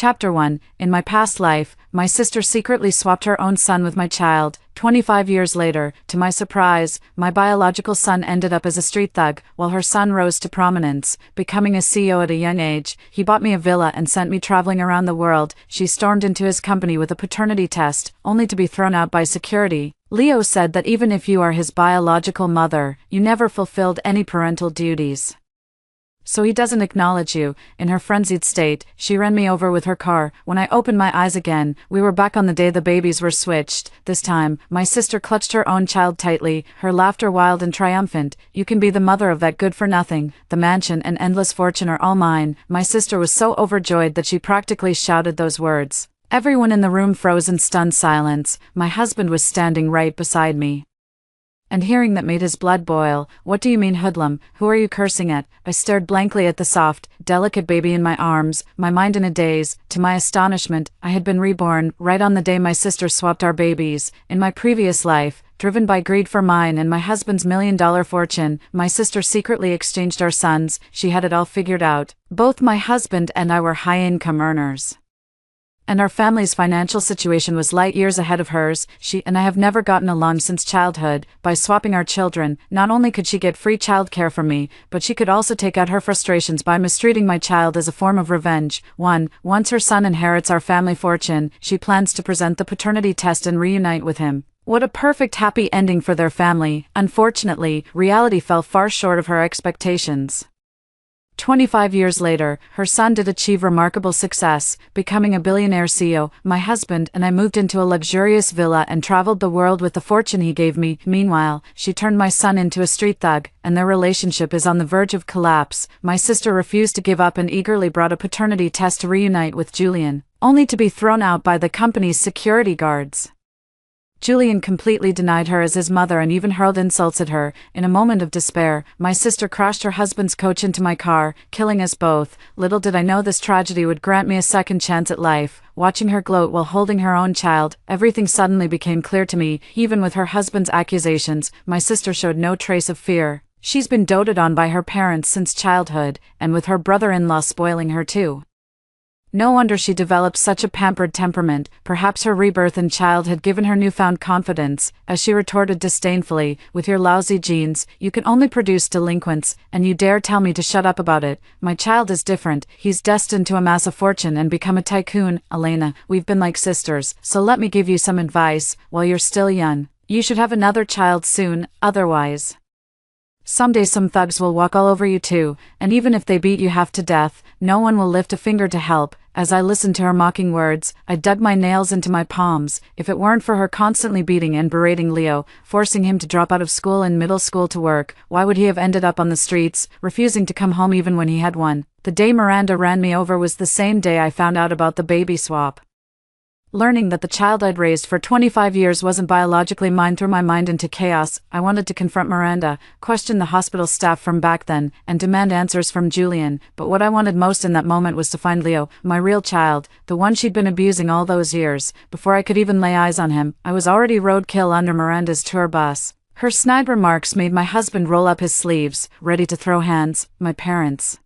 Chapter 1. In my past life, my sister secretly swapped her own son with my child. 25 years later, to my surprise, my biological son ended up as a street thug, while her son rose to prominence, becoming a CEO at a young age. He bought me a villa and sent me traveling around the world. She stormed into his company with a paternity test, only to be thrown out by security. Leo said that even if you are his biological mother, you never fulfilled any parental duties. So he doesn't acknowledge you. In her frenzied state, she ran me over with her car. When I opened my eyes again, we were back on the day the babies were switched. This time, my sister clutched her own child tightly, her laughter wild and triumphant. You can be the mother of that good-for-nothing. The mansion and endless fortune are all mine. My sister was so overjoyed that she practically shouted those words. Everyone in the room froze in stunned silence. My husband was standing right beside me. And hearing that made his blood boil. What do you mean, hoodlum? Who are you cursing at? I stared blankly at the soft, delicate baby in my arms, my mind in a daze. To my astonishment, I had been reborn right on the day my sister swapped our babies. In my previous life, driven by greed for mine and my husband's $1 million fortune, my sister secretly exchanged our sons. She had it all figured out. Both my husband and I were high-income earners, and our family's financial situation was light years ahead of hers. She and I have never gotten along since childhood. By swapping our children, not only could she get free childcare from me, but she could also take out her frustrations by mistreating my child as a form of revenge. Once her son inherits our family fortune, she plans to present the paternity test and reunite with him. What a perfect happy ending for their family. Unfortunately, reality fell far short of her expectations. 25 years later, her son did achieve remarkable success, becoming a billionaire CEO. My husband and I moved into a luxurious villa and traveled the world with the fortune he gave me. Meanwhile, she turned my son into a street thug, and their relationship is on the verge of collapse. My sister refused to give up and eagerly brought a paternity test to reunite with Julian, only to be thrown out by the company's security guards. Julian completely denied her as his mother and even hurled insults at her. In a moment of despair, my sister crashed her husband's coach into my car, killing us both. Little did I know this tragedy would grant me a second chance at life. Watching her gloat while holding her own child, everything suddenly became clear to me. Even with her husband's accusations, my sister showed no trace of fear. She's been doted on by her parents since childhood, and with her brother-in-law spoiling her too. No wonder she developed such a pampered temperament. Perhaps her rebirth and child had given her newfound confidence, as she retorted disdainfully, "With your lousy genes, you can only produce delinquents, and you dare tell me to shut up about it. My child is different. He's destined to amass a fortune and become a tycoon. Elena, we've been like sisters, so let me give you some advice. While you're still young, you should have another child soon, otherwise someday some thugs will walk all over you too, and even if they beat you half to death, no one will lift a finger to help." As I listened to her mocking words, I dug my nails into my palms. If it weren't for her constantly beating and berating Leo, forcing him to drop out of school and middle school to work, why would he have ended up on the streets, refusing to come home even when he had one? The day Miranda ran me over was the same day I found out about the baby swap. Learning that the child I'd raised for 25 years wasn't biologically mine threw my mind into chaos. I wanted to confront Miranda, question the hospital staff from back then, and demand answers from Julian, but what I wanted most in that moment was to find Leo, my real child, the one she'd been abusing all those years. Before I could even lay eyes on him, I was already roadkill under Miranda's tour bus. Her snide remarks made my husband roll up his sleeves, ready to throw hands. My parents,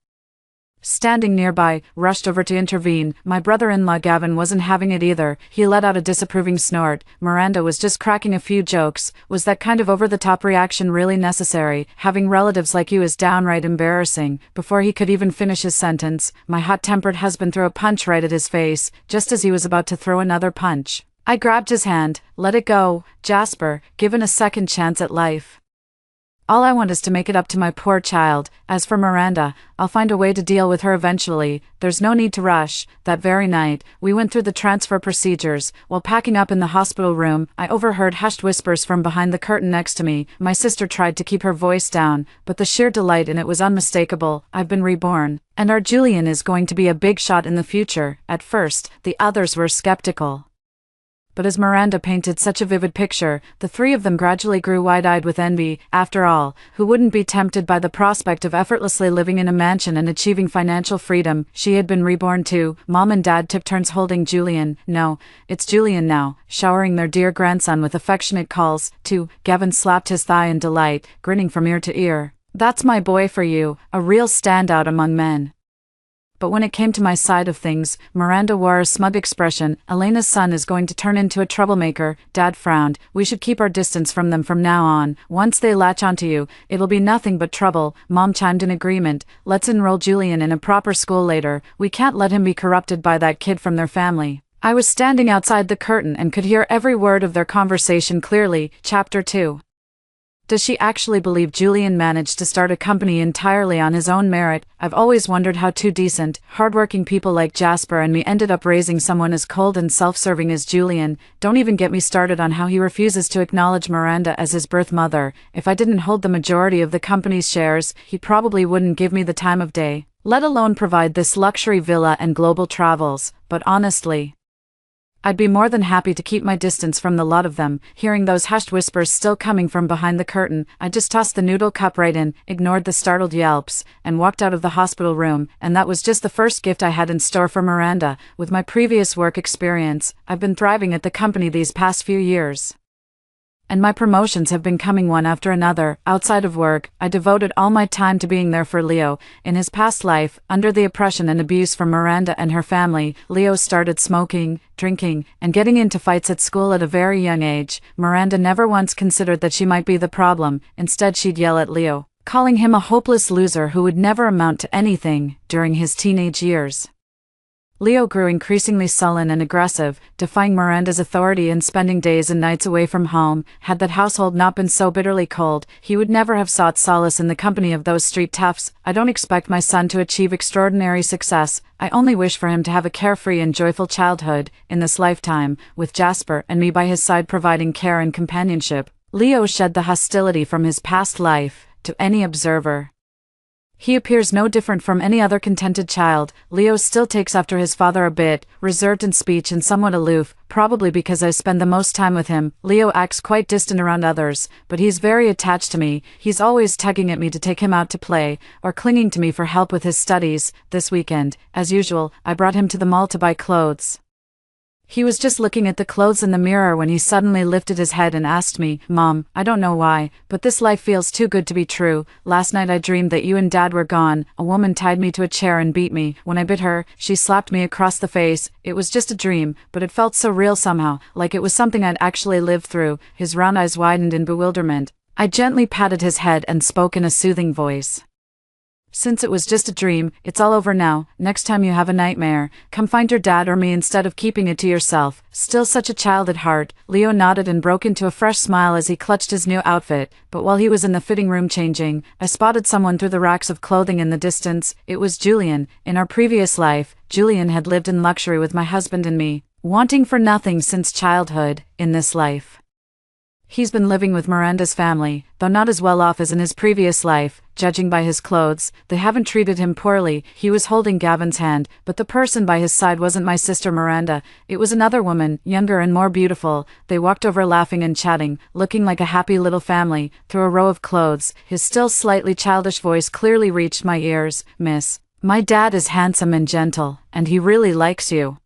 standing nearby, rushed over to intervene. My brother-in-law Gavin wasn't having it either. He let out a disapproving snort. "Miranda was just cracking a few jokes. Was that kind of over-the-top reaction really necessary? Having relatives like you is downright embarrassing." Before he could even finish his sentence, my hot-tempered husband threw a punch right at his face, just as he was about to throw another punch. I grabbed his hand. "Let it go, Jasper, given a second chance at life. All I want is to make it up to my poor child. As for Miranda, I'll find a way to deal with her eventually. There's no need to rush." That very night, we went through the transfer procedures. While packing up in the hospital room, I overheard hushed whispers from behind the curtain next to me. My sister tried to keep her voice down, but the sheer delight in it was unmistakable. "I've been reborn, and our Julian is going to be a big shot in the future." At first, the others were skeptical, but as Miranda painted such a vivid picture, the three of them gradually grew wide-eyed with envy. After all, who wouldn't be tempted by the prospect of effortlessly living in a mansion and achieving financial freedom? She had been reborn too. Mom and Dad took turns holding Julian. "No, it's Julian now," showering their dear grandson with affectionate calls. "Too." Gavin slapped his thigh in delight, grinning from ear to ear. "That's my boy for you, a real standout among men." but when it came to my side of things, Miranda wore a smug expression. Elena's son is going to turn into a troublemaker. Dad frowned. We should keep our distance from them from now on. Once they latch onto you, it'll be nothing but trouble. Mom chimed in agreement. Let's enroll Julian in a proper school later. We can't let him be corrupted by that kid from their family. I was standing outside the curtain and could hear every word of their conversation clearly. Chapter 2. Does she actually believe Julian managed to start a company entirely on his own merit? I've always wondered how two decent, hardworking people like Jasper and me ended up raising someone as cold and self-serving as Julian. Don't even get me started on how he refuses to acknowledge Miranda as his birth mother. If I didn't hold the majority of the company's shares, he probably wouldn't give me the time of day, let alone provide this luxury villa and global travels. But honestly, I'd be more than happy to keep my distance from the lot of them. Hearing those hushed whispers still coming from behind the curtain, I just tossed the noodle cup right in, ignored the startled yelps, and walked out of the hospital room. And that was just the first gift I had in store for Miranda. With my previous work experience, I've been thriving at the company these past few years, and my promotions have been coming one after another. Outside of work, I devoted all my time to being there for Leo. In his past life, under the oppression and abuse from Miranda and her family, Leo started smoking, drinking, and getting into fights at school at a very young age. Miranda never once considered that she might be the problem. Instead, she'd yell at Leo, calling him a hopeless loser who would never amount to anything. During his teenage years, Leo grew increasingly sullen and aggressive, defying Miranda's authority and spending days and nights away from home. Had that household not been so bitterly cold, he would never have sought solace in the company of those street toughs. I don't expect my son to achieve extraordinary success. I only wish for him to have a carefree and joyful childhood in this lifetime, with Jasper and me by his side providing care and companionship. Leo shed the hostility from his past life to any observer. He appears no different from any other contented child. Leo still takes after his father a bit, reserved in speech and somewhat aloof, probably because I spend the most time with him. Leo acts quite distant around others, but he's very attached to me. He's always tugging at me to take him out to play, or clinging to me for help with his studies. This weekend, as usual, I brought him to the mall to buy clothes. He was just looking at the clothes in the mirror when he suddenly lifted his head and asked me, "Mom, I don't know why, but this life feels too good to be true. Last night I dreamed that you and Dad were gone. A woman tied me to a chair and beat me. When I bit her, she slapped me across the face. It was just a dream, but it felt so real somehow, like it was something I'd actually lived through." His round eyes widened in bewilderment. I gently patted his head and spoke in a soothing voice. "Since it was just a dream, it's all over now. Next time you have a nightmare, come find your dad or me instead of keeping it to yourself." Still such a child at heart, Leo nodded and broke into a fresh smile as he clutched his new outfit. But while he was in the fitting room changing, I spotted someone through the racks of clothing in the distance. It was Julian. In our previous life, Julian had lived in luxury with my husband and me, wanting for nothing since childhood. In this life, he's been living with Miranda's family, though not as well off as in his previous life. Judging by his clothes, they haven't treated him poorly. He was holding Gavin's hand, but the person by his side wasn't my sister Miranda. It was another woman, younger and more beautiful. They walked over laughing and chatting, looking like a happy little family, through a row of clothes. His still slightly childish voice clearly reached my ears. "Miss, my dad is handsome and gentle, and he really likes you.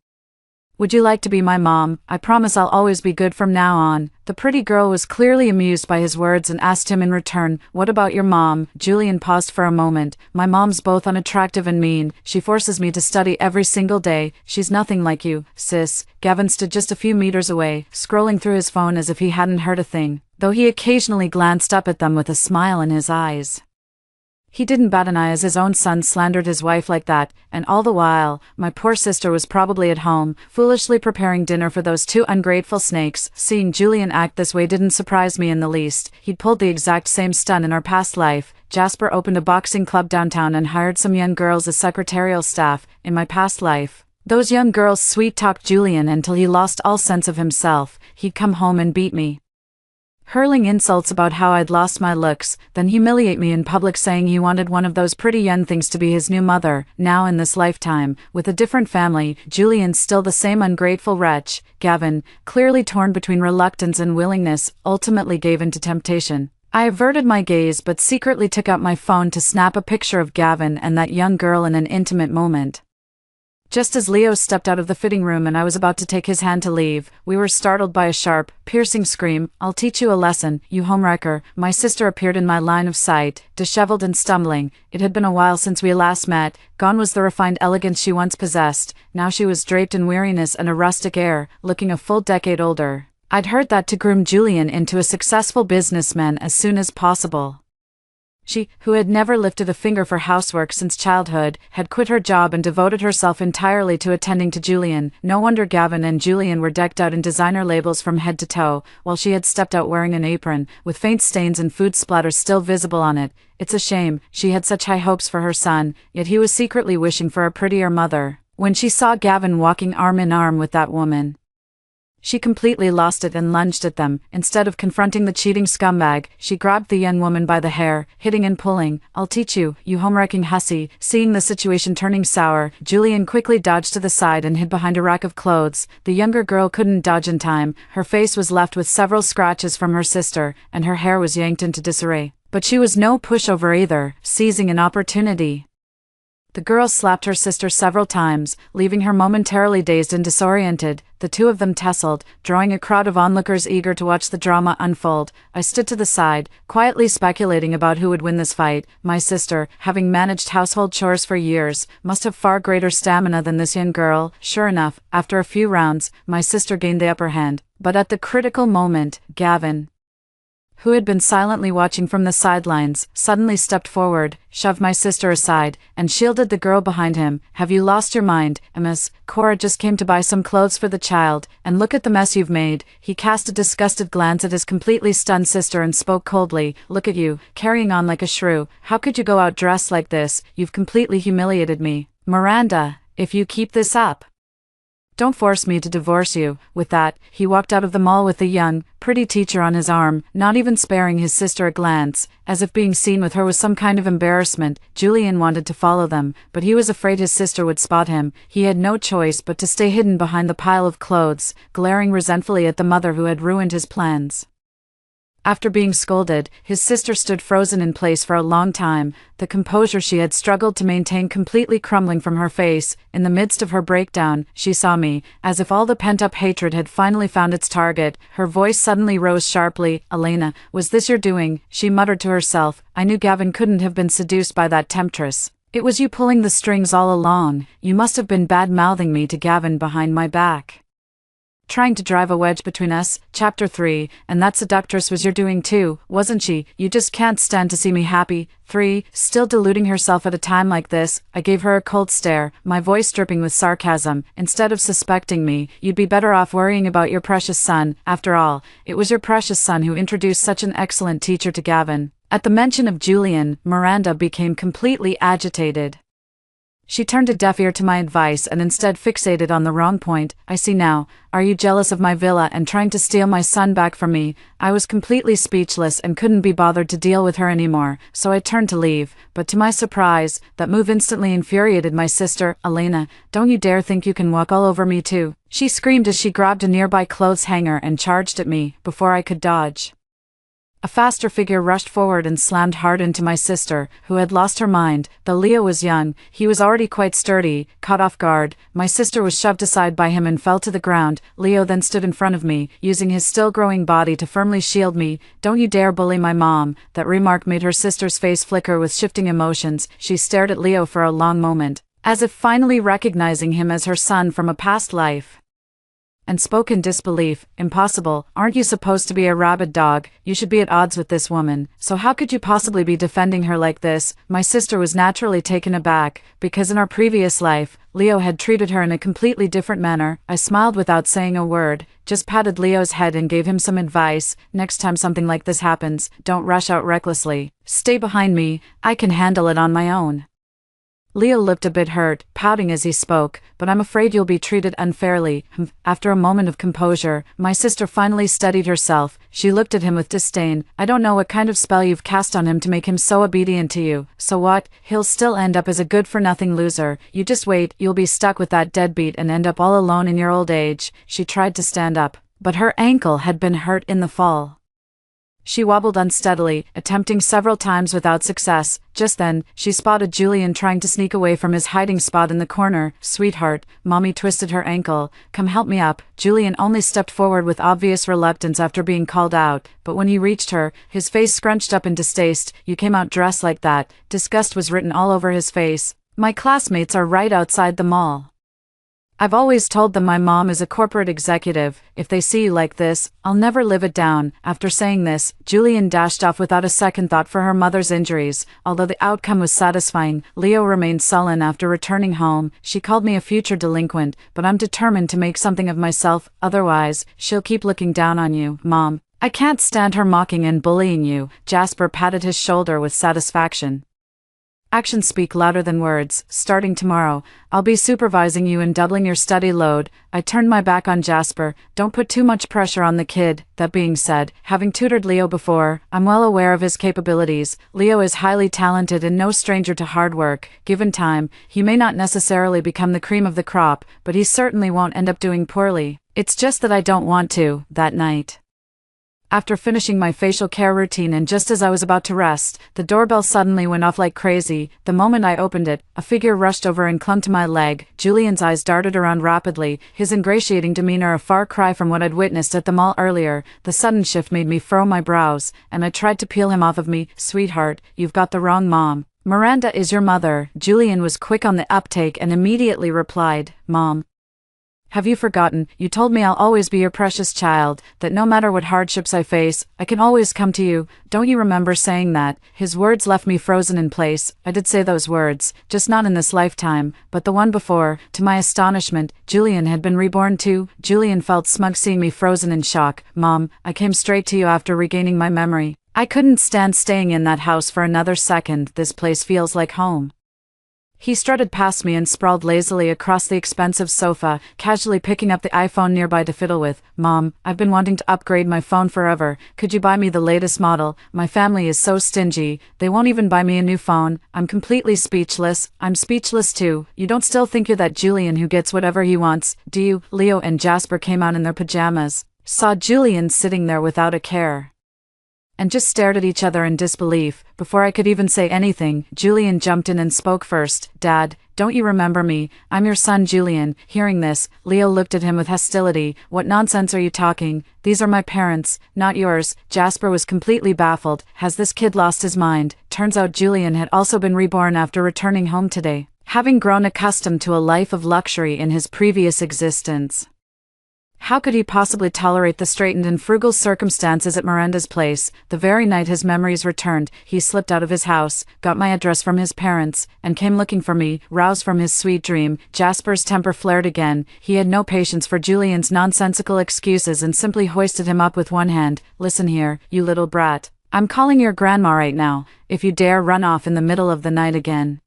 Would you like to be my mom? I promise I'll always be good from now on." The pretty girl was clearly amused by his words and asked him in return, "What about your mom?" Julian paused for a moment. "My mom's both unattractive and mean. She forces me to study every single day. She's nothing like you, sis." Gavin stood just a few meters away, scrolling through his phone as if he hadn't heard a thing, though he occasionally glanced up at them with a smile in his eyes. He didn't bat an eye as his own son slandered his wife like that, and all the while, my poor sister was probably at home, foolishly preparing dinner for those two ungrateful snakes. Seeing Julian act this way didn't surprise me in the least. He'd pulled the exact same stunt in our past life. Jasper opened a boxing club downtown and hired some young girls as secretarial staff. In my past life, those young girls sweet-talked Julian until he lost all sense of himself. He'd come home and beat me, hurling insults about how I'd lost my looks, then humiliate me in public saying he wanted one of those pretty young things to be his new mother. Now in this lifetime, with a different family, Julian's still the same ungrateful wretch. Gavin, clearly torn between reluctance and willingness, ultimately gave in to temptation. I averted my gaze but secretly took out my phone to snap a picture of Gavin and that young girl in an intimate moment. Just as Leo stepped out of the fitting room and I was about to take his hand to leave, we were startled by a sharp, piercing scream. "I'll teach you a lesson, you homewrecker." My sister appeared in my line of sight, disheveled and stumbling. It had been a while since we last met. Gone was the refined elegance she once possessed. Now she was draped in weariness and a rustic air, looking a full decade older. I'd heard that to groom Julian into a successful businessman as soon as possible. She, who had never lifted a finger for housework since childhood, had quit her job and devoted herself entirely to attending to Julian. No wonder Gavin and Julian were decked out in designer labels from head to toe, while she had stepped out wearing an apron, with faint stains and food splatters still visible on it. It's a shame, she had such high hopes for her son, yet he was secretly wishing for a prettier mother. When she saw Gavin walking arm in arm with that woman, she completely lost it and lunged at them. Instead of confronting the cheating scumbag, she grabbed the young woman by the hair, hitting and pulling. "I'll teach you, you home-wrecking hussy." Seeing the situation turning sour, Julian quickly dodged to the side and hid behind a rack of clothes. The younger girl couldn't dodge in time. Her face was left with several scratches from her sister, and her hair was yanked into disarray. But she was no pushover either, seizing an opportunity. The girl slapped her sister several times, leaving her momentarily dazed and disoriented. The two of them tussled, drawing a crowd of onlookers eager to watch the drama unfold. I stood to the side, quietly speculating about who would win this fight. My sister, having managed household chores for years, must have far greater stamina than this young girl. Sure enough, after a few rounds, my sister gained the upper hand. But at the critical moment, Gavin, who had been silently watching from the sidelines, suddenly stepped forward, shoved my sister aside, and shielded the girl behind him. "Have you lost your mind, Miss? Cora just came to buy some clothes for the child, and look at the mess you've made." He cast a disgusted glance at his completely stunned sister and spoke coldly. "Look at you, carrying on like a shrew. How could you go out dressed like this? You've completely humiliated me. Miranda, if you keep this up, don't force me to divorce you." With that, he walked out of the mall with the young, pretty teacher on his arm, not even sparing his sister a glance, as if being seen with her was some kind of embarrassment. Julian wanted to follow them, but he was afraid his sister would spot him. He had no choice but to stay hidden behind the pile of clothes, glaring resentfully at the mother who had ruined his plans. After being scolded, his sister stood frozen in place for a long time, the composure she had struggled to maintain completely crumbling from her face. In the midst of her breakdown, she saw me, as if all the pent-up hatred had finally found its target. Her voice suddenly rose sharply. "Elena, was this your doing?" she muttered to herself. "I knew Gavin couldn't have been seduced by that temptress. It was you pulling the strings all along. You must have been bad-mouthing me to Gavin behind my back, trying to drive a wedge between us." Chapter 3, "And that seductress was your doing too, wasn't she? You just can't stand to see me happy." 3. Still deluding herself at a time like this, I gave her a cold stare, my voice dripping with sarcasm. "Instead of suspecting me, you'd be better off worrying about your precious son. After all, it was your precious son who introduced such an excellent teacher to Gavin." At the mention of Julian, Miranda became completely agitated. She turned a deaf ear to my advice and instead fixated on the wrong point. "I see now. Are you jealous of my villa and trying to steal my son back from me?" I was completely speechless and couldn't be bothered to deal with her anymore, so I turned to leave. But to my surprise, that move instantly infuriated my sister. "Elena, don't you dare think you can walk all over me too," she screamed as she grabbed a nearby clothes hanger and charged at me. Before I could dodge, a faster figure rushed forward and slammed hard into my sister, who had lost her mind. Though Leo was young, he was already quite sturdy. Caught off guard, my sister was shoved aside by him and fell to the ground. Leo then stood in front of me, using his still-growing body to firmly shield me. "Don't you dare bully my mom." That remark made her sister's face flicker with shifting emotions. She stared at Leo for a long moment, as if finally recognizing him as her son from a past life, and spoke in disbelief. "Impossible. Aren't you supposed to be a rabid dog? You should be at odds with this woman. So how could you possibly be defending her like this?" My sister was naturally taken aback, because in our previous life, Leo had treated her in a completely different manner. I smiled without saying a word, just patted Leo's head and gave him some advice. "Next time something like this happens, don't rush out recklessly. Stay behind me. I can handle it on my own." Leo looked a bit hurt, pouting as he spoke, "But I'm afraid you'll be treated unfairly." After a moment of composure, my sister finally steadied herself. She looked at him with disdain. "I don't know what kind of spell you've cast on him to make him so obedient to you. So what? He'll still end up as a good-for-nothing loser. You just wait, you'll be stuck with that deadbeat and end up all alone in your old age." She tried to stand up, but her ankle had been hurt in the fall. She wobbled unsteadily, attempting several times without success. Just then, she spotted Julian trying to sneak away from his hiding spot in the corner. "Sweetheart," Mommy twisted her ankle. "Come help me up." Julian only stepped forward with obvious reluctance after being called out, but when he reached her, his face scrunched up in distaste. "You came out dressed like that." Disgust was written all over his face. "My classmates are right outside the mall. I've always told them my mom is a corporate executive. If they see you like this, I'll never live it down." After saying this, Julian dashed off without a second thought for her mother's injuries. Although the outcome was satisfying, Leo remained sullen after returning home. "She called me a future delinquent, but I'm determined to make something of myself, otherwise, she'll keep looking down on you, Mom. I can't stand her mocking and bullying you." Jasper patted his shoulder with satisfaction. "Actions speak louder than words. Starting tomorrow, I'll be supervising you and doubling your study load." I turned my back on Jasper. "Don't put too much pressure on the kid." That being said, having tutored Leo before, I'm well aware of his capabilities. Leo is highly talented and no stranger to hard work. Given time, he may not necessarily become the cream of the crop, but he certainly won't end up doing poorly. It's just that I don't want to." That night, after finishing my facial care routine and just as I was about to rest, the doorbell suddenly went off like crazy. The moment I opened it, a figure rushed over and clung to my leg. Julian's eyes darted around rapidly, his ingratiating demeanor a far cry from what I'd witnessed at the mall earlier. The sudden shift made me furrow my brows, and I tried to peel him off of me. "Sweetheart, you've got the wrong mom. Miranda is your mother." Julian was quick on the uptake and immediately replied, "Mom, have you forgotten? You told me I'll always be your precious child, that no matter what hardships I face, I can always come to you. Don't you remember saying that?" His words left me frozen in place. I did say those words, just not in this lifetime, but the one before. To my astonishment, Julian had been reborn too. Julian felt smug seeing me frozen in shock. "Mom, I came straight to you after regaining my memory. I couldn't stand staying in that house for another second. This place feels like home." He strutted past me and sprawled lazily across the expensive sofa, casually picking up the iPhone nearby to fiddle with. "Mom, I've been wanting to upgrade my phone forever. Could you buy me the latest model? My family is so stingy, they won't even buy me a new phone." I'm completely speechless. "I'm speechless too. You don't still think you're that Julian who gets whatever he wants, do you?" Leo and Jasper came out in their pajamas, saw Julian sitting there without a care, and just stared at each other in disbelief. Before I could even say anything, Julian jumped in and spoke first. "Dad, don't you remember me? I'm your son Julian." Hearing this, Leo looked at him with hostility. "What nonsense are you talking? These are my parents, not yours." Jasper was completely baffled. Has this kid lost his mind? Turns out Julian had also been reborn after returning home today, having grown accustomed to a life of luxury in his previous existence. How could he possibly tolerate the straitened and frugal circumstances at Miranda's place? The very night his memories returned, he slipped out of his house, got my address from his parents, and came looking for me. Roused from his sweet dream, Jasper's temper flared again. He had no patience for Julian's nonsensical excuses and simply hoisted him up with one hand. "Listen here, you little brat. I'm calling your grandma right now. If you dare run off in the middle of the night again,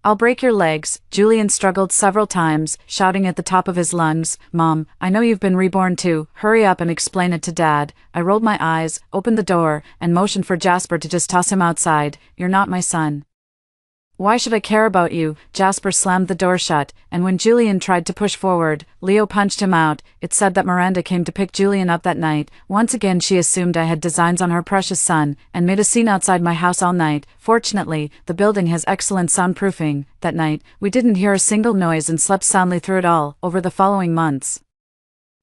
I'll break your legs." Julian struggled several times, shouting at the top of his lungs, "Mom, I know you've been reborn too. Hurry up and explain it to Dad." I rolled my eyes, opened the door, and motioned for Jasper to just toss him outside. "You're not my son. Why should I care about you?" Jasper slammed the door shut, and when Julian tried to push forward, Leo punched him out. It said that Miranda came to pick Julian up that night. Once again she assumed I had designs on her precious son, and made a scene outside my house all night. Fortunately, the building has excellent soundproofing. That night, we didn't hear a single noise and slept soundly through it all. Over the following months,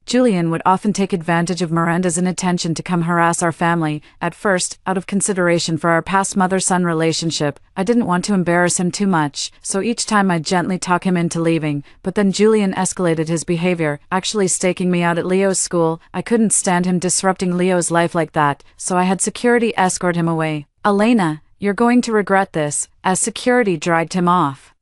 Julian would often take advantage of Miranda's inattention to come harass our family. At first, out of consideration for our past mother-son relationship, I didn't want to embarrass him too much, so each time I'd gently talk him into leaving. But then Julian escalated his behavior, actually staking me out at Leo's school. I couldn't stand him disrupting Leo's life like that, so I had security escort him away. "Elena, you're going to regret this," as security dragged him off.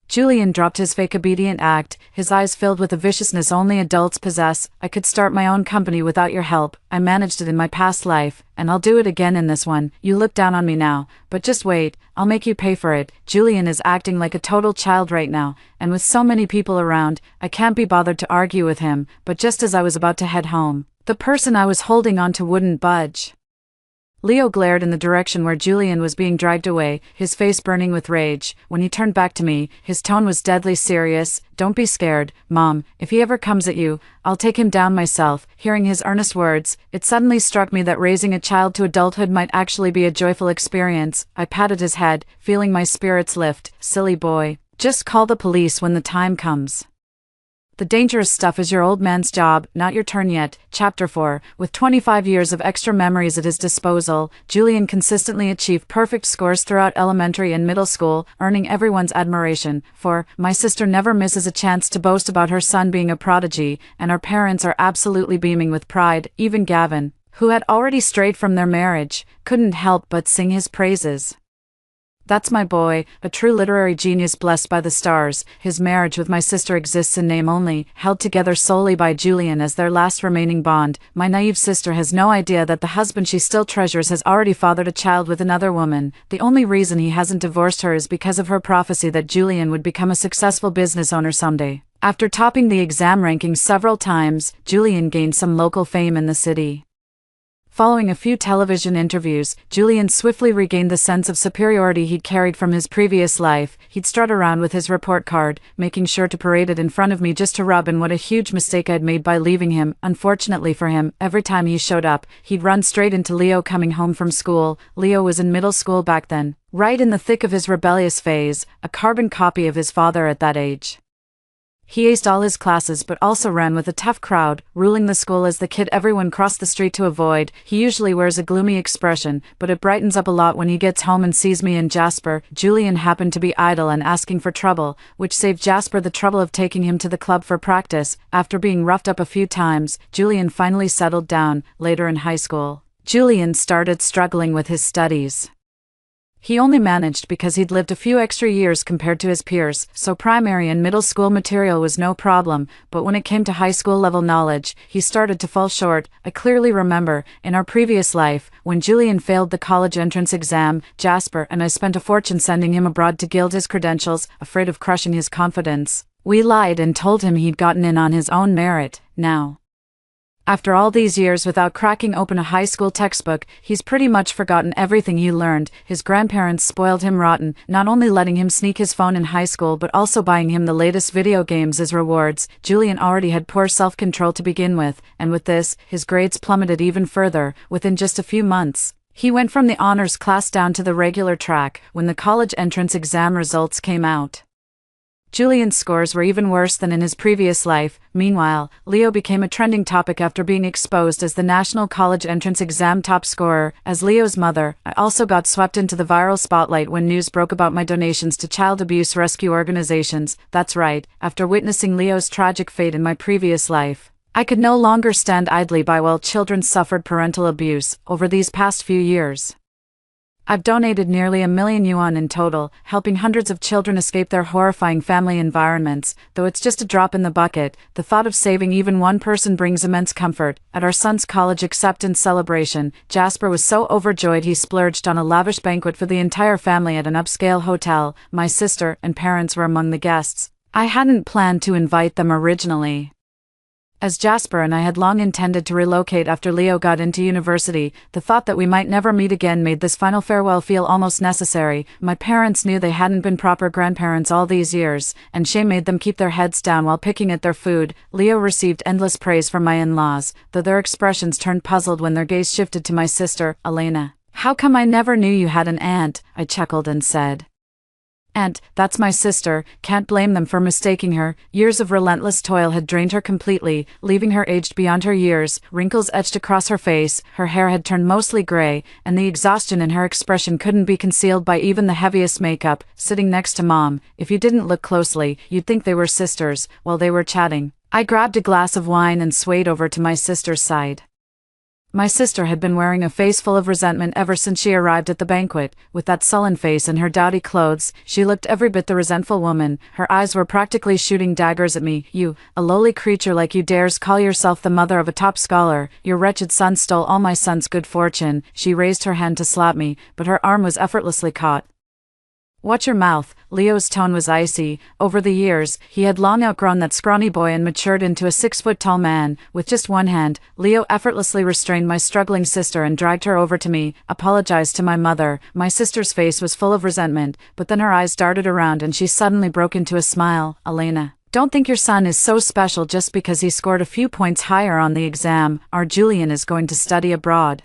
Julian dropped his fake obedient act, his eyes filled with a viciousness only adults possess. "I could start my own company without your help. I managed it in my past life, and I'll do it again in this one. You look down on me now, but just wait, I'll make you pay for it." Julian is acting like a total child right now, and with so many people around, I can't be bothered to argue with him. But just as I was about to head home, the person I was holding on to wouldn't budge. Leo glared in the direction where Julian was being dragged away, his face burning with rage. When he turned back to me, his tone was deadly serious. "Don't be scared, Mom. If he ever comes at you, I'll take him down myself." Hearing his earnest words, it suddenly struck me that raising a child to adulthood might actually be a joyful experience. I patted his head, feeling my spirits lift. "Silly boy. Just call the police when the time comes. The dangerous stuff is your old man's job, not your turn yet." Chapter 4. With 25 years of extra memories at his disposal, Julian consistently achieved perfect scores throughout elementary and middle school, earning everyone's admiration. For, my sister never misses a chance to boast about her son being a prodigy, and our parents are absolutely beaming with pride. Even Gavin, who had already strayed from their marriage, couldn't help but sing his praises. "That's my boy, a true literary genius blessed by the stars." His marriage with my sister exists in name only, held together solely by Julian as their last remaining bond. My naive sister has no idea that the husband she still treasures has already fathered a child with another woman. The only reason he hasn't divorced her is because of her prophecy that Julian would become a successful business owner someday. After topping the exam rankings several times, Julian gained some local fame in the city. Following a few television interviews, Julian swiftly regained the sense of superiority he'd carried from his previous life. He'd strut around with his report card, making sure to parade it in front of me just to rub in what a huge mistake I'd made by leaving him. Unfortunately for him, every time he showed up, he'd run straight into Leo coming home from school. Leo was in middle school back then, right in the thick of his rebellious phase, a carbon copy of his father at that age. He aced all his classes but also ran with a tough crowd, ruling the school as the kid everyone crossed the street to avoid. He usually wears a gloomy expression, but it brightens up a lot when he gets home and sees me and Jasper. Julian happened to be idle and asking for trouble, which saved Jasper the trouble of taking him to the club for practice. After being roughed up a few times, Julian finally settled down. Later in high school, Julian started struggling with his studies. He only managed because he'd lived a few extra years compared to his peers, so primary and middle school material was no problem, but when it came to high school level knowledge, he started to fall short. I clearly remember, in our previous life, when Julian failed the college entrance exam, Jasper and I spent a fortune sending him abroad to gild his credentials, afraid of crushing his confidence. We lied and told him he'd gotten in on his own merit. Now, after all these years without cracking open a high school textbook, he's pretty much forgotten everything he learned. His grandparents spoiled him rotten, not only letting him sneak his phone in high school but also buying him the latest video games as rewards. Julian already had poor self-control to begin with, and with this, his grades plummeted even further. Within just a few months, he went from the honors class down to the regular track. When the college entrance exam results came out, Julian's scores were even worse than in his previous life. Meanwhile, Leo became a trending topic after being exposed as the national college entrance exam top scorer. As Leo's mother, I also got swept into the viral spotlight when news broke about my donations to child abuse rescue organizations. That's right, after witnessing Leo's tragic fate in my previous life, I could no longer stand idly by while children suffered parental abuse. Over these past few years, I've donated nearly $1 million in total, helping hundreds of children escape their horrifying family environments. Though it's just a drop in the bucket, the thought of saving even one person brings immense comfort. At our son's college acceptance celebration, Jasper was so overjoyed he splurged on a lavish banquet for the entire family at an upscale hotel. My sister and parents were among the guests. I hadn't planned to invite them originally, as Jasper and I had long intended to relocate after Leo got into university. The thought that we might never meet again made this final farewell feel almost necessary. My parents knew they hadn't been proper grandparents all these years, and shame made them keep their heads down while picking at their food. Leo received endless praise from my in-laws, though their expressions turned puzzled when their gaze shifted to my sister, Elena. "How come I never knew you had an aunt?" I chuckled and said. "Aunt, that's my sister. Can't blame them for mistaking her." Years of relentless toil had drained her completely, leaving her aged beyond her years. Wrinkles etched across her face, her hair had turned mostly gray, and the exhaustion in her expression couldn't be concealed by even the heaviest makeup. Sitting next to Mom, if you didn't look closely, you'd think they were sisters. While they were chatting, I grabbed a glass of wine and swayed over to my sister's side. My sister had been wearing a face full of resentment ever since she arrived at the banquet. With that sullen face and her dowdy clothes, she looked every bit the resentful woman. Her eyes were practically shooting daggers at me. "You, a lowly creature like you, dares call yourself the mother of a top scholar. Your wretched son stole all my son's good fortune." She raised her hand to slap me, but her arm was effortlessly caught. Watch your mouth. Leo's tone was icy. Over the years, he had long outgrown that scrawny boy and matured into a 6-foot-tall man. With just one hand, Leo effortlessly restrained my struggling sister and dragged her over to me, apologized to my mother. My sister's face was full of resentment, but then her eyes darted around and she suddenly broke into a smile. Elena, don't think your son is so special just because he scored a few points higher on the exam. Our Julian is going to study abroad.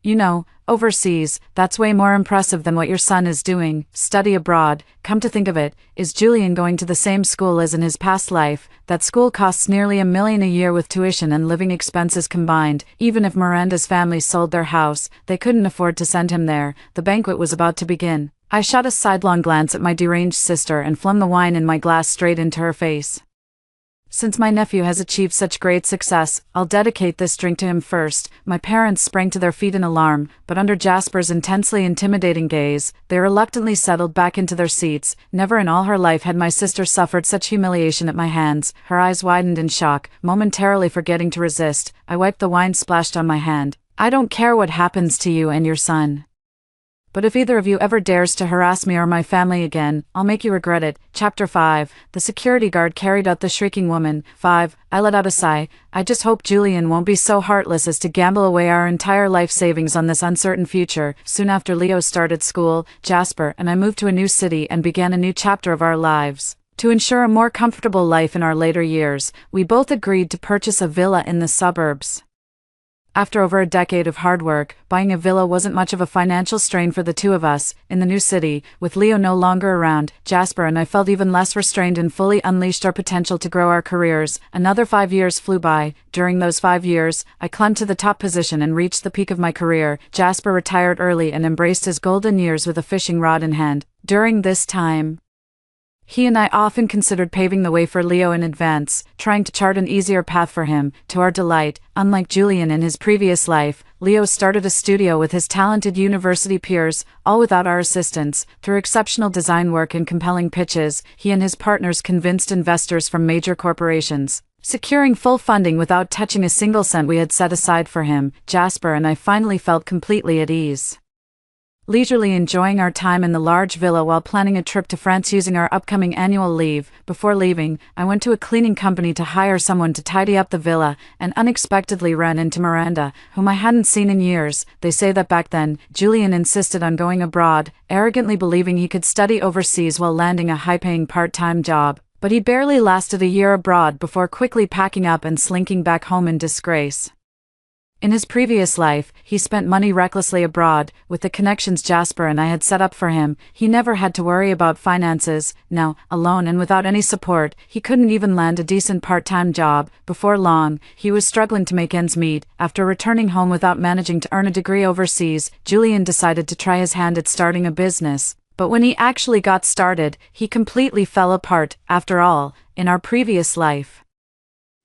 You know, overseas. That's way more impressive than what your son is doing. Study abroad. Come to think of it, is Julian going to the same school as in his past life? That school costs nearly $1 million a year with tuition and living expenses combined. Even if Miranda's family sold their house, they couldn't afford to send him there. The banquet was about to begin. I shot a sidelong glance at my deranged sister and flung the wine in my glass straight into her face. Since my nephew has achieved such great success, I'll dedicate this drink to him first. My parents sprang to their feet in alarm, but under Jasper's intensely intimidating gaze, they reluctantly settled back into their seats. Never in all her life had my sister suffered such humiliation at my hands. Her eyes widened in shock, momentarily forgetting to resist. I wiped the wine splashed on my hand. I don't care what happens to you and your son. But if either of you ever dares to harass me or my family again, I'll make you regret it. Chapter 5. The security guard carried out the shrieking woman. 5. I let out a sigh. I just hope Julian won't be so heartless as to gamble away our entire life savings on this uncertain future. Soon after Leo started school, Jasper and I moved to a new city and began a new chapter of our lives. To ensure a more comfortable life in our later years, we both agreed to purchase a villa in the suburbs. After over a decade of hard work, buying a villa wasn't much of a financial strain for the two of us. In the new city, with Leo no longer around, Jasper and I felt even less restrained and fully unleashed our potential to grow our careers. Another 5 years flew by. During those 5 years, I climbed to the top position and reached the peak of my career. Jasper retired early and embraced his golden years with a fishing rod in hand. During this time, he and I often considered paving the way for Leo in advance, trying to chart an easier path for him. To our delight, unlike Julian in his previous life, Leo started a studio with his talented university peers, all without our assistance. Through exceptional design work and compelling pitches, he and his partners convinced investors from major corporations, securing full funding without touching a single cent we had set aside for him. Jasper and I finally felt completely at ease, leisurely enjoying our time in the large villa while planning a trip to France using our upcoming annual leave. Before leaving, I went to a cleaning company to hire someone to tidy up the villa, and unexpectedly ran into Miranda, whom I hadn't seen in years. They say that back then, Julian insisted on going abroad, arrogantly believing he could study overseas while landing a high-paying part-time job. But he barely lasted a year abroad before quickly packing up and slinking back home in disgrace. In his previous life, he spent money recklessly abroad. With the connections Jasper and I had set up for him, he never had to worry about finances. Now, alone and without any support, he couldn't even land a decent part-time job. Before long, he was struggling to make ends meet. After returning home without managing to earn a degree overseas, Julian decided to try his hand at starting a business. But when he actually got started, he completely fell apart. After all, in our previous life,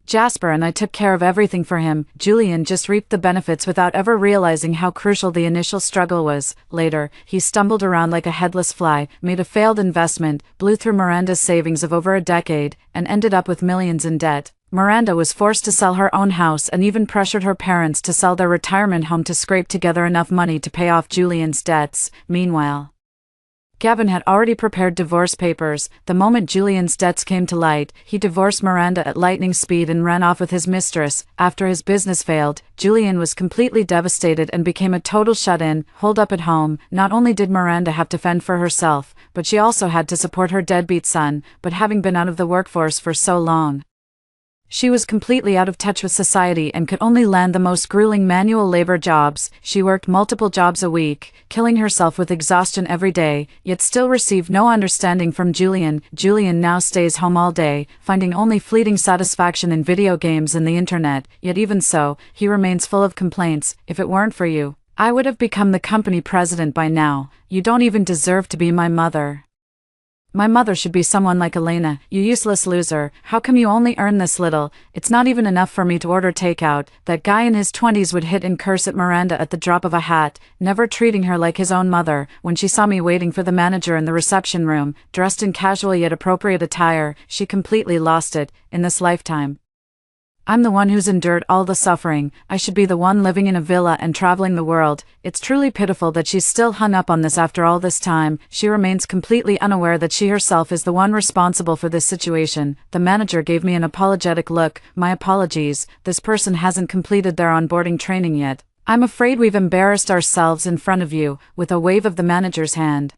Jasper and I took care of everything for him. Julian just reaped the benefits without ever realizing how crucial the initial struggle was. Later, he stumbled around like a headless fly, made a failed investment, blew through Miranda's savings of over a decade, and ended up with millions in debt. Miranda was forced to sell her own house and even pressured her parents to sell their retirement home to scrape together enough money to pay off Julian's debts. Meanwhile, Gavin had already prepared divorce papers. The moment Julian's debts came to light, he divorced Miranda at lightning speed and ran off with his mistress. After his business failed, Julian was completely devastated and became a total shut-in, holed up at home. Not only did Miranda have to fend for herself, but she also had to support her deadbeat son. But having been out of the workforce for so long, she was completely out of touch with society and could only land the most grueling manual labor jobs. She worked multiple jobs a week, killing herself with exhaustion every day, yet still received no understanding from Julian. Julian now stays home all day, finding only fleeting satisfaction in video games and the internet, yet even so, he remains full of complaints. If it weren't for you, I would have become the company president by now. You don't even deserve to be my mother. My mother should be someone like Elena. You useless loser. How come you only earn this little? It's not even enough for me to order takeout. That guy in his 20s would hit and curse at Miranda at the drop of a hat, never treating her like his own mother. When she saw me waiting for the manager in the reception room, dressed in casual yet appropriate attire, she completely lost it. In this lifetime, I'm the one who's endured all the suffering. I should be the one living in a villa and traveling the world. It's truly pitiful that she's still hung up on this after all this time. She remains completely unaware that she herself is the one responsible for this situation. The manager gave me an apologetic look. My apologies. This person hasn't completed their onboarding training yet. I'm afraid we've embarrassed ourselves in front of you, with a wave of the manager's hand.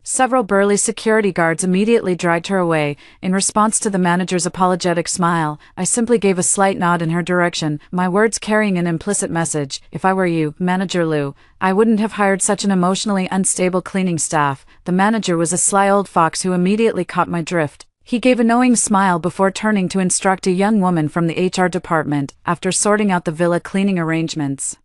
Several burly security guards immediately dragged her away. In response to the manager's apologetic smile, I simply gave a slight nod in her direction, my words carrying an implicit message. If I were you, Manager Liu, I wouldn't have hired such an emotionally unstable cleaning staff. The manager was a sly old fox who immediately caught my drift. He gave a knowing smile before turning to instruct a young woman from the HR department, after sorting out the villa cleaning arrangements.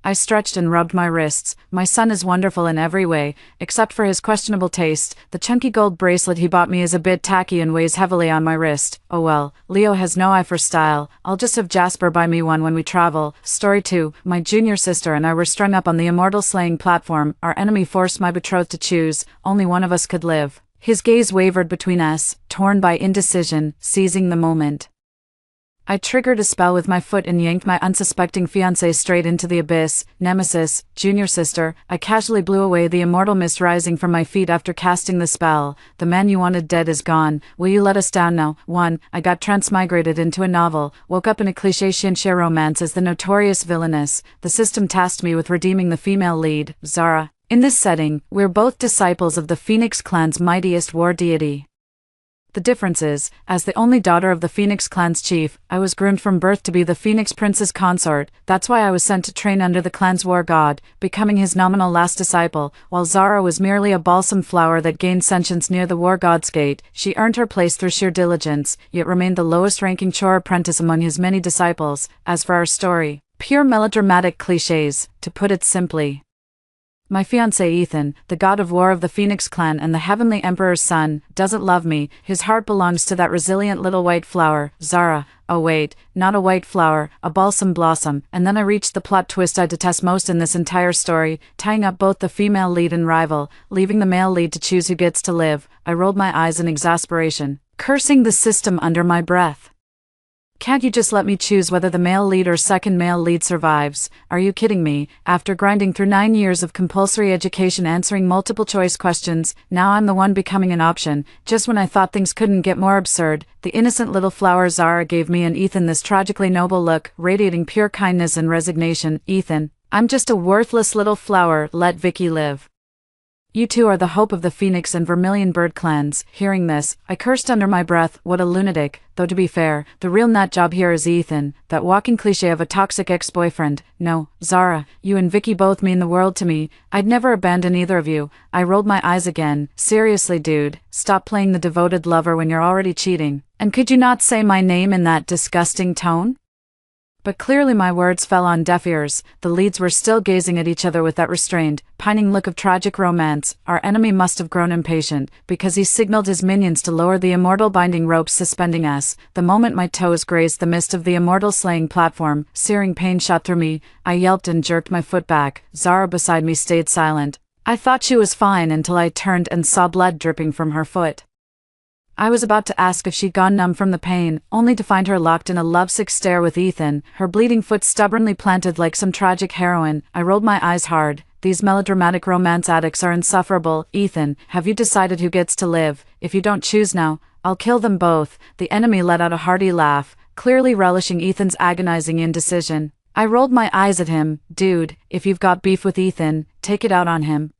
I stretched and rubbed my wrists. My son is wonderful in every way, except for his questionable taste. The chunky gold bracelet he bought me is a bit tacky and weighs heavily on my wrist. Oh well, Leo has no eye for style. I'll just have Jasper buy me one when we travel. Story 2. My junior sister and I were strung up on the immortal slaying platform. Our enemy forced my betrothed to choose. Only one of us could live. His gaze wavered between us, torn by indecision, seizing the moment. I triggered a spell with my foot and yanked my unsuspecting fiancé straight into the abyss. Nemesis, junior sister, I casually blew away the immortal mist rising from my feet after casting the spell. The man you wanted dead is gone. Will you let us down now? 1. I got transmigrated into a novel, woke up in a cliché Shinsha romance as the notorious villainess. The system tasked me with redeeming the female lead, Zara. In this setting, we're both disciples of the Phoenix clan's mightiest war deity. The difference is, as the only daughter of the Phoenix clan's chief, I was groomed from birth to be the Phoenix prince's consort. That's why I was sent to train under the clan's war god, becoming his nominal last disciple. While Zara was merely a balsam flower that gained sentience near the war god's gate, she earned her place through sheer diligence, yet remained the lowest-ranking chore apprentice among his many disciples. As for our story, pure melodramatic clichés, to put it simply. My fiancé Ethan, the god of war of the Phoenix clan and the heavenly emperor's son, doesn't love me. His heart belongs to that resilient little white flower, Zara. Oh wait, not a white flower, a balsam blossom. And then I reached the plot twist I detest most in this entire story, tying up both the female lead and rival, leaving the male lead to choose who gets to live. I rolled my eyes in exasperation, cursing the system under my breath. Can't you just let me choose whether the male lead or second male lead survives? Are you kidding me? After grinding through 9 years of compulsory education answering multiple choice questions, now I'm the one becoming an option. Just when I thought things couldn't get more absurd, the innocent little flower Zara gave me and Ethan this tragically noble look, radiating pure kindness and resignation. Ethan, I'm just a worthless little flower, let Vicky live. You two are the hope of the Phoenix and Vermilion Bird clans. Hearing this, I cursed under my breath. What a lunatic. Though to be fair, the real nut job here is Ethan, that walking cliché of a toxic ex-boyfriend. No, Zara, you and Vicky both mean the world to me. I'd never abandon either of you. I rolled my eyes again. Seriously, dude, stop playing the devoted lover when you're already cheating. And could you not say my name in that disgusting tone? But clearly my words fell on deaf ears. The leads were still gazing at each other with that restrained, pining look of tragic romance. Our enemy must have grown impatient, because he signaled his minions to lower the immortal binding ropes suspending us. The moment my toes grazed the mist of the immortal slaying platform, searing pain shot through me. I yelped and jerked my foot back. Zara beside me stayed silent. I thought she was fine until I turned and saw blood dripping from her foot. I was about to ask if she'd gone numb from the pain, only to find her locked in a lovesick stare with Ethan, her bleeding foot stubbornly planted like some tragic heroine. I rolled my eyes hard. These melodramatic romance addicts are insufferable. Ethan, have you decided who gets to live? If you don't choose now, I'll kill them both. The enemy let out a hearty laugh, clearly relishing Ethan's agonizing indecision. I rolled my eyes at him. Dude, if you've got beef with Ethan, take it out on him.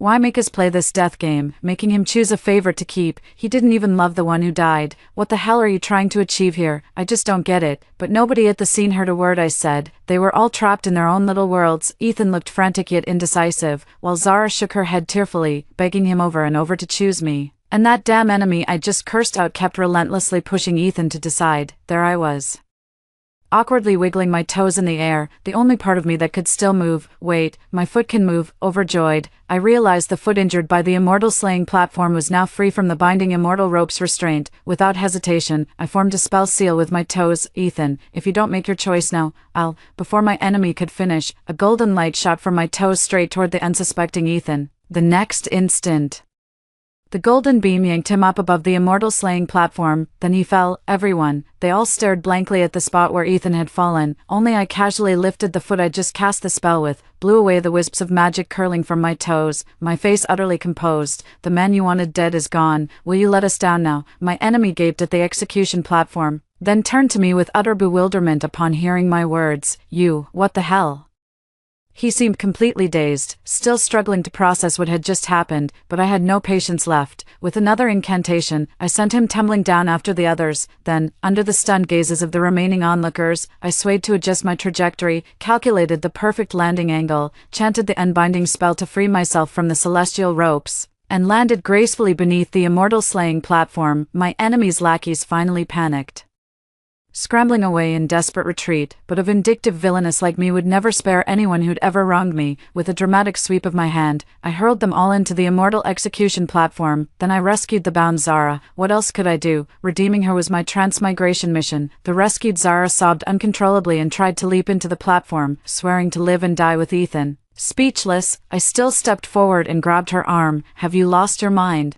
Why make us play this death game, making him choose a favorite to keep? He didn't even love the one who died. What the hell are you trying to achieve here? I just don't get it. But nobody at the scene heard a word I said. They were all trapped in their own little worlds. Ethan looked frantic yet indecisive, while Zara shook her head tearfully, begging him over and over to choose me. And that damn enemy I just cursed out kept relentlessly pushing Ethan to decide. There I was, awkwardly wiggling my toes in the air, the only part of me that could still move. Wait, my foot can move. Overjoyed, I realized the foot injured by the immortal slaying platform was now free from the binding immortal rope's restraint. Without hesitation, I formed a spell seal with my toes. Ethan, if you don't make your choice now, I'll... Before my enemy could finish, a golden light shot from my toes straight toward the unsuspecting Ethan. The next instant, The golden beam yanked him up above the immortal slaying platform, then he fell. Everyone, they all stared blankly at the spot where Ethan had fallen. Only I casually lifted the foot I'd just cast the spell with, blew away the wisps of magic curling from my toes, my face utterly composed. The man you wanted dead is gone. Will you let us down now? My enemy gaped at the execution platform, then turned to me with utter bewilderment upon hearing my words. You, what the hell? He seemed completely dazed, still struggling to process what had just happened, but I had no patience left. With another incantation, I sent him tumbling down after the others. Then, under the stunned gazes of the remaining onlookers, I swayed to adjust my trajectory, calculated the perfect landing angle, chanted the unbinding spell to free myself from the celestial ropes, and landed gracefully beneath the immortal slaying platform. My enemy's lackeys finally panicked, scrambling away in desperate retreat, but a vindictive villainess like me would never spare anyone who'd ever wronged me. With a dramatic sweep of my hand, I hurled them all into the immortal execution platform. Then I rescued the bound Zara. What else could I do? Redeeming her was my transmigration mission. The rescued Zara sobbed uncontrollably and tried to leap into the platform, swearing to live and die with Ethan. Speechless, I still stepped forward and grabbed her arm. Have you lost your mind?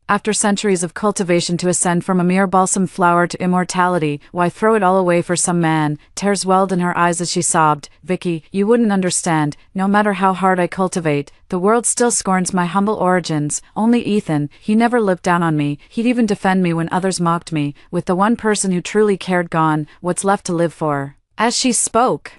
After centuries of cultivation to ascend from a mere balsam flower to immortality, why throw it all away for some man? Tears welled in her eyes as she sobbed. Vicky, you wouldn't understand. No matter how hard I cultivate, the world still scorns my humble origins. Only Ethan, he never looked down on me. He'd even defend me when others mocked me. With the one person who truly cared gone, what's left to live for? As she spoke,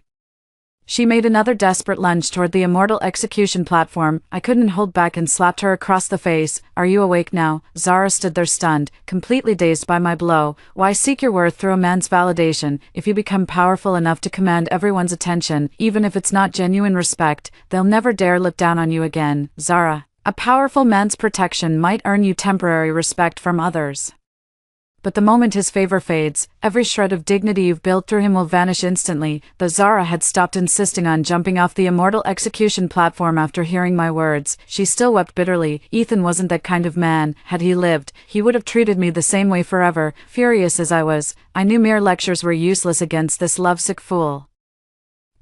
she made another desperate lunge toward the immortal execution platform. I couldn't hold back and slapped her across the face. Are you awake now? Zara stood there stunned, completely dazed by my blow. Why seek your worth through a man's validation? If you become powerful enough to command everyone's attention, even if it's not genuine respect, they'll never dare look down on you again. Zara, a powerful man's protection might earn you temporary respect from others, but the moment his favor fades, every shred of dignity you've built through him will vanish instantly. Though Zara had stopped insisting on jumping off the immortal execution platform after hearing my words, she still wept bitterly. Ethan wasn't that kind of man. Had he lived, he would have treated me the same way forever. Furious as I was, I knew mere lectures were useless against this lovesick fool.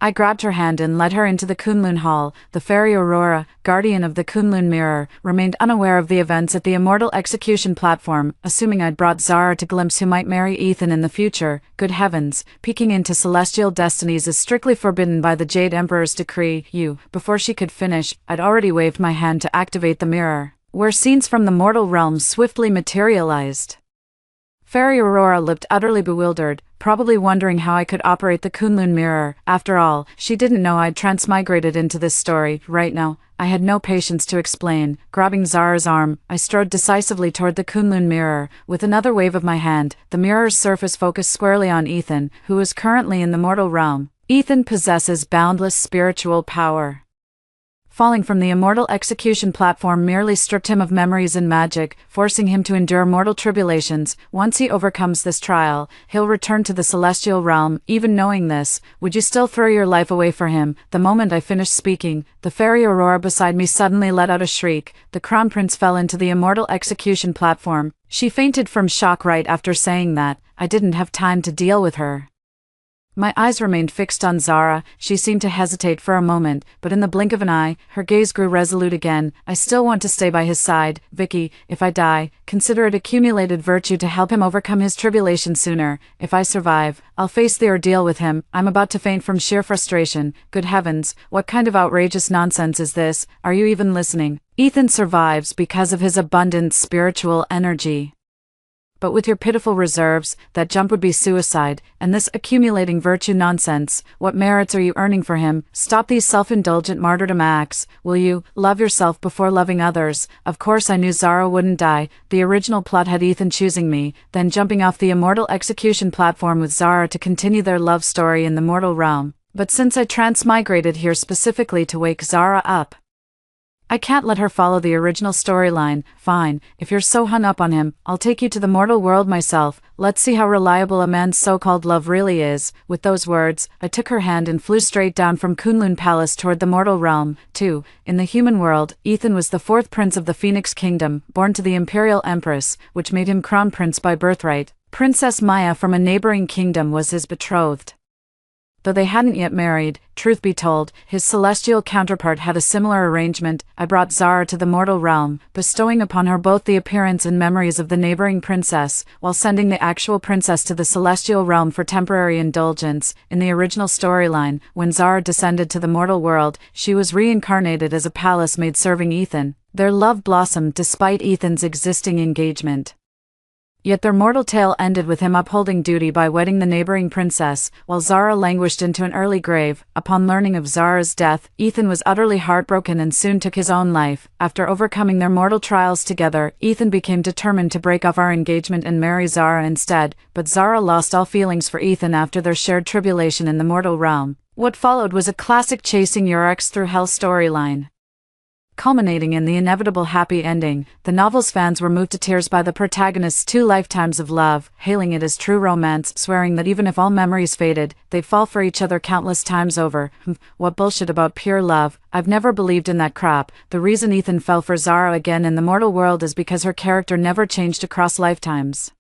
I grabbed her hand and led her into the Kunlun Hall. The fairy Aurora, guardian of the Kunlun Mirror, remained unaware of the events at the immortal execution platform, assuming I'd brought Zara to glimpse who might marry Ethan in the future. Good heavens, peeking into celestial destinies is strictly forbidden by the Jade Emperor's decree. Before she could finish, I'd already waved my hand to activate the mirror, where scenes from the mortal realm swiftly materialized. Fairy Aurora looked utterly bewildered, probably wondering how I could operate the Kunlun mirror. After all, she didn't know I'd transmigrated into this story. Right now, I had no patience to explain. Grabbing Zara's arm, I strode decisively toward the Kunlun mirror. With another wave of my hand, the mirror's surface focused squarely on Ethan, who is currently in the mortal realm. Ethan possesses boundless spiritual power. Falling from the immortal execution platform merely stripped him of memories and magic, forcing him to endure mortal tribulations. Once he overcomes this trial, he'll return to the celestial realm. Even knowing this, would you still throw your life away for him? The moment I finished speaking, the fairy Aurora beside me suddenly let out a shriek. The crown prince fell into the immortal execution platform. She fainted from shock right after saying that. I didn't have time to deal with her. My eyes remained fixed on Zara. She seemed to hesitate for a moment, but in the blink of an eye, her gaze grew resolute again. I still want to stay by his side. Vicky, if I die, consider it accumulated virtue to help him overcome his tribulation sooner. If I survive, I'll face the ordeal with him. I'm about to faint from sheer frustration. Good heavens, what kind of outrageous nonsense is this? Are you even listening? Ethan survives because of his abundant spiritual energy. But with your pitiful reserves, that jump would be suicide, and this accumulating virtue nonsense, what merits are you earning for him? Stop these self-indulgent martyrdom acts, will you? Love yourself before loving others. Of course I knew Zara wouldn't die. The original plot had Ethan choosing me, then jumping off the immortal execution platform with Zara to continue their love story in the mortal realm. But since I transmigrated here specifically to wake Zara up, I can't let her follow the original storyline. Fine, if you're so hung up on him, I'll take you to the mortal world myself. Let's see how reliable a man's so-called love really is. With those words, I took her hand and flew straight down from Kunlun Palace toward the mortal realm. 2. In the human world, Ethan was the fourth prince of the Phoenix Kingdom, born to the Imperial Empress, which made him crown prince by birthright. Princess Maya from a neighboring kingdom was his betrothed. Though they hadn't yet married, truth be told, his celestial counterpart had a similar arrangement. I brought Zara to the mortal realm, bestowing upon her both the appearance and memories of the neighboring princess, while sending the actual princess to the celestial realm for temporary indulgence. In the original storyline, when Zara descended to the mortal world, she was reincarnated as a palace maid serving Ethan. Their love blossomed despite Ethan's existing engagement. Yet their mortal tale ended with him upholding duty by wedding the neighboring princess, while Zara languished into an early grave. Upon learning of Zara's death, Ethan was utterly heartbroken and soon took his own life. After overcoming their mortal trials together, Ethan became determined to break off our engagement and marry Zara instead, but Zara lost all feelings for Ethan after their shared tribulation in the mortal realm. What followed was a classic chasing your ex through hell storyline, culminating in the inevitable happy ending. The novel's fans were moved to tears by the protagonist's 2 lifetimes of love, hailing it as true romance, swearing that even if all memories faded, they'd fall for each other countless times over. What bullshit about pure love. I've never believed in that crap. The reason Ethan fell for Zara again in the mortal world is because her character never changed across lifetimes.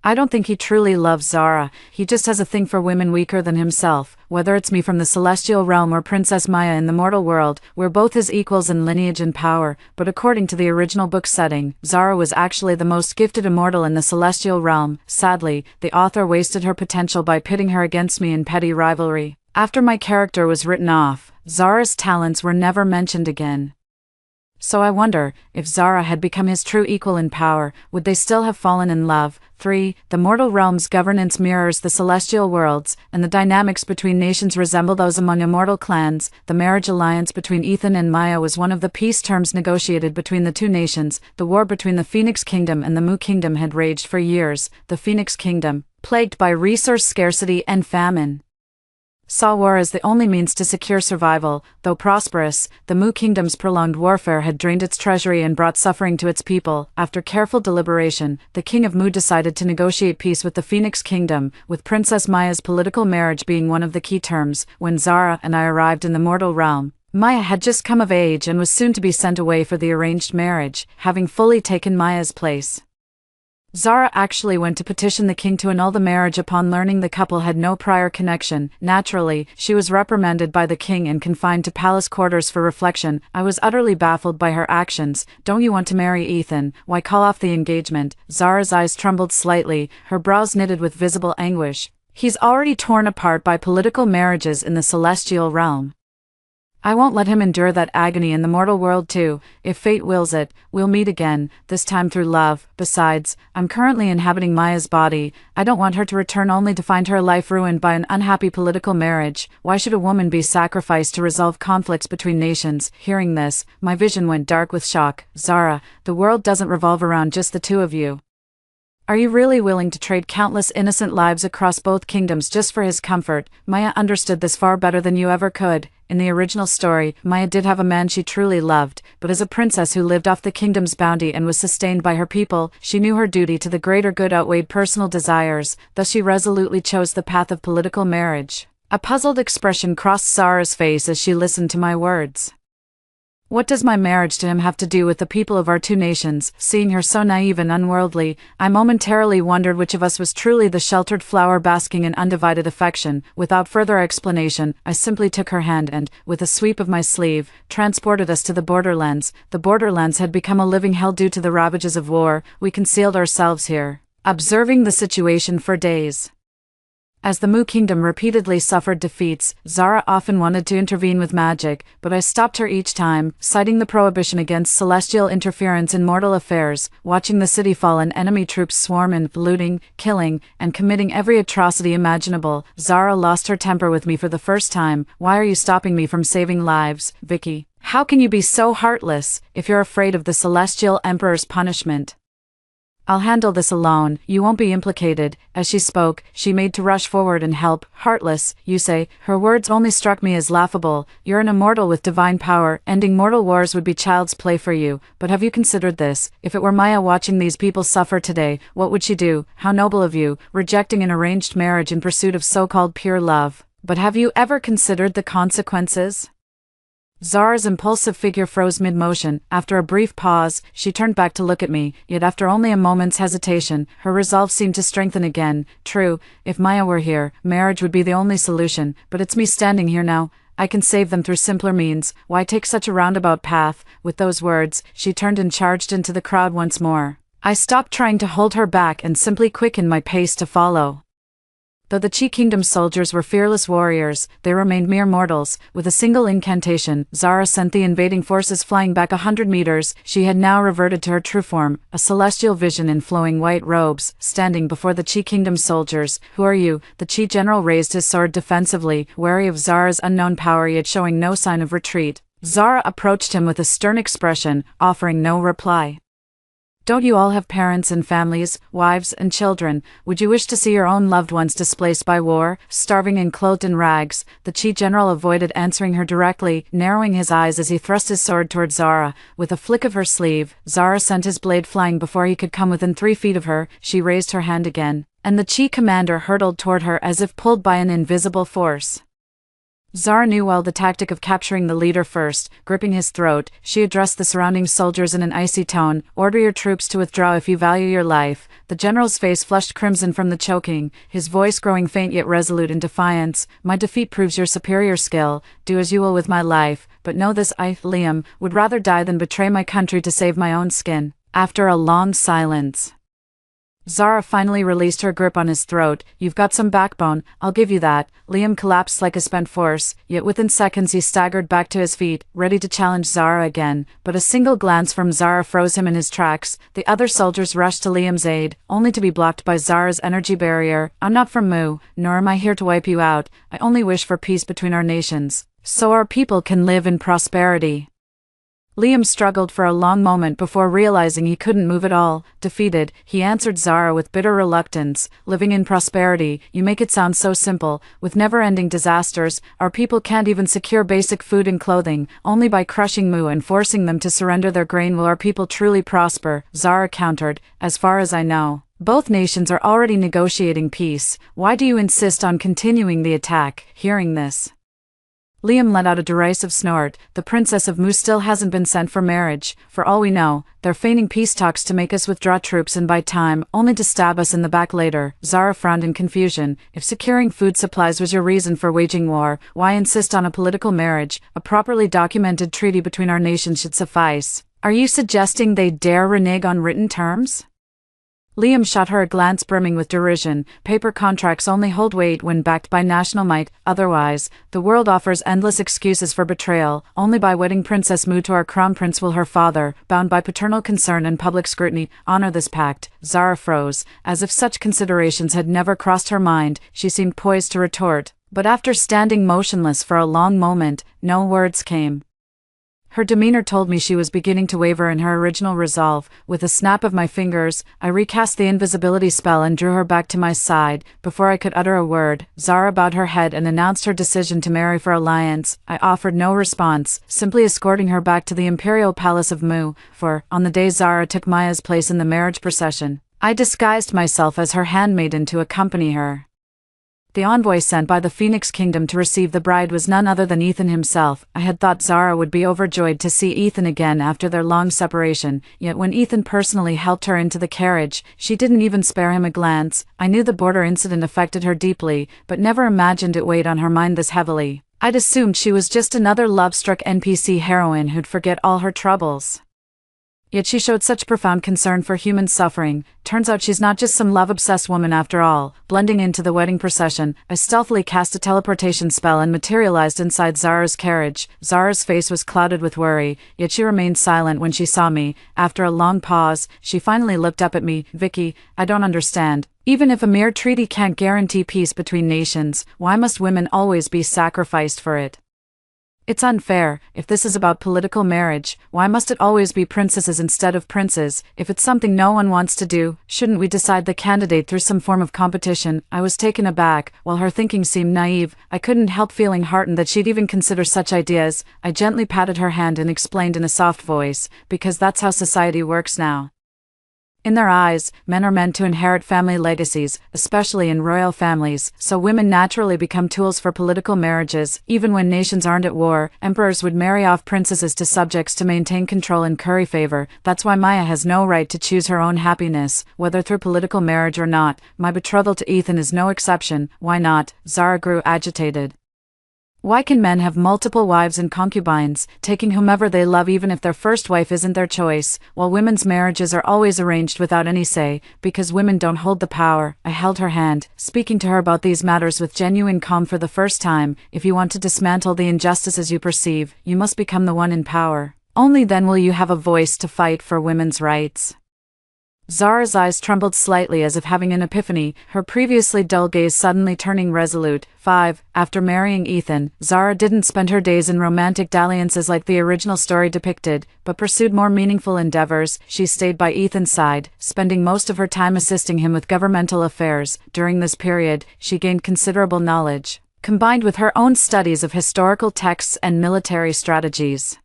I don't think he truly loves Zara, he just has a thing for women weaker than himself. Whether it's me from the celestial realm or Princess Maya in the mortal world, we're both his equals in lineage and power, but according to the original book setting, Zara was actually the most gifted immortal in the celestial realm. Sadly, the author wasted her potential by pitting her against me in petty rivalry. After my character was written off, Zara's talents were never mentioned again. So I wonder, if Zara had become his true equal in power, would they still have fallen in love? 3. The mortal realm's governance mirrors the celestial world's, and the dynamics between nations resemble those among immortal clans. The marriage alliance between Ethan and Maya was one of the peace terms negotiated between the 2 nations. The war between the Phoenix Kingdom and the Mu Kingdom had raged for years. The Phoenix Kingdom, plagued by resource scarcity and famine, saw war as the only means to secure survival. Though prosperous, the Mu Kingdom's prolonged warfare had drained its treasury and brought suffering to its people. After careful deliberation, the King of Mu decided to negotiate peace with the Phoenix Kingdom, with Princess Maya's political marriage being one of the key terms. When Zara and I arrived in the mortal realm, Maya had just come of age and was soon to be sent away for the arranged marriage, having fully taken Maya's place. Zara actually went to petition the king to annul the marriage upon learning the couple had no prior connection. Naturally, she was reprimanded by the king and confined to palace quarters for reflection. I was utterly baffled by her actions. Don't you want to marry Ethan? Why call off the engagement? Zara's eyes trembled slightly, her brows knitted with visible anguish. He's already torn apart by political marriages in the celestial realm. I won't let him endure that agony in the mortal world too. If fate wills it, we'll meet again, this time through love. Besides, I'm currently inhabiting Maya's body. I don't want her to return only to find her life ruined by an unhappy political marriage. Why should a woman be sacrificed to resolve conflicts between nations? Hearing this, my vision went dark with shock. Zara, the world doesn't revolve around just the 2 of you. Are you really willing to trade countless innocent lives across both kingdoms just for his comfort? Maya understood this far better than you ever could. In the original story, Maya did have a man she truly loved, but as a princess who lived off the kingdom's bounty and was sustained by her people, she knew her duty to the greater good outweighed personal desires, thus she resolutely chose the path of political marriage. A puzzled expression crossed Zara's face as she listened to my words. What does my marriage to him have to do with the people of our 2 nations? Seeing her so naive and unworldly, I momentarily wondered which of us was truly the sheltered flower basking in undivided affection. Without further explanation, I simply took her hand and, with a sweep of my sleeve, transported us to the borderlands. The borderlands had become a living hell due to the ravages of war. We concealed ourselves here, observing the situation for days. As the Mu Kingdom repeatedly suffered defeats, Zara often wanted to intervene with magic, but I stopped her each time, citing the prohibition against celestial interference in mortal affairs. Watching the city fall and enemy troops swarm in, looting, killing, and committing every atrocity imaginable, Zara lost her temper with me for the first time. Why are you stopping me from saving lives, Vicky? How can you be so heartless, if you're afraid of the Celestial Emperor's punishment? I'll handle this alone, you won't be implicated. As she spoke, she made to rush forward and help. Heartless, you say? Her words only struck me as laughable. You're an immortal with divine power. Ending mortal wars would be child's play for you. But have you considered this? If it were Maya watching these people suffer today, what would she do? How noble of you, rejecting an arranged marriage in pursuit of so-called pure love. But have you ever considered the consequences? Zara's impulsive figure froze mid-motion. After a brief pause, she turned back to look at me, yet after only a moment's hesitation, her resolve seemed to strengthen again. True, if Maya were here, marriage would be the only solution, but it's me standing here now. I can save them through simpler means. Why take such a roundabout path? With those words, she turned and charged into the crowd once more. I stopped trying to hold her back and simply quickened my pace to follow. Though the Qi Kingdom soldiers were fearless warriors, they remained mere mortals. With a single incantation, Zara sent the invading forces flying back 100 meters. She had now reverted to her true form, a celestial vision in flowing white robes, standing before the Qi Kingdom soldiers. Who are you? The Qi general raised his sword defensively, wary of Zara's unknown power yet showing no sign of retreat. Zara approached him with a stern expression, offering no reply. Don't you all have parents and families, wives and children? Would you wish to see your own loved ones displaced by war, starving and clothed in rags? The Qi general avoided answering her directly, narrowing his eyes as he thrust his sword toward Zara. With a flick of her sleeve, Zara sent his blade flying before he could come within 3 feet of her. She raised her hand again, and the Qi commander hurtled toward her as if pulled by an invisible force. Zara knew well the tactic of capturing the leader first. Gripping his throat, she addressed the surrounding soldiers in an icy tone. Order your troops to withdraw if you value your life. The general's face flushed crimson from the choking, his voice growing faint yet resolute in defiance. My defeat proves your superior skill. Do as you will with my life, but know this: I, Liam, would rather die than betray my country to save my own skin. After a long silence, Zara finally released her grip on his throat. You've got some backbone, I'll give you that. Liam collapsed like a spent force, yet within seconds he staggered back to his feet, ready to challenge Zara again. But a single glance from Zara froze him in his tracks. The other soldiers rushed to Liam's aid, only to be blocked by Zara's energy barrier. I'm not from Mu, nor am I here to wipe you out. I only wish for peace between our nations, so our people can live in prosperity. Liam struggled for a long moment before realizing he couldn't move at all. Defeated, he answered Zara with bitter reluctance. Living in prosperity, you make it sound so simple. With never-ending disasters, our people can't even secure basic food and clothing. Only by crushing Mu and forcing them to surrender their grain will our people truly prosper, Zara countered. As far as I know, both nations are already negotiating peace. Why do you insist on continuing the attack? Hearing this, Liam let out a derisive snort. The Princess of Mu still hasn't been sent for marriage. For all we know, they're feigning peace talks to make us withdraw troops and buy time, only to stab us in the back later. Zara frowned in confusion. If securing food supplies was your reason for waging war, why insist on a political marriage? A properly documented treaty between our nations should suffice. Are you suggesting they dare renege on written terms? Liam shot her a glance brimming with derision. Paper contracts only hold weight when backed by national might. Otherwise, the world offers endless excuses for betrayal. Only by wedding Princess Mu to our crown prince will her father, bound by paternal concern and public scrutiny, honor this pact. Zara froze. As if such considerations had never crossed her mind, she seemed poised to retort. But after standing motionless for a long moment, no words came. Her demeanor told me she was beginning to waver in her original resolve. With a snap of my fingers, I recast the invisibility spell and drew her back to my side. Before I could utter a word, Zara bowed her head and announced her decision to marry for alliance. I offered no response, simply escorting her back to the imperial palace of Mu, for, on the day Zara took Maya's place in the marriage procession, I disguised myself as her handmaiden to accompany her. The envoy sent by the Phoenix Kingdom to receive the bride was none other than Ethan himself. I had thought Zara would be overjoyed to see Ethan again after their long separation, yet when Ethan personally helped her into the carriage, she didn't even spare him a glance. I knew the border incident affected her deeply, but never imagined it weighed on her mind this heavily. I'd assumed she was just another love-struck NPC heroine who'd forget all her troubles. Yet she showed such profound concern for human suffering. Turns out she's not just some love-obsessed woman after all. Blending into the wedding procession, I stealthily cast a teleportation spell and materialized inside Zara's carriage. Zara's face was clouded with worry, yet she remained silent when she saw me. After a long pause, she finally looked up at me. Vicky, I don't understand. Even if a mere treaty can't guarantee peace between nations, why must women always be sacrificed for it? It's unfair. If this is about political marriage, why must it always be princesses instead of princes? If it's something no one wants to do, shouldn't we decide the candidate through some form of competition? I was taken aback. While her thinking seemed naive, I couldn't help feeling heartened that she'd even consider such ideas. I gently patted her hand and explained in a soft voice, because that's how society works now. In their eyes, men are meant to inherit family legacies, especially in royal families, so women naturally become tools for political marriages. Even when nations aren't at war, emperors would marry off princesses to subjects to maintain control and curry favor. That's why Maya has no right to choose her own happiness, whether through political marriage or not. My betrothal to Ethan is no exception. Why not? Zara grew agitated. Why can men have multiple wives and concubines, taking whomever they love even if their first wife isn't their choice, while women's marriages are always arranged without any say, because women don't hold the power? I held her hand, speaking to her about these matters with genuine calm for the first time. If you want to dismantle the injustices you perceive, you must become the one in power. Only then will you have a voice to fight for women's rights. Zara's eyes trembled slightly as if having an epiphany, her previously dull gaze suddenly turning resolute. 5. After marrying Ethan, Zara didn't spend her days in romantic dalliances like the original story depicted, but pursued more meaningful endeavors. She stayed by Ethan's side, spending most of her time assisting him with governmental affairs. During this period, she gained considerable knowledge, combined with her own studies of historical texts and military strategies.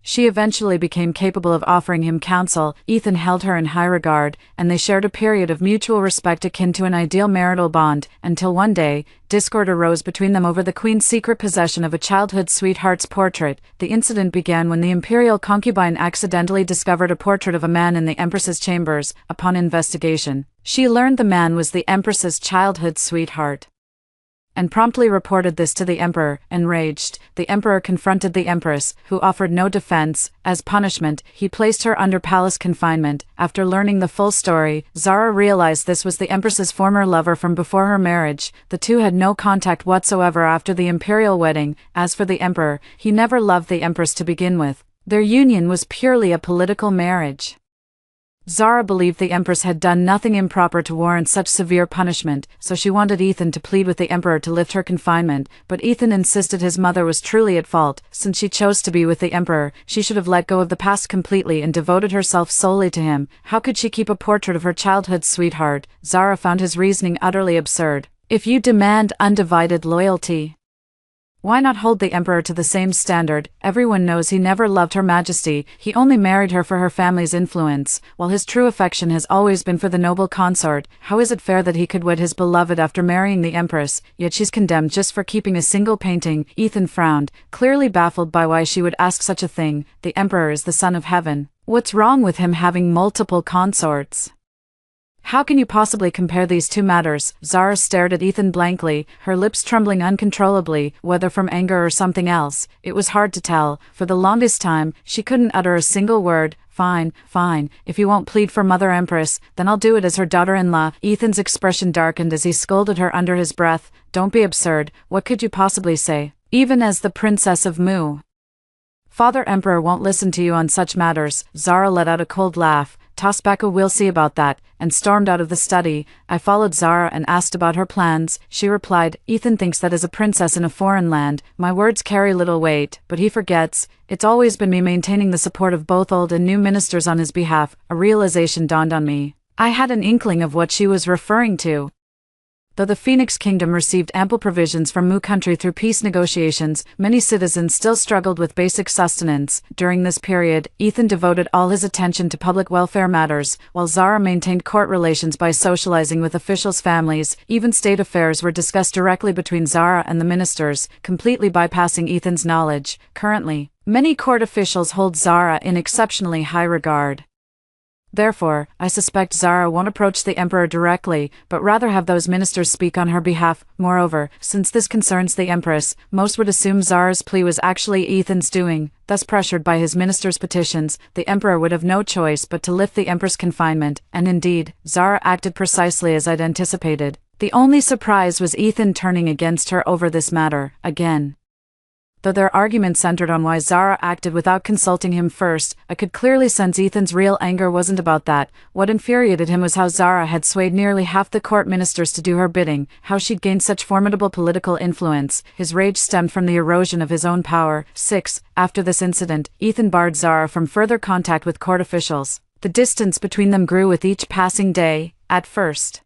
She eventually became capable of offering him counsel. Ethan held her in high regard, and they shared a period of mutual respect akin to an ideal marital bond, until one day, discord arose between them over the queen's secret possession of a childhood sweetheart's portrait. The incident began when the imperial concubine accidentally discovered a portrait of a man in the empress's chambers. Upon investigation, she learned the man was the empress's childhood sweetheart, and promptly reported this to the emperor. Enraged, the emperor confronted the empress, who offered no defense. As punishment, he placed her under palace confinement. After learning the full story, Zara realized this was the empress's former lover from before her marriage. The two had no contact whatsoever after the imperial wedding. As for the emperor, he never loved the empress to begin with. Their union was purely a political marriage. Zara believed the empress had done nothing improper to warrant such severe punishment, so she wanted Ethan to plead with the emperor to lift her confinement, but Ethan insisted his mother was truly at fault. Since she chose to be with the emperor, she should have let go of the past completely and devoted herself solely to him. How could she keep a portrait of her childhood sweetheart? Zara found his reasoning utterly absurd. If you demand undivided loyalty, why not hold the emperor to the same standard? Everyone knows he never loved Her Majesty, he only married her for her family's influence, while his true affection has always been for the noble consort. How is it fair that he could wed his beloved after marrying the empress, yet she's condemned just for keeping a single painting? Ethan frowned, clearly baffled by why she would ask such a thing. The emperor is the son of heaven. What's wrong with him having multiple consorts? How can you possibly compare these two matters? Zara stared at Ethan blankly, her lips trembling uncontrollably, whether from anger or something else. It was hard to tell. For the longest time, she couldn't utter a single word. Fine, fine, if you won't plead for Mother Empress, then I'll do it as her daughter-in-law. Ethan's expression darkened as he scolded her under his breath. Don't be absurd, what could you possibly say? Even as the Princess of Mu, Father Emperor won't listen to you on such matters. Zara let out a cold laugh, tossed back a "we'll see about that," and stormed out of the study. I followed Zara and asked about her plans. She replied, Ethan thinks that as a princess in a foreign land, my words carry little weight, but he forgets, it's always been me maintaining the support of both old and new ministers on his behalf. A realization dawned on me. I had an inkling of what she was referring to. Though the Phoenix Kingdom received ample provisions from Mu country through peace negotiations, many citizens still struggled with basic sustenance. During this period, Ethan devoted all his attention to public welfare matters, while Zara maintained court relations by socializing with officials' families. Even state affairs were discussed directly between Zara and the ministers, completely bypassing Ethan's knowledge. Currently, many court officials hold Zara in exceptionally high regard. Therefore, I suspect Zara won't approach the emperor directly, but rather have those ministers speak on her behalf. Moreover, since this concerns the empress, most would assume Zara's plea was actually Ethan's doing. Thus pressured by his ministers' petitions, the emperor would have no choice but to lift the empress' confinement, and indeed, Zara acted precisely as I'd anticipated. The only surprise was Ethan turning against her over this matter, again. Though their argument centered on why Zara acted without consulting him first, I could clearly sense Ethan's real anger wasn't about that. What infuriated him was how Zara had swayed nearly half the court ministers to do her bidding, how she'd gained such formidable political influence. His rage stemmed from the erosion of his own power. 6. After this incident, Ethan barred Zara from further contact with court officials. The distance between them grew with each passing day. At first,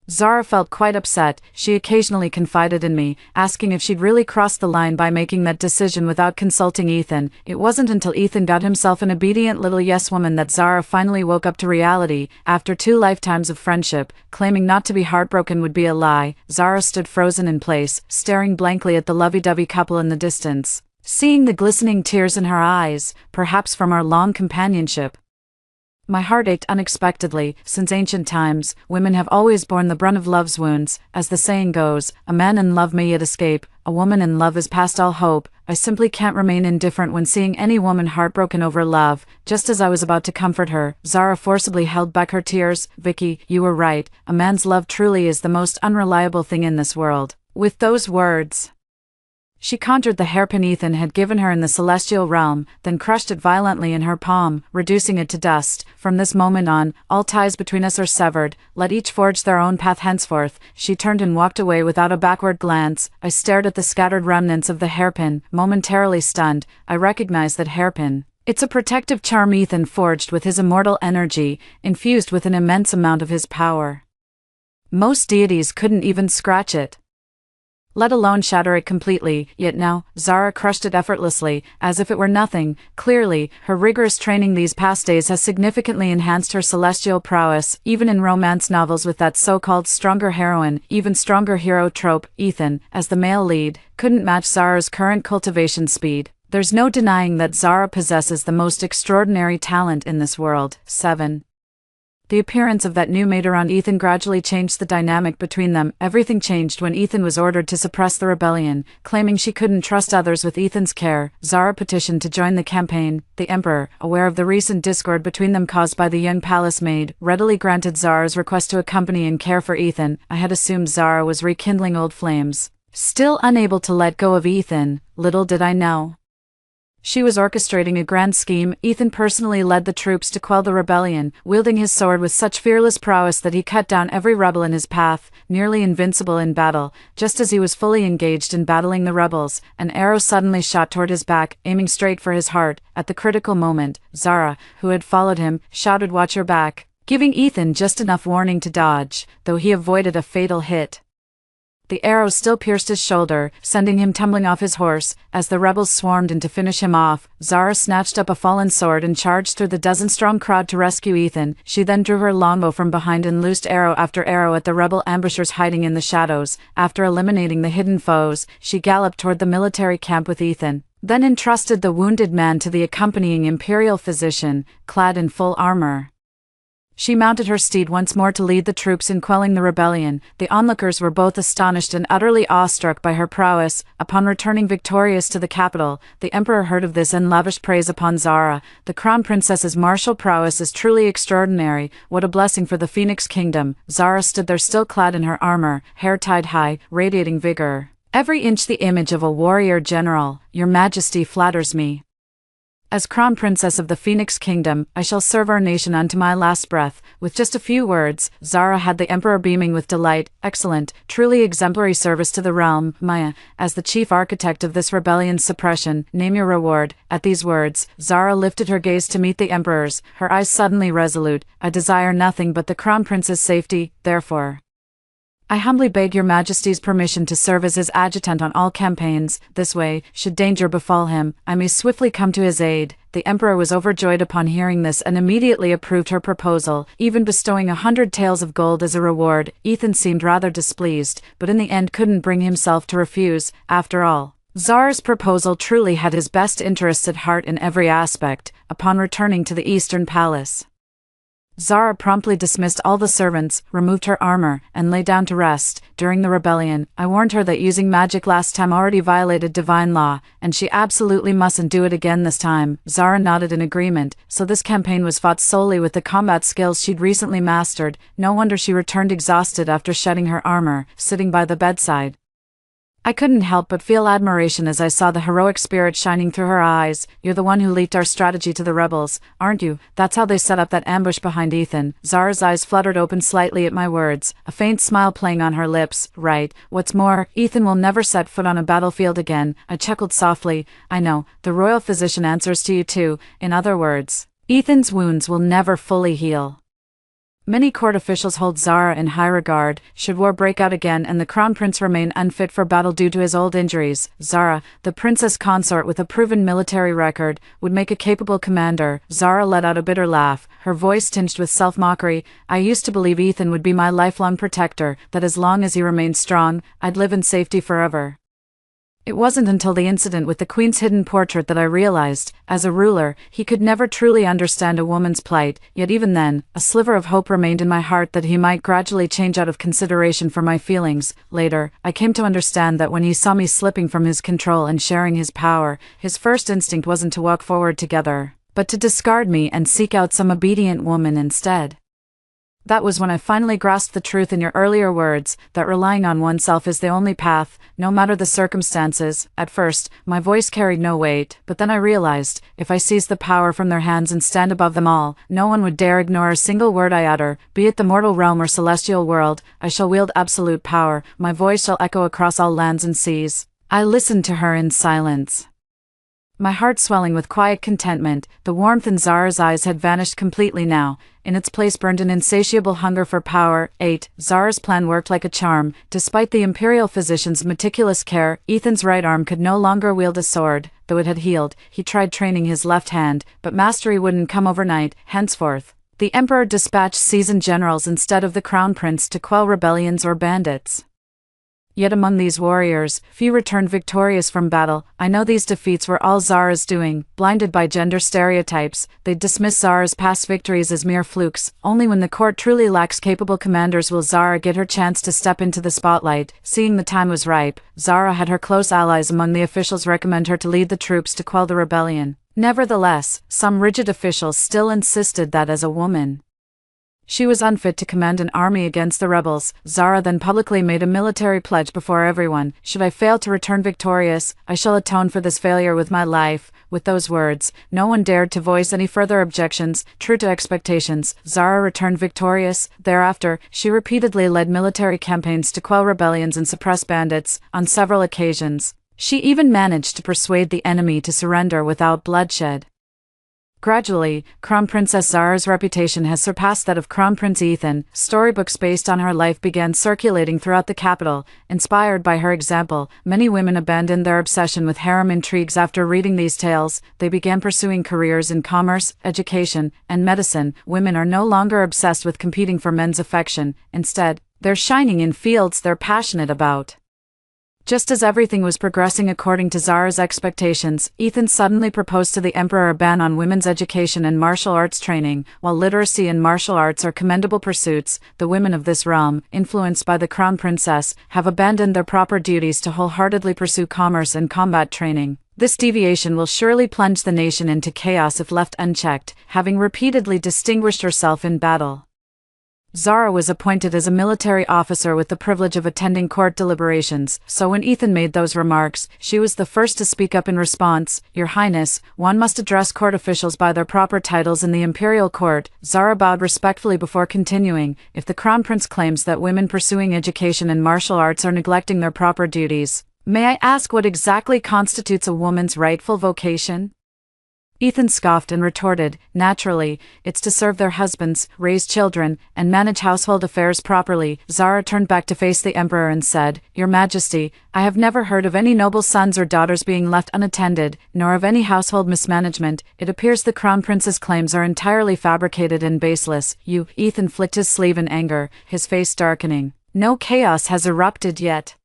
Zara felt quite upset. She occasionally confided in me, asking if she'd really crossed the line by making that decision without consulting Ethan. It wasn't until Ethan got himself an obedient little yes-woman that Zara finally woke up to reality. After 2 lifetimes of friendship, claiming not to be heartbroken would be a lie, Zara stood frozen in place, staring blankly at the lovey-dovey couple in the distance. Seeing the glistening tears in her eyes, perhaps from our long companionship. My heart ached unexpectedly. Since ancient times, women have always borne the brunt of love's wounds. As the saying goes, a man in love may yet escape, a woman in love is past all hope. I simply can't remain indifferent when seeing any woman heartbroken over love. Just as I was about to comfort her, Zara forcibly held back her tears. "Vicky, you were right. A man's love truly is the most unreliable thing in this world." With those words, she conjured the hairpin Ethan had given her in the celestial realm, then crushed it violently in her palm, reducing it to dust. "From this moment on, all ties between us are severed. Let each forge their own path henceforth." She turned and walked away without a backward glance. I stared at the scattered remnants of the hairpin, momentarily stunned. I recognized that hairpin. It's a protective charm Ethan forged with his immortal energy, infused with an immense amount of his power. Most deities couldn't even scratch it, let alone shatter it completely. Yet now, Zara crushed it effortlessly, as if it were nothing. Clearly, her rigorous training these past days has significantly enhanced her celestial prowess. Even in romance novels with that so-called stronger heroine, even stronger hero trope, Ethan, as the male lead, couldn't match Zara's current cultivation speed. There's no denying that Zara possesses the most extraordinary talent in this world. 7. The appearance of that new mate around Ethan gradually changed the dynamic between them. Everything changed when Ethan was ordered to suppress the rebellion. Claiming she couldn't trust others with Ethan's care, Zara petitioned to join the campaign. The Emperor, aware of the recent discord between them caused by the young palace maid, readily granted Zara's request to accompany and care for Ethan. I had assumed Zara was rekindling old flames. Still unable to let go of Ethan, little did I know she was orchestrating a grand scheme. Ethan personally led the troops to quell the rebellion, wielding his sword with such fearless prowess that he cut down every rebel in his path, nearly invincible in battle. Just as he was fully engaged in battling the rebels, an arrow suddenly shot toward his back, aiming straight for his heart. At the critical moment, Zara, who had followed him, shouted, "Watch your back," giving Ethan just enough warning to dodge, though he avoided a fatal hit. The arrow still pierced his shoulder, sending him tumbling off his horse. As the rebels swarmed in to finish him off, Zara snatched up a fallen sword and charged through the dozen-strong crowd to rescue Ethan. She then drew her longbow from behind and loosed arrow after arrow at the rebel ambushers hiding in the shadows. After eliminating the hidden foes, she galloped toward the military camp with Ethan, then entrusted the wounded man to the accompanying imperial physician, clad in full armor. She mounted her steed once more to lead the troops in quelling the rebellion. The onlookers were both astonished and utterly awestruck by her prowess. Upon returning victorious to the capital, the emperor heard of this and lavished praise upon Zara. "The crown princess's martial prowess is truly extraordinary. What a blessing for the Phoenix Kingdom." Zara stood there still clad in her armor, hair tied high, radiating vigor. "Every inch the image of a warrior general. Your Majesty flatters me. As Crown Princess of the Phoenix Kingdom, I shall serve our nation unto my last breath." With just a few words, Zara had the emperor beaming with delight. "Excellent, truly exemplary service to the realm, Maya. As the chief architect of this rebellion's suppression, name your reward." At these words, Zara lifted her gaze to meet the emperor's, her eyes suddenly resolute. "I desire nothing but the Crown Prince's safety, therefore I humbly beg your Majesty's permission to serve as his adjutant on all campaigns. This way, should danger befall him, I may swiftly come to his aid." The emperor was overjoyed upon hearing this and immediately approved her proposal, even bestowing 100 taels of gold as a reward. Ethan seemed rather displeased, but in the end couldn't bring himself to refuse. After all, Zara's proposal truly had his best interests at heart in every aspect. Upon returning to the Eastern Palace, Zara promptly dismissed all the servants, removed her armor, and lay down to rest. During the rebellion, I warned her that using magic last time already violated divine law, and she absolutely mustn't do it again this time. Zara nodded in agreement, so this campaign was fought solely with the combat skills she'd recently mastered. No wonder she returned exhausted after shedding her armor, sitting by the bedside. I couldn't help but feel admiration as I saw the heroic spirit shining through her eyes. "You're the one who leaked our strategy to the rebels, aren't you? That's how they set up that ambush behind Ethan." Zara's eyes fluttered open slightly at my words, a faint smile playing on her lips. "Right. What's more, Ethan will never set foot on a battlefield again." I chuckled softly. "I know, the royal physician answers to you too. In other words, Ethan's wounds will never fully heal." Many court officials hold Zara in high regard. Should war break out again and the crown prince remain unfit for battle due to his old injuries, Zara, the princess consort with a proven military record, would make a capable commander. Zara let out a bitter laugh, her voice tinged with self-mockery. I used to believe Ethan would be my lifelong protector, that as long as he remained strong, I'd live in safety forever. It wasn't until the incident with the queen's hidden portrait that I realized, as a ruler, he could never truly understand a woman's plight, yet even then, a sliver of hope remained in my heart that he might gradually change out of consideration for my feelings. Later, I came to understand that when he saw me slipping from his control and sharing his power, his first instinct wasn't to walk forward together, but to discard me and seek out some obedient woman instead. That was when I finally grasped the truth in your earlier words, that relying on oneself is the only path, no matter the circumstances. At first, my voice carried no weight, but then I realized, if I seized the power from their hands and stand above them all, no one would dare ignore a single word I utter, be it the mortal realm or celestial world. I shall wield absolute power, my voice shall echo across all lands and seas. I listened to her in silence, my heart swelling with quiet contentment. The warmth in Zara's eyes had vanished completely now. In its place burned an insatiable hunger for power. 8. Zara's plan worked like a charm. Despite the imperial physician's meticulous care, Ethan's right arm could no longer wield a sword, though it had healed. He tried training his left hand, but mastery wouldn't come overnight. Henceforth, the emperor dispatched seasoned generals instead of the crown prince to quell rebellions or bandits. Yet among these warriors, few returned victorious from battle. I know these defeats were all Zara's doing. Blinded by gender stereotypes, they dismiss Zara's past victories as mere flukes. Only when the court truly lacks capable commanders will Zara get her chance to step into the spotlight. Seeing the time was ripe, Zara had her close allies among the officials recommend her to lead the troops to quell the rebellion. Nevertheless, some rigid officials still insisted that as a woman, she was unfit to command an army against the rebels. Zara then publicly made a military pledge before everyone. Should I fail to return victorious, I shall atone for this failure with my life. With those words, no one dared to voice any further objections. True to expectations, Zara returned victorious. Thereafter, she repeatedly led military campaigns to quell rebellions and suppress bandits. On several occasions, she even managed to persuade the enemy to surrender without bloodshed. Gradually, Crown Princess Zara's reputation has surpassed that of Crown Prince Ethan. Storybooks based on her life began circulating throughout the capital. Inspired by her example, many women abandoned their obsession with harem intrigues after reading these tales. They began pursuing careers in commerce, education, and medicine. Women are no longer obsessed with competing for men's affection. Instead, they're shining in fields they're passionate about. Just as everything was progressing according to Zara's expectations, Ethan suddenly proposed to the emperor a ban on women's education and martial arts training. While literacy and martial arts are commendable pursuits, the women of this realm, influenced by the crown princess, have abandoned their proper duties to wholeheartedly pursue commerce and combat training. This deviation will surely plunge the nation into chaos if left unchecked. Having repeatedly distinguished herself in battle, Zara was appointed as a military officer with the privilege of attending court deliberations, so when Ethan made those remarks, she was the first to speak up in response. Your Highness, one must address court officials by their proper titles in the imperial court. Zara bowed respectfully before continuing. If the crown prince claims that women pursuing education and martial arts are neglecting their proper duties, may I ask what exactly constitutes a woman's rightful vocation? Ethan scoffed and retorted, naturally, it's to serve their husbands, raise children, and manage household affairs properly. Zara turned back to face the emperor and said, Your Majesty, I have never heard of any noble sons or daughters being left unattended, nor of any household mismanagement. It appears the crown prince's claims are entirely fabricated and baseless. Ethan flicked his sleeve in anger, his face darkening. No chaos has erupted yet.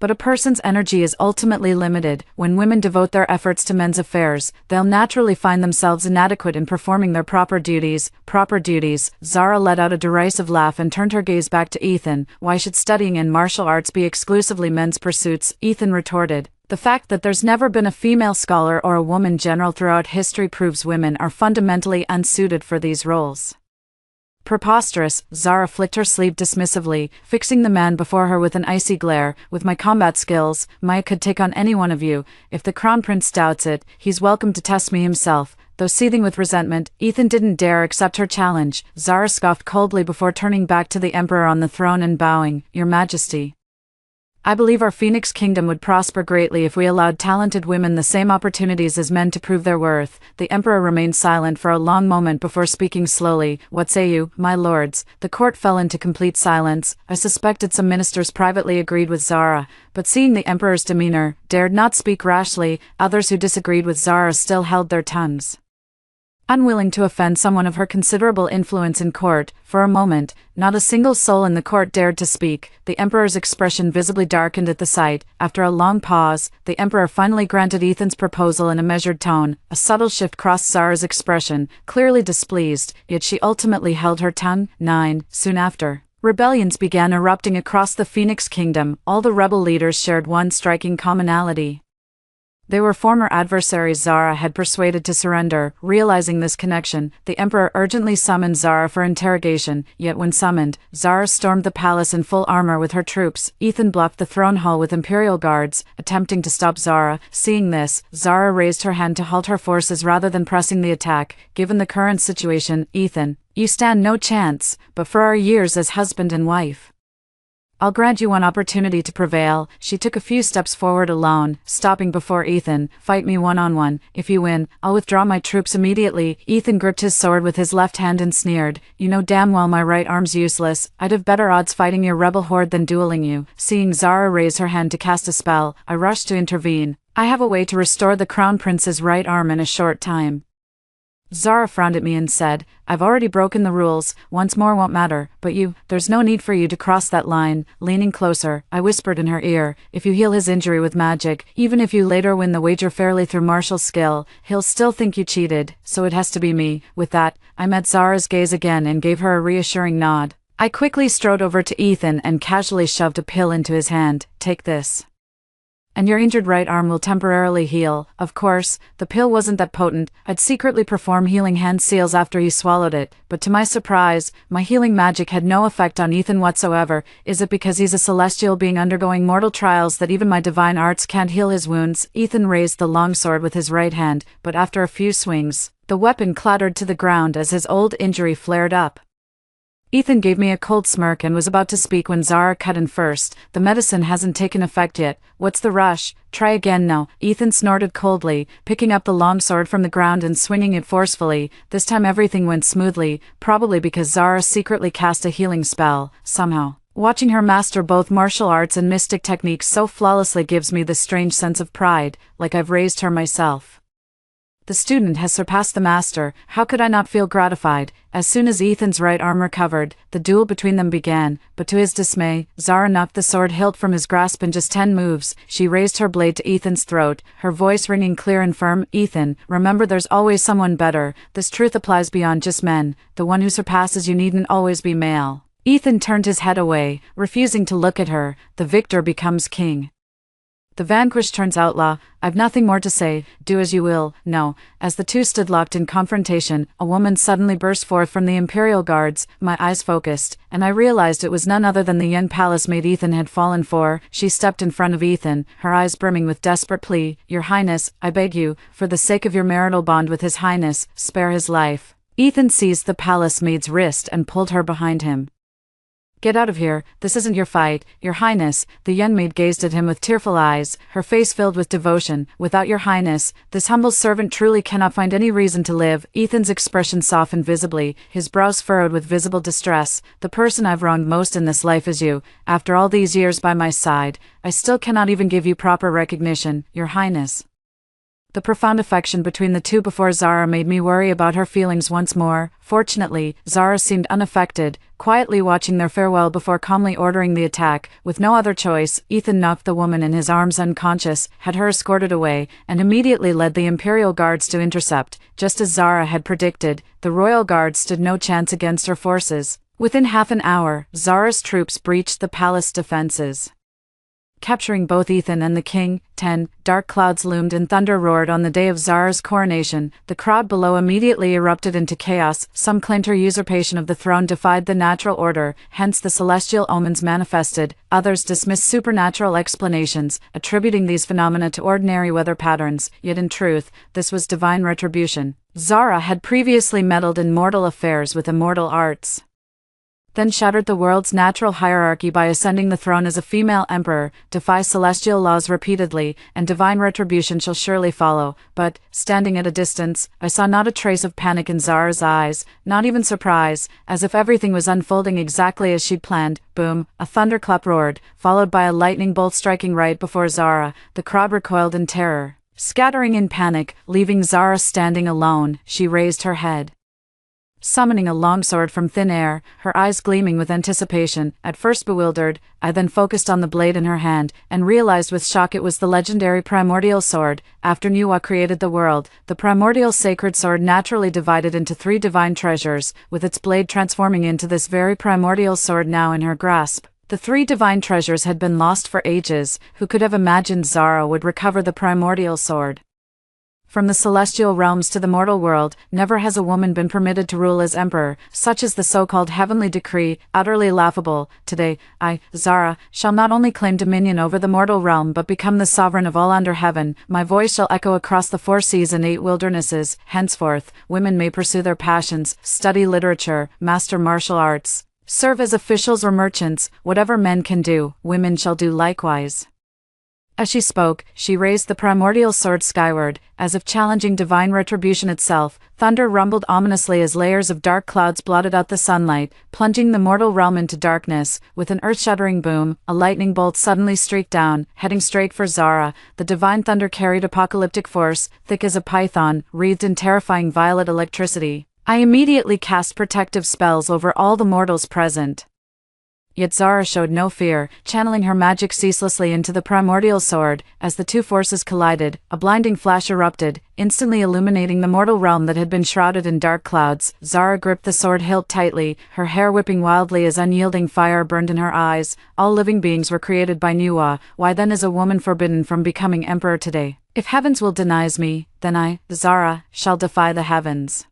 But a person's energy is ultimately limited. When women devote their efforts to men's affairs, they'll naturally find themselves inadequate in performing their proper duties. Proper duties? Zara let out a derisive laugh and turned her gaze back to Ethan. Why should studying and martial arts be exclusively men's pursuits? Ethan retorted. The fact that there's never been a female scholar or a woman general throughout history proves women are fundamentally unsuited for these roles. Preposterous, Zara flicked her sleeve dismissively, fixing the man before her with an icy glare. With my combat skills, I could take on any one of you. If the crown prince doubts it, he's welcome to test me himself. Though seething with resentment, Ethan didn't dare accept her challenge. Zara scoffed coldly before turning back to the emperor on the throne and bowing, Your Majesty, I believe our Phoenix Kingdom would prosper greatly if we allowed talented women the same opportunities as men to prove their worth. The Emperor remained silent for a long moment before speaking slowly. What say you, my lords? The court fell into complete silence. I suspected some ministers privately agreed with Zara, but seeing the Emperor's demeanor, dared not speak rashly. Others who disagreed with Zara still held their tongues. Unwilling to offend someone of her considerable influence in court, for a moment, not a single soul in the court dared to speak. The Emperor's expression visibly darkened at the sight. After a long pause, the Emperor finally granted Ethan's proposal in a measured tone. A subtle shift crossed Zara's expression, clearly displeased, yet she ultimately held her tongue. 9. Soon after, rebellions began erupting across the Phoenix Kingdom. All the rebel leaders shared one striking commonality. They were former adversaries Zara had persuaded to surrender. Realizing this connection, the Emperor urgently summoned Zara for interrogation, yet when summoned, Zara stormed the palace in full armor with her troops. Ethan bluffed the throne hall with imperial guards, attempting to stop Zara. Seeing this, Zara raised her hand to halt her forces rather than pressing the attack. Given the current situation, Ethan, you stand no chance, but for our years as husband and wife, I'll grant you one opportunity to prevail. She took a few steps forward alone, stopping before Ethan. Fight me one-on-one. If you win, I'll withdraw my troops immediately. Ethan gripped his sword with his left hand and sneered. You know damn well my right arm's useless. I'd have better odds fighting your rebel horde than dueling you. Seeing Zara raise her hand to cast a spell, I rushed to intervene. I have a way to restore the crown prince's right arm in a short time. Zara frowned at me and said, I've already broken the rules, once more won't matter, but there's no need for you to cross that line. Leaning closer, I whispered in her ear, if you heal his injury with magic, even if you later win the wager fairly through martial skill, he'll still think you cheated, so it has to be me. With that, I met Zara's gaze again and gave her a reassuring nod. I quickly strode over to Ethan and casually shoved a pill into his hand. Take this, and your injured right arm will temporarily heal. Of course, the pill wasn't that potent. I'd secretly perform healing hand seals after he swallowed it, but to my surprise, my healing magic had no effect on Ethan whatsoever. Is it because he's a celestial being undergoing mortal trials that even my divine arts can't heal his wounds? Ethan raised the longsword with his right hand, but after a few swings, the weapon clattered to the ground as his old injury flared up. Ethan gave me a cold smirk and was about to speak when Zara cut in first. The medicine hasn't taken effect yet. What's the rush? Try again now. Ethan snorted coldly, picking up the longsword from the ground and swinging it forcefully. This time everything went smoothly, probably because Zara secretly cast a healing spell. Somehow, watching her master both martial arts and mystic techniques so flawlessly gives me this strange sense of pride, like I've raised her myself. The student has surpassed the master. How could I not feel gratified? As soon as Ethan's right arm recovered, the duel between them began, but to his dismay, Zara knocked the sword hilt from his grasp in just 10 moves. She raised her blade to Ethan's throat, her voice ringing clear and firm. Ethan, remember there's always someone better. This truth applies beyond just men. The one who surpasses you needn't always be male. Ethan turned his head away, refusing to look at her. The victor becomes king. The vanquished turns outlaw. I've nothing more to say. Do as you will. No. As the two stood locked in confrontation, a woman suddenly burst forth from the Imperial Guards. My eyes focused, and I realized it was none other than the young palace maid Ethan had fallen for. She stepped in front of Ethan, her eyes brimming with desperate plea. Your Highness, I beg you, for the sake of your marital bond with His Highness, spare his life. Ethan seized the palace maid's wrist and pulled her behind him. Get out of here, this isn't your fight, Your Highness. The young maid gazed at him with tearful eyes, her face filled with devotion. Without Your Highness, this humble servant truly cannot find any reason to live. Ethan's expression softened visibly, his brows furrowed with visible distress. The person I've wronged most in this life is you. After all these years by my side, I still cannot even give you proper recognition, Your Highness. The profound affection between the two before Zara made me worry about her feelings once more. Fortunately, Zara seemed unaffected, quietly watching their farewell before calmly ordering the attack. With no other choice, Ethan knocked the woman in his arms unconscious, had her escorted away, and immediately led the Imperial Guards to intercept. Just as Zara had predicted, the Royal Guards stood no chance against her forces. Within half an hour, Zara's troops breached the palace defenses, capturing both Ethan and the king. 10. Dark clouds loomed and thunder roared on the day of Zara's coronation. The crowd below immediately erupted into chaos. Some claimed her usurpation of the throne defied the natural order, hence the celestial omens manifested. Others dismissed supernatural explanations, attributing these phenomena to ordinary weather patterns, yet in truth, this was divine retribution. Zara had previously meddled in mortal affairs with immortal arts. then shattered the world's natural hierarchy by ascending the throne as a female emperor, defy celestial laws repeatedly, and divine retribution shall surely follow. But, standing at a distance, I saw not a trace of panic in Zara's eyes, not even surprise, as if everything was unfolding exactly as she'd planned. Boom, a thunderclap roared, followed by a lightning bolt striking right before Zara. The crowd recoiled in terror, scattering in panic, leaving Zara standing alone. She raised her head, summoning a longsword from thin air, her eyes gleaming with anticipation. At first bewildered, I then focused on the blade in her hand, and realized with shock it was the legendary primordial sword. After Nuwa created the world, the primordial sacred sword naturally divided into 3 divine treasures, with its blade transforming into this very primordial sword now in her grasp. The 3 divine treasures had been lost for ages. Who could have imagined Zara would recover the primordial sword? From the celestial realms to the mortal world, never has a woman been permitted to rule as emperor. Such is the so-called heavenly decree, utterly laughable. Today, I, Zara, shall not only claim dominion over the mortal realm but become the sovereign of all under heaven. My voice shall echo across the 4 seas and 8 wildernesses. Henceforth, women may pursue their passions, study literature, master martial arts, serve as officials or merchants. Whatever men can do, women shall do likewise. As she spoke, she raised the primordial sword skyward, as if challenging divine retribution itself. Thunder rumbled ominously as layers of dark clouds blotted out the sunlight, plunging the mortal realm into darkness. With an earth-shattering boom, a lightning bolt suddenly streaked down, heading straight for Zara. The divine thunder carried apocalyptic force, thick as a python, wreathed in terrifying violet electricity. I immediately cast protective spells over all the mortals present. Yet Zara showed no fear, channeling her magic ceaselessly into the primordial sword. As the 2 forces collided, a blinding flash erupted, instantly illuminating the mortal realm that had been shrouded in dark clouds. Zara gripped the sword hilt tightly, her hair whipping wildly as unyielding fire burned in her eyes. All living beings were created by Nuwa. Why then is a woman forbidden from becoming emperor today? If heavens will denies me, then I, Zara, shall defy the heavens.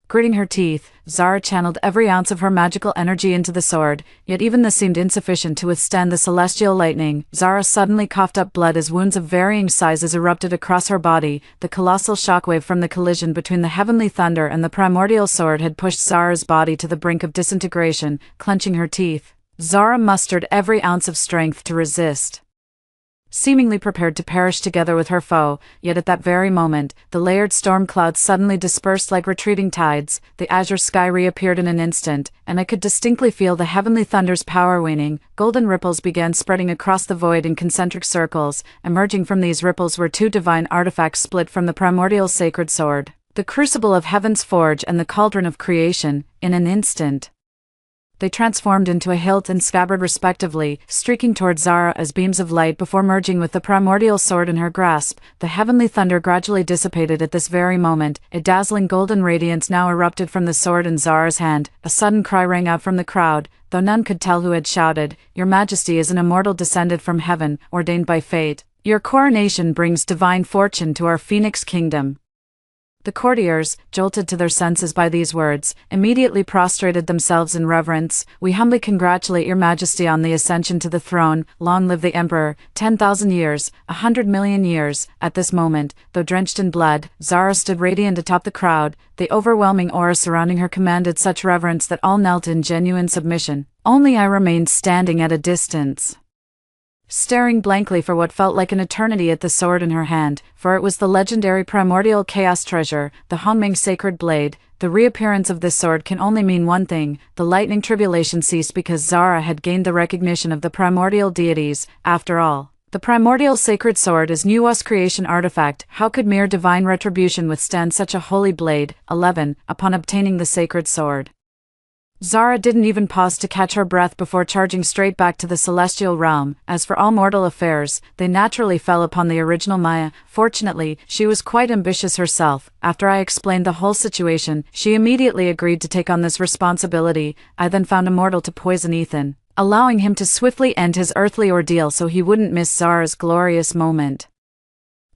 Gritting her teeth, Zara channeled every ounce of her magical energy into the sword, yet even this seemed insufficient to withstand the celestial lightning. Zara suddenly coughed up blood as wounds of varying sizes erupted across her body. The colossal shockwave from the collision between the heavenly thunder and the primordial sword had pushed Zara's body to the brink of disintegration. Clenching her teeth, Zara mustered every ounce of strength to resist, seemingly prepared to perish together with her foe. Yet at that very moment, the layered storm clouds suddenly dispersed like retreating tides. The azure sky reappeared in an instant, and I could distinctly feel the heavenly thunder's power waning. Golden ripples began spreading across the void in concentric circles. Emerging from these ripples were 2 divine artifacts split from the primordial sacred sword, the crucible of heaven's forge and the cauldron of creation. In an instant, they transformed into a hilt and scabbard respectively, streaking toward Zara as beams of light before merging with the primordial sword in her grasp. The heavenly thunder gradually dissipated at this very moment. A dazzling golden radiance now erupted from the sword in Zara's hand. A sudden cry rang out from the crowd, though none could tell who had shouted. Your Majesty is an immortal descended from heaven, ordained by fate. Your coronation brings divine fortune to our Phoenix Kingdom. The courtiers, jolted to their senses by these words, immediately prostrated themselves in reverence. We humbly congratulate your Majesty on the ascension to the throne. Long live the Emperor. 10,000 years, 100 million years. At this moment, though drenched in blood, Zara stood radiant atop the crowd. The overwhelming aura surrounding her commanded such reverence that all knelt in genuine submission. Only I remained standing at a distance, staring blankly for what felt like an eternity at the sword in her hand, for it was the legendary primordial chaos treasure, the Honming sacred blade. The reappearance of this sword can only mean one thing: the lightning tribulation ceased because Zara had gained the recognition of the primordial deities. After all, the primordial sacred sword is Nuwa's creation artifact. How could mere divine retribution withstand such a holy blade? 11. Upon obtaining the sacred sword, Zara didn't even pause to catch her breath before charging straight back to the celestial realm. As for all mortal affairs, they naturally fell upon the original Maya. Fortunately, she was quite ambitious herself. After I explained the whole situation, she immediately agreed to take on this responsibility. I then found a mortal to poison Ethan, allowing him to swiftly end his earthly ordeal so he wouldn't miss Zara's glorious moment.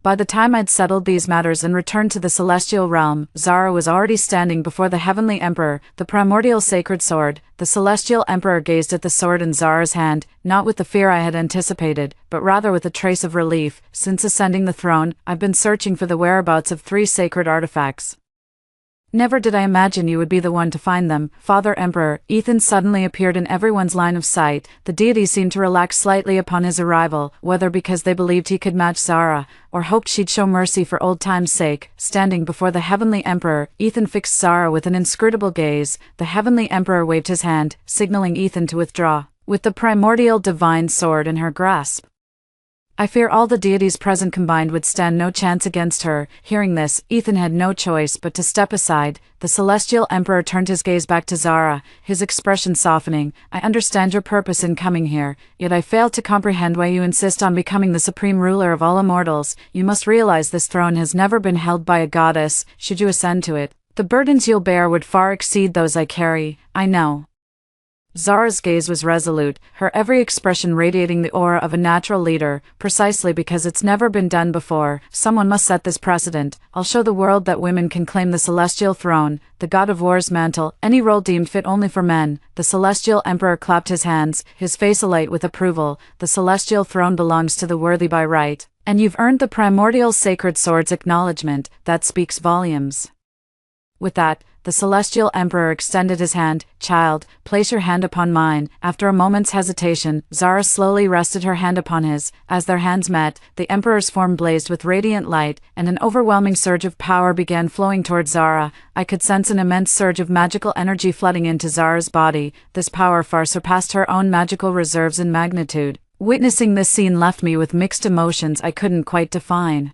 By the time I'd settled these matters and returned to the celestial realm, Zara was already standing before the heavenly emperor, the primordial sacred sword. The celestial emperor gazed at the sword in Zara's hand, not with the fear I had anticipated, but rather with a trace of relief. Since ascending the throne, I've been searching for the whereabouts of 3 sacred artifacts. Never did I imagine you would be the one to find them, Father Emperor. Ethan suddenly appeared in everyone's line of sight. The deity seemed to relax slightly upon his arrival, whether because they believed he could match Zara, or hoped she'd show mercy for old time's sake. Standing before the Heavenly Emperor, Ethan fixed Zara with an inscrutable gaze. The Heavenly Emperor waved his hand, signaling Ethan to withdraw, with the primordial divine sword in her grasp. I fear all the deities present combined would stand no chance against her. Hearing this, Ethan had no choice but to step aside. The Celestial Emperor turned his gaze back to Zara, his expression softening. I understand your purpose in coming here, yet I fail to comprehend why you insist on becoming the supreme ruler of all immortals. You must realize this throne has never been held by a goddess. Should you ascend to it, the burdens you'll bear would far exceed those I carry. I know. Zara's gaze was resolute, her every expression radiating the aura of a natural leader. Precisely because it's never been done before, someone must set this precedent. I'll show the world that women can claim the celestial throne, the god of war's mantle, any role deemed fit only for men. The Celestial Emperor clapped his hands, his face alight with approval. The celestial throne belongs to the worthy by right, and you've earned the primordial sacred sword's acknowledgement. That speaks volumes. With that, the Celestial Emperor extended his hand. Child, place your hand upon mine. After a moment's hesitation, Zara slowly rested her hand upon his. As their hands met, the Emperor's form blazed with radiant light, and an overwhelming surge of power began flowing toward Zara. I could sense an immense surge of magical energy flooding into Zara's body. This power far surpassed her own magical reserves in magnitude. Witnessing this scene left me with mixed emotions I couldn't quite define.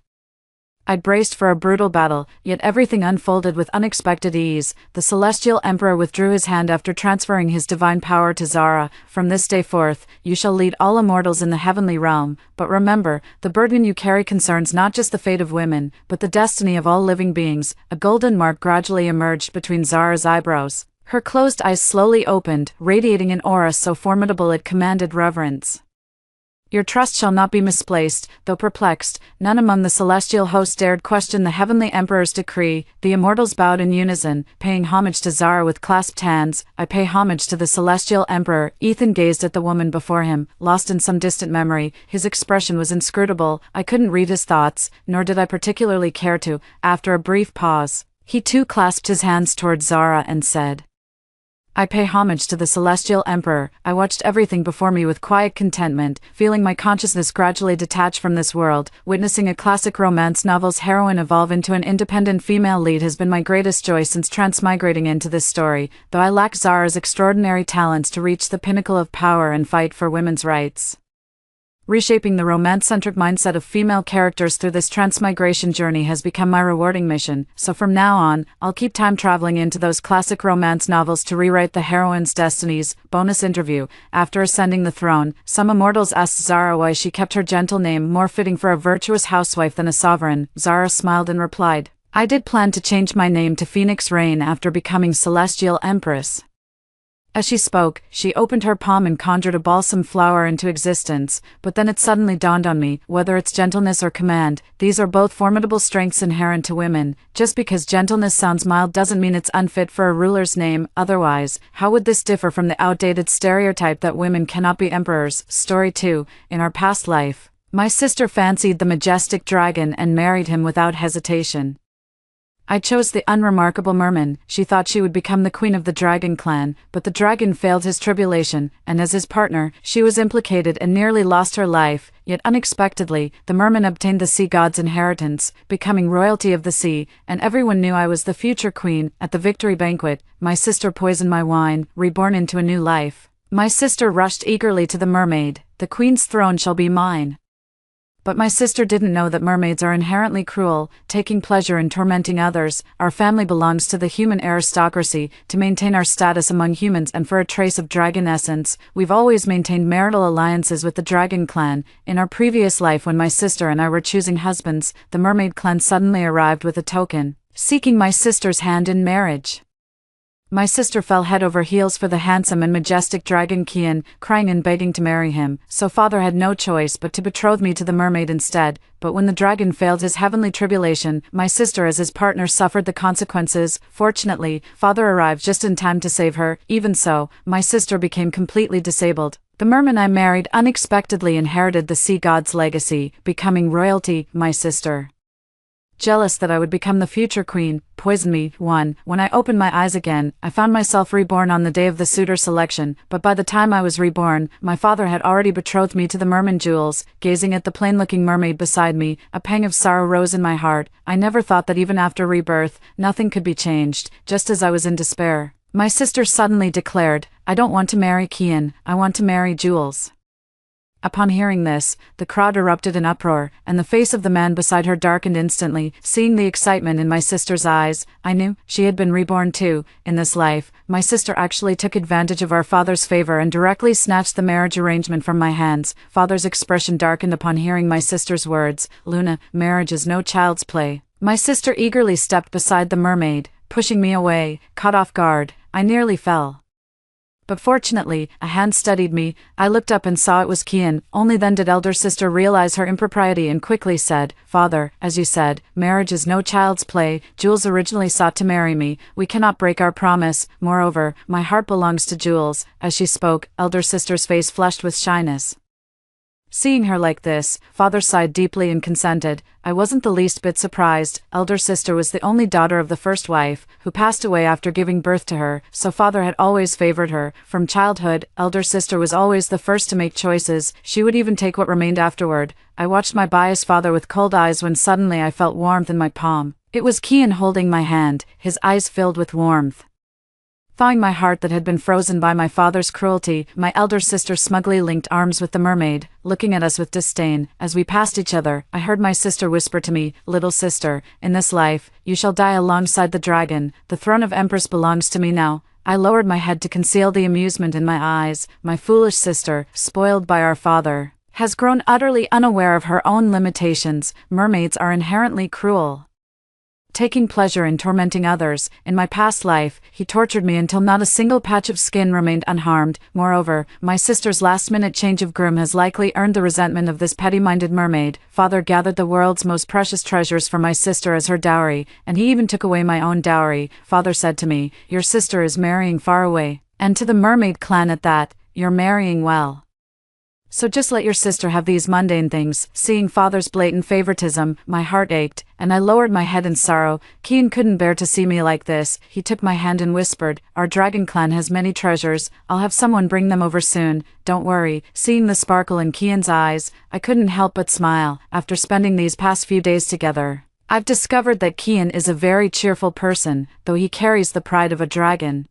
I'd braced for a brutal battle, yet everything unfolded with unexpected ease. The Celestial Emperor withdrew his hand after transferring his divine power to Zara. From this day forth, you shall lead all immortals in the heavenly realm. But remember, the burden you carry concerns not just the fate of women, but the destiny of all living beings. A golden mark gradually emerged between Zara's eyebrows. Her closed eyes slowly opened, radiating an aura so formidable it commanded reverence. Your trust shall not be misplaced. Though perplexed, none among the celestial host dared question the Heavenly Emperor's decree. The immortals bowed in unison, paying homage to Zara with clasped hands. I pay homage to the Celestial Emperor. Ethan gazed at the woman before him, lost in some distant memory. His expression was inscrutable. I couldn't read his thoughts, nor did I particularly care to. After a brief pause, he too clasped his hands toward Zara and said, I pay homage to the Celestial Emperor. I watched everything before me with quiet contentment, feeling my consciousness gradually detach from this world. Witnessing a classic romance novel's heroine evolve into an independent female lead has been my greatest joy since transmigrating into this story, though I lack Zara's extraordinary talents to reach the pinnacle of power and fight for women's rights. Reshaping the romance-centric mindset of female characters through this transmigration journey has become my rewarding mission, so from now on, I'll keep time traveling into those classic romance novels to rewrite the heroine's destinies. Bonus interview. After ascending the throne, some immortals asked Zara why she kept her gentle name more fitting for a virtuous housewife than a sovereign. Zara smiled and replied, I did plan to change my name to Phoenix Rain after becoming Celestial Empress. As she spoke, she opened her palm and conjured a balsam flower into existence, but then it suddenly dawned on me, whether it's gentleness or command, these are both formidable strengths inherent to women. Just because gentleness sounds mild doesn't mean it's unfit for a ruler's name. Otherwise, how would this differ from the outdated stereotype that women cannot be emperors? Story 2. In our past life, my sister fancied the majestic dragon and married him without hesitation. I chose the unremarkable merman. She thought she would become the queen of the dragon clan, but the dragon failed his tribulation, and as his partner, she was implicated and nearly lost her life. Yet unexpectedly, the merman obtained the sea god's inheritance, becoming royalty of the sea, and everyone knew I was the future queen. At the victory banquet, my sister poisoned my wine, reborn into a new life. My sister rushed eagerly to the mermaid. The queen's throne shall be mine. But my sister didn't know that mermaids are inherently cruel, taking pleasure in tormenting others. Our family belongs to the human aristocracy. To maintain our status among humans and for a trace of dragon essence, we've always maintained marital alliances with the dragon clan. In our previous life, when my sister and I were choosing husbands, the mermaid clan suddenly arrived with a token, seeking my sister's hand in marriage. My sister fell head over heels for the handsome and majestic dragon Kian, crying and begging to marry him, so father had no choice but to betroth me to the mermaid instead. But when the dragon failed his heavenly tribulation, my sister as his partner suffered the consequences. Fortunately, father arrived just in time to save her. Even so, my sister became completely disabled. The merman I married unexpectedly inherited the sea god's legacy, becoming royalty. My sister jealous that I would become the future queen, poisoned me. 1. When I opened my eyes again, I found myself reborn on the day of the suitor selection, but by the time I was reborn, my father had already betrothed me to the merman Jules. Gazing at the plain-looking mermaid beside me, a pang of sorrow rose in my heart. I never thought that even after rebirth, nothing could be changed. Just as I was in despair, my sister suddenly declared, "I don't want to marry Kian, I want to marry Jules." Upon hearing this, the crowd erupted in uproar, and the face of the man beside her darkened instantly. Seeing the excitement in my sister's eyes, I knew she had been reborn too. In this life, my sister actually took advantage of our father's favor and directly snatched the marriage arrangement from my hands. Father's expression darkened upon hearing my sister's words. "Luna, marriage is no child's play." My sister eagerly stepped beside the mermaid, pushing me away. Caught off guard, I nearly fell. But fortunately, a hand steadied me. I looked up and saw it was Kian. Only then did elder sister realize her impropriety and quickly said, "Father, as you said, marriage is no child's play. Jules originally sought to marry me. We cannot break our promise. Moreover, my heart belongs to Jules." As she spoke, elder sister's face flushed with shyness. Seeing her like this, father sighed deeply and consented. I wasn't the least bit surprised. Elder sister was the only daughter of the first wife, who passed away after giving birth to her, so father had always favored her. From childhood, elder sister was always the first to make choices. She would even take what remained afterward. I watched my biased father with cold eyes when suddenly I felt warmth in my palm. It was Kian holding my hand, his eyes filled with warmth. Thawing my heart that had been frozen by my father's cruelty, my elder sister smugly linked arms with the mermaid, looking at us with disdain. As we passed each other, I heard my sister whisper to me, "Little sister, in this life, you shall die alongside the dragon. The throne of Empress belongs to me now." I lowered my head to conceal the amusement in my eyes. My foolish sister, spoiled by our father, has grown utterly unaware of her own limitations. Mermaids are inherently cruel, taking pleasure in tormenting others. In my past life, he tortured me until not a single patch of skin remained unharmed. Moreover, my sister's last-minute change of groom has likely earned the resentment of this petty-minded mermaid. Father gathered the world's most precious treasures for my sister as her dowry, and he even took away my own dowry. Father said to me, "Your sister is marrying far away, and to the mermaid clan at that. You're marrying well. So just let your sister have these mundane things." Seeing father's blatant favoritism, my heart ached, and I lowered my head in sorrow. Kian couldn't bear to see me like this. He took my hand and whispered, "Our dragon clan has many treasures. I'll have someone bring them over soon. Don't worry." Seeing the sparkle in Kian's eyes, I couldn't help but smile. After spending these past few days together, I've discovered that Kian is a very cheerful person, though he carries the pride of a dragon.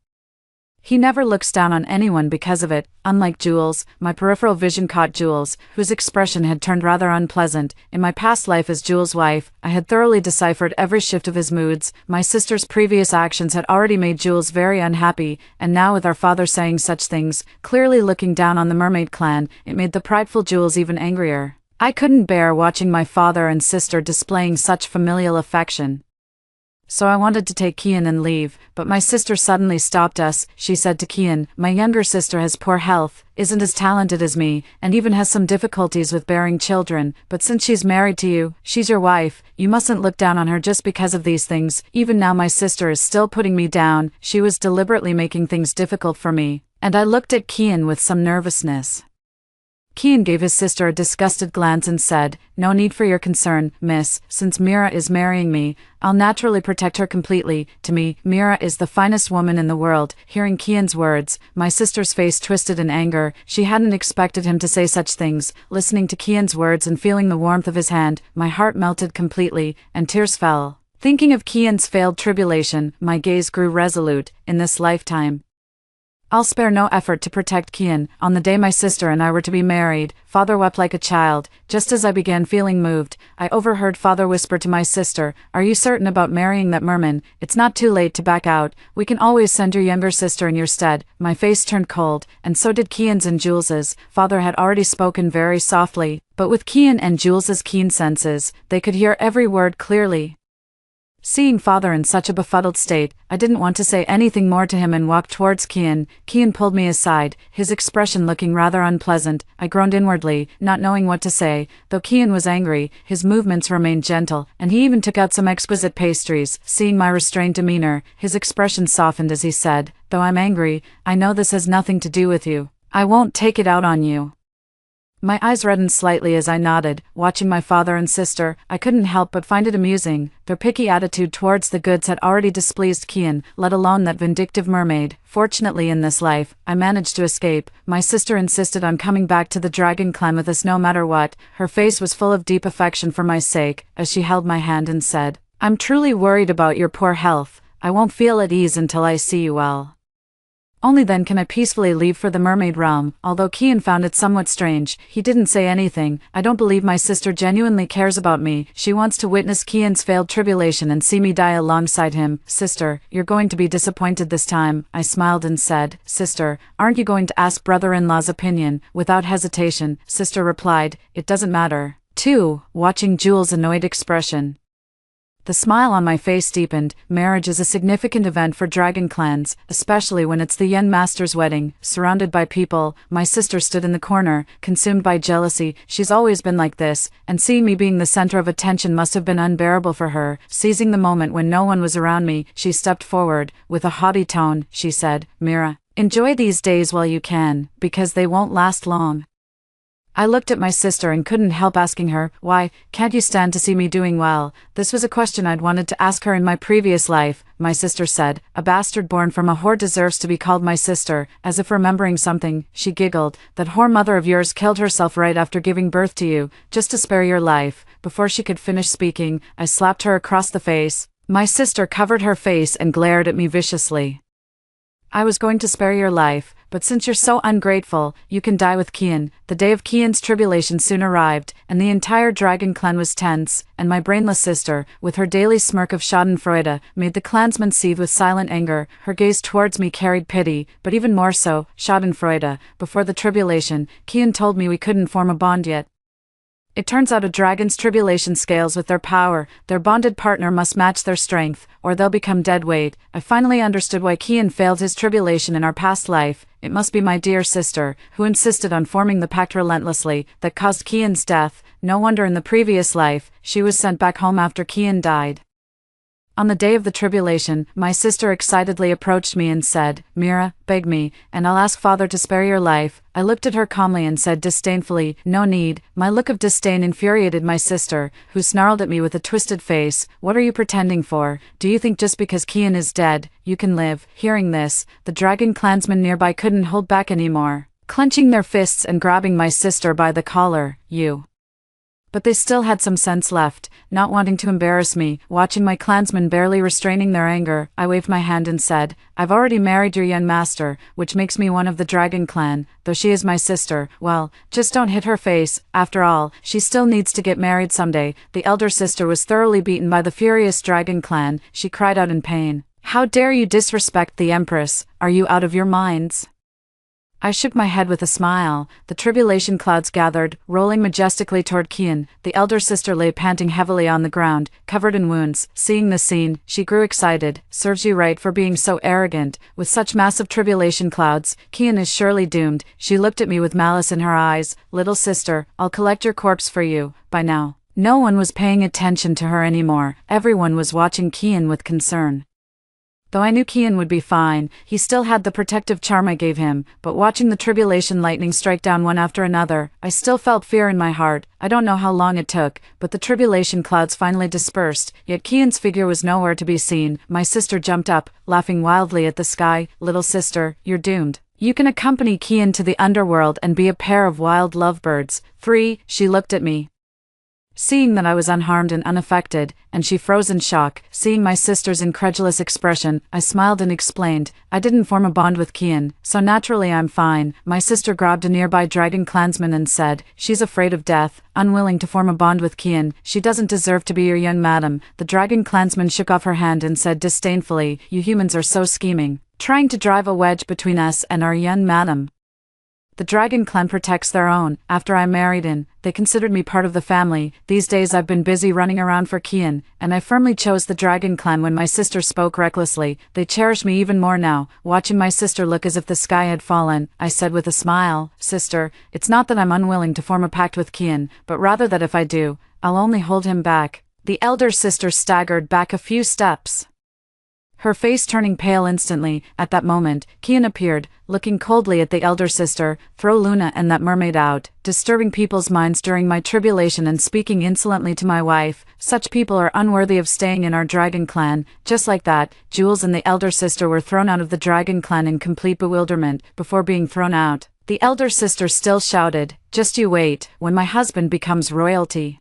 He never looks down on anyone because of it. Unlike Jules, my peripheral vision caught Jules, whose expression had turned rather unpleasant. In my past life as Jules' wife, I had thoroughly deciphered every shift of his moods. My sister's previous actions had already made Jules very unhappy, and now with our father saying such things, clearly looking down on the mermaid clan, it made the prideful Jules even angrier. I couldn't bear watching my father and sister displaying such familial affection. So I wanted to take Kian and leave, but my sister suddenly stopped us. She said to Kian, "My younger sister has poor health, isn't as talented as me, and even has some difficulties with bearing children, but since she's married to you, she's your wife, you mustn't look down on her just because of these things." Even now my sister is still putting me down. She was deliberately making things difficult for me, and I looked at Kian with some nervousness. Kian gave his sister a disgusted glance and said, "No need for your concern, miss. Since Mira is marrying me, I'll naturally protect her completely. To me, Mira is the finest woman in the world." Hearing Kian's words, my sister's face twisted in anger. She hadn't expected him to say such things. Listening to Kian's words and feeling the warmth of his hand, my heart melted completely, and tears fell. Thinking of Kian's failed tribulation, my gaze grew resolute. In this lifetime, I'll spare no effort to protect Kian. On the day my sister and I were to be married, father wept like a child. Just as I began feeling moved, I overheard father whisper to my sister, "Are you certain about marrying that merman? It's not too late to back out. We can always send your younger sister in your stead." My face turned cold, and so did Kian's and Jules's. Father had already spoken very softly, but with Kian and Jules's keen senses, they could hear every word clearly. Seeing father in such a befuddled state, I didn't want to say anything more to him and walked towards Kian. Kian pulled me aside, his expression looking rather unpleasant. I groaned inwardly, not knowing what to say. Though Kian was angry, his movements remained gentle, and he even took out some exquisite pastries. Seeing my restrained demeanor, his expression softened as he said, "Though I'm angry, I know this has nothing to do with you. I won't take it out on you." My eyes reddened slightly as I nodded, watching my father and sister. I couldn't help but find it amusing. Their picky attitude towards the goods had already displeased Kian, let alone that vindictive mermaid. Fortunately in this life, I managed to escape. My sister insisted on coming back to the Dragon Clan with us no matter what. Her face was full of deep affection for my sake, as she held my hand and said, "I'm truly worried about your poor health. I won't feel at ease until I see you well. Only then can I peacefully leave for the mermaid realm." Although Kian found it somewhat strange, he didn't say anything. I don't believe my sister genuinely cares about me. She wants to witness Kian's failed tribulation and see me die alongside him. "Sister, you're going to be disappointed this time," I smiled and said. "Sister, aren't you going to ask brother-in-law's opinion?" Without hesitation, sister replied, "It doesn't matter." 2. Watching Jules' annoyed expression. The smile on my face deepened. Marriage is a significant event for dragon clans, especially when it's the young master's wedding. Surrounded by people, my sister stood in the corner, consumed by jealousy. She's always been like this, and seeing me being the center of attention must have been unbearable for her. Seizing the moment when no one was around me, she stepped forward. With a haughty tone, she said, "Mira, enjoy these days while you can, because they won't last long." I looked at my sister and couldn't help asking her, "Why can't you stand to see me doing well?" This was a question I'd wanted to ask her in my previous life. My sister said, "A bastard born from a whore deserves to be called my sister." As if remembering something, she giggled. "That whore mother of yours killed herself right after giving birth to you, just to spare your life." Before she could finish speaking, I slapped her across the face. My sister covered her face and glared at me viciously. "I was going to spare your life, but since you're so ungrateful, you can die with Kian." The day of Kian's tribulation soon arrived, and the entire dragon clan was tense, and my brainless sister, with her daily smirk of schadenfreude, made the clansmen seethe with silent anger. Her gaze towards me carried pity, but even more so, schadenfreude. Before the tribulation, Kian told me we couldn't form a bond yet. It turns out a dragon's tribulation scales with their power. Their bonded partner must match their strength, or they'll become dead weight. I finally understood why Kian failed his tribulation in our past life. It must be my dear sister, who insisted on forming the pact relentlessly, that caused Kian's death. No wonder in the previous life, she was sent back home after Kian died. On the day of the tribulation, my sister excitedly approached me and said, "Mira, beg me, and I'll ask Father to spare your life." I looked at her calmly and said disdainfully, "No need." My look of disdain infuriated my sister, who snarled at me with a twisted face. "What are you pretending for? Do you think just because Kian is dead, you can live?" Hearing this, the dragon clansmen nearby couldn't hold back anymore, clenching their fists and grabbing my sister by the collar. But they still had some sense left, not wanting to embarrass me. Watching my clansmen barely restraining their anger, I waved my hand and said, "I've already married your young master, which makes me one of the dragon clan. Though she is my sister, well, just don't hit her face. After all, she still needs to get married someday." The elder sister was thoroughly beaten by the furious dragon clan. She cried out in pain, "How dare you disrespect the Empress? Are you out of your minds?" I shook my head with a smile. The tribulation clouds gathered, rolling majestically toward Kian. The elder sister lay panting heavily on the ground, covered in wounds. Seeing the scene, she grew excited. "Serves you right for being so arrogant. With such massive tribulation clouds, Kian is surely doomed." She looked at me with malice in her eyes. "Little sister, I'll collect your corpse for you." By now, no one was paying attention to her anymore. Everyone was watching Kian with concern. Though I knew Kian would be fine, he still had the protective charm I gave him, but watching the tribulation lightning strike down one after another, I still felt fear in my heart. I don't know how long it took, but the tribulation clouds finally dispersed, yet Kian's figure was nowhere to be seen. My sister jumped up, laughing wildly at the sky. "Little sister, you're doomed. You can accompany Kian to the underworld and be a pair of wild lovebirds." 3. She looked at me, seeing that I was unharmed and unaffected, and she froze in shock. Seeing my sister's incredulous expression, I smiled and explained, "I didn't form a bond with Kian, so naturally I'm fine." My sister grabbed a nearby dragon clansman and said, "She's afraid of death, unwilling to form a bond with Kian. She doesn't deserve to be your young madam." The dragon clansman shook off her hand and said disdainfully, "You humans are so scheming, trying to drive a wedge between us and our young madam. The dragon clan protects their own. After I married in, they considered me part of the family. These days I've been busy running around for Kian, and I firmly chose the dragon clan." When my sister spoke recklessly, "They cherish me even more now." Watching my sister look as if the sky had fallen, I said with a smile, "Sister, it's not that I'm unwilling to form a pact with Kian, but rather that if I do, I'll only hold him back." The elder sister staggered back a few steps, Her face turning pale instantly. At that moment, Kian appeared, looking coldly at the elder sister. Throw Luna and that mermaid out, disturbing people's minds during my tribulation and speaking insolently to my wife. Such people are unworthy of staying in our dragon clan. Just like that, Jules and the elder sister were thrown out of the dragon clan in complete bewilderment. Before being thrown out, the elder sister still shouted, "Just you wait, when my husband becomes royalty.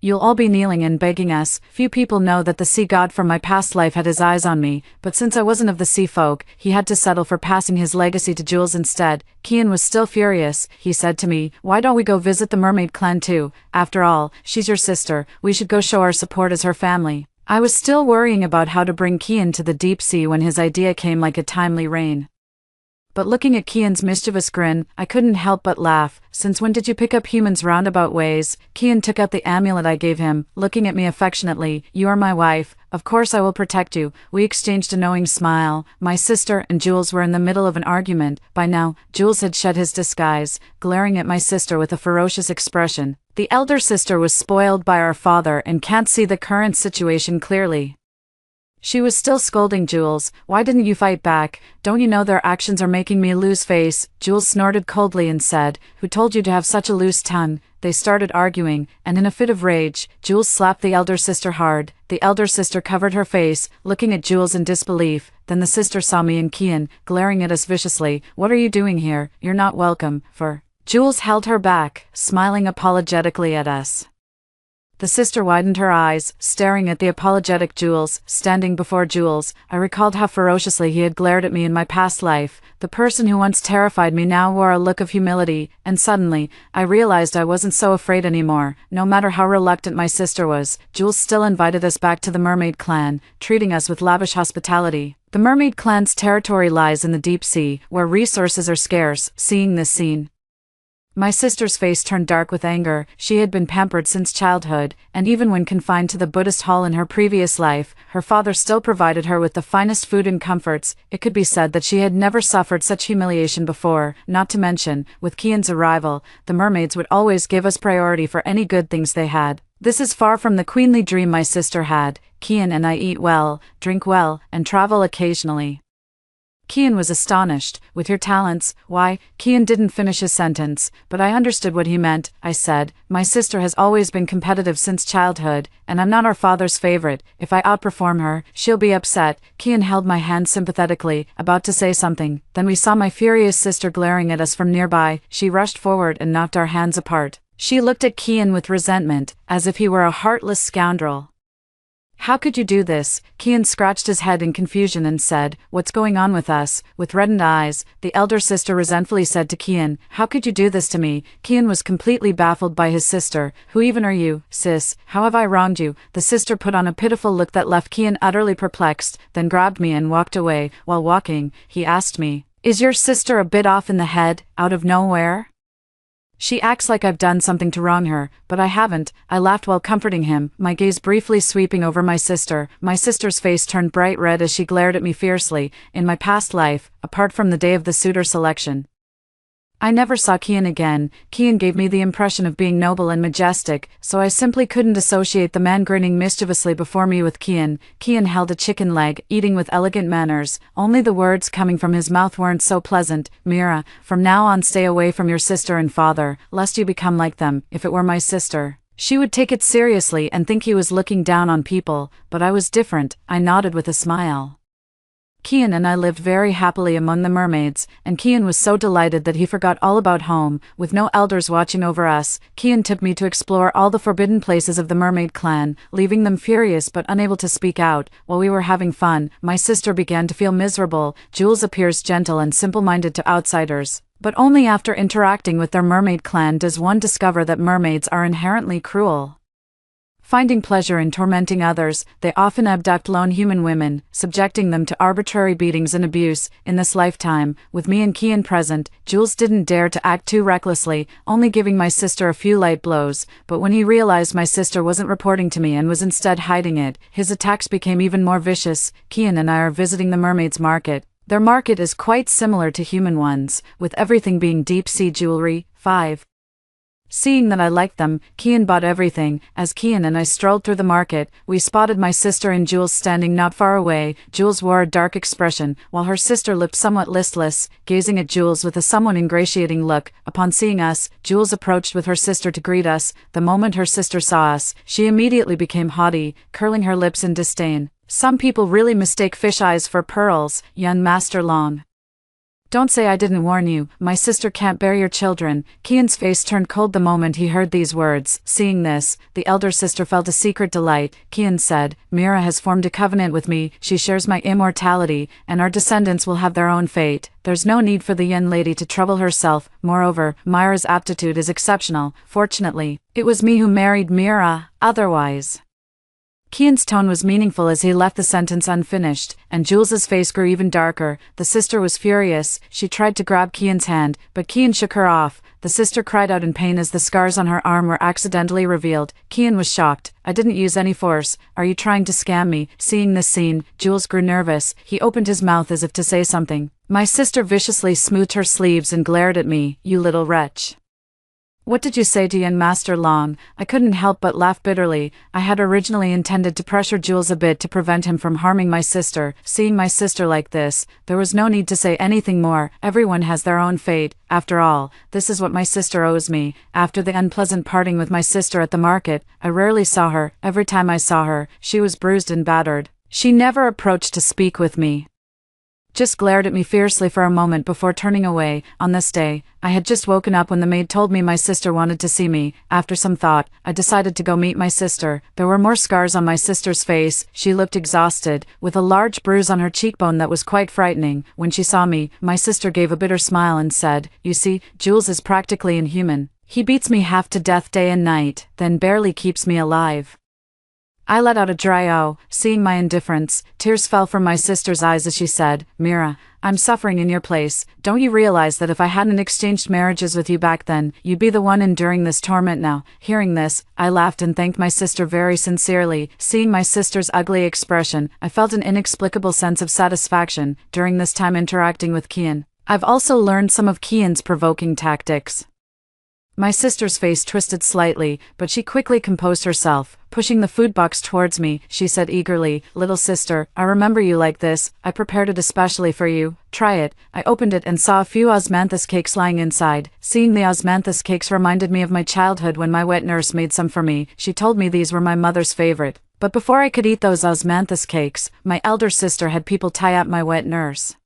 You'll all be kneeling and begging us." Few people know that the sea god from my past life had his eyes on me, but since I wasn't of the sea folk, he had to settle for passing his legacy to Jules instead. Kian was still furious. He said to me, "Why don't we go visit the mermaid clan too? After all, she's your sister. We should go show our support as her family." I was still worrying about how to bring Kian to the deep sea when his idea came like a timely rain. But looking at Kian's mischievous grin, I couldn't help but laugh. "Since when did you pick up humans' roundabout ways?" Kian took out the amulet I gave him, looking at me affectionately. "You are my wife. Of course I will protect you." We exchanged a knowing smile. My sister and Jules were in the middle of an argument. By now, Jules had shed his disguise, glaring at my sister with a ferocious expression. The elder sister was spoiled by our father and can't see the current situation clearly. She was still scolding Jules. "Why didn't you fight back? Don't you know their actions are making me lose face?" Jules snorted coldly and said, "Who told you to have such a loose tongue?" They started arguing, and in a fit of rage, Jules slapped the elder sister hard. The elder sister covered her face, looking at Jules in disbelief. Then the sister saw me and Kian, glaring at us viciously. "What are you doing here? You're not welcome." Jules held her back, smiling apologetically at us. The sister widened her eyes, staring at the apologetic Jules. Standing before Jules, I recalled how ferociously he had glared at me in my past life. The person who once terrified me now wore a look of humility, and suddenly, I realized I wasn't so afraid anymore. No matter how reluctant my sister was, Jules still invited us back to the mermaid clan, treating us with lavish hospitality. The mermaid clan's territory lies in the deep sea, where resources are scarce. Seeing this scene, my sister's face turned dark with anger. She had been pampered since childhood, and even when confined to the Buddhist hall in her previous life, her father still provided her with the finest food and comforts. It could be said that she had never suffered such humiliation before. Not to mention, with Kian's arrival, the mermaids would always give us priority for any good things they had. This is far from the queenly dream my sister had. Kian and I eat well, drink well, and travel occasionally. Kian was astonished. "With your talents, why?" Kian didn't finish his sentence, but I understood what he meant. I said, "My sister has always been competitive since childhood, and I'm not our father's favorite. If I outperform her, she'll be upset." Kian held my hand sympathetically, about to say something. Then we saw my furious sister glaring at us from nearby. She rushed forward and knocked our hands apart. She looked at Kian with resentment, as if he were a heartless scoundrel. "How could you do this?" Kian scratched his head in confusion and said, "What's going on with us?" With reddened eyes, the elder sister resentfully said to Kian, "How could you do this to me?" Kian was completely baffled by his sister. "Who even are you, sis? How have I wronged you?" The sister put on a pitiful look that left Kian utterly perplexed, then grabbed me and walked away. While walking, he asked me, "Is your sister a bit off in the head, out of nowhere? She acts like I've done something to wrong her, but I haven't." I laughed while comforting him, my gaze briefly sweeping over my sister. My sister's face turned bright red as she glared at me fiercely. In my past life, apart from the day of the suitor selection, I never saw Kian again. Kian gave me the impression of being noble and majestic, so I simply couldn't associate the man grinning mischievously before me with Kian. Kian held a chicken leg, eating with elegant manners. Only the words coming from his mouth weren't so pleasant. "Mira, from now on stay away from your sister and father, lest you become like them." If it were my sister, she would take it seriously and think he was looking down on people, but I was different. I nodded with a smile. Kian and I lived very happily among the mermaids, and Kian was so delighted that he forgot all about home. With no elders watching over us, Kian took me to explore all the forbidden places of the mermaid clan, leaving them furious but unable to speak out. While we were having fun, my sister began to feel miserable. Jules appears gentle and simple-minded to outsiders, but only after interacting with their mermaid clan does one discover that mermaids are inherently cruel. Finding pleasure in tormenting others, they often abduct lone human women, subjecting them to arbitrary beatings and abuse. In this lifetime, with me and Kian present, Jules didn't dare to act too recklessly, only giving my sister a few light blows, but when he realized my sister wasn't reporting to me and was instead hiding it, his attacks became even more vicious. Kian and I are visiting the mermaids' market. Their market is quite similar to human ones, with everything being deep-sea jewelry. 5. Seeing that I liked them, Kian bought everything. As Kian and I strolled through the market, we spotted my sister and Jules standing not far away. Jules wore a dark expression, while her sister looked somewhat listless, gazing at Jules with a somewhat ingratiating look. Upon seeing us, Jules approached with her sister to greet us. The moment her sister saw us, she immediately became haughty, curling her lips in disdain. Some people really mistake fish eyes for pearls, young Master Long. Don't say I didn't warn you, my sister can't bear your children. Kian's face turned cold the moment he heard these words. Seeing this, the elder sister felt a secret delight. Kian said, Mira has formed a covenant with me, she shares my immortality, and our descendants will have their own fate. There's no need for the young lady to trouble herself. Moreover, Mira's aptitude is exceptional. Fortunately, it was me who married Mira, otherwise. Kian's tone was meaningful as he left the sentence unfinished, and Jules's face grew even darker. The sister was furious. She tried to grab Kian's hand, but Kian shook her off. The sister cried out in pain as the scars on her arm were accidentally revealed. Kian was shocked. I didn't use any force. Are you trying to scam me? Seeing this scene, Jules grew nervous. He opened his mouth as if to say something. My sister viciously smoothed her sleeves and glared at me. You little wretch. What did you say to young Master Long? I couldn't help but laugh bitterly. I had originally intended to pressure Jules a bit to prevent him from harming my sister. Seeing my sister like this, there was no need to say anything more. Everyone has their own fate. After all, this is what my sister owes me. After the unpleasant parting with my sister at the market, I rarely saw her. Every time I saw her, she was bruised and battered. She never approached to speak with me. Just glared at me fiercely for a moment before turning away. On this day, I had just woken up when the maid told me my sister wanted to see me. After some thought, I decided to go meet my sister. There were more scars on my sister's face. She looked exhausted, with a large bruise on her cheekbone that was quite frightening. When she saw me, my sister gave a bitter smile and said, You see, Jules is practically inhuman. He beats me half to death day and night, then barely keeps me alive. I let out a dry "oh." Seeing my indifference, tears fell from my sister's eyes as she said, Mira, I'm suffering in your place. Don't you realize that if I hadn't exchanged marriages with you back then, you'd be the one enduring this torment now? Hearing this, I laughed and thanked my sister very sincerely. Seeing my sister's ugly expression, I felt an inexplicable sense of satisfaction during this time interacting with Kian. I've also learned some of Kian's provoking tactics. My sister's face twisted slightly, but she quickly composed herself. Pushing the food box towards me, she said eagerly, Little sister, I remember you like this. I prepared it especially for you. Try it. I opened it and saw a few osmanthus cakes lying inside. Seeing the osmanthus cakes reminded me of my childhood when my wet nurse made some for me. She told me these were my mother's favorite. But before I could eat those osmanthus cakes, my elder sister had people tie up my wet nurse,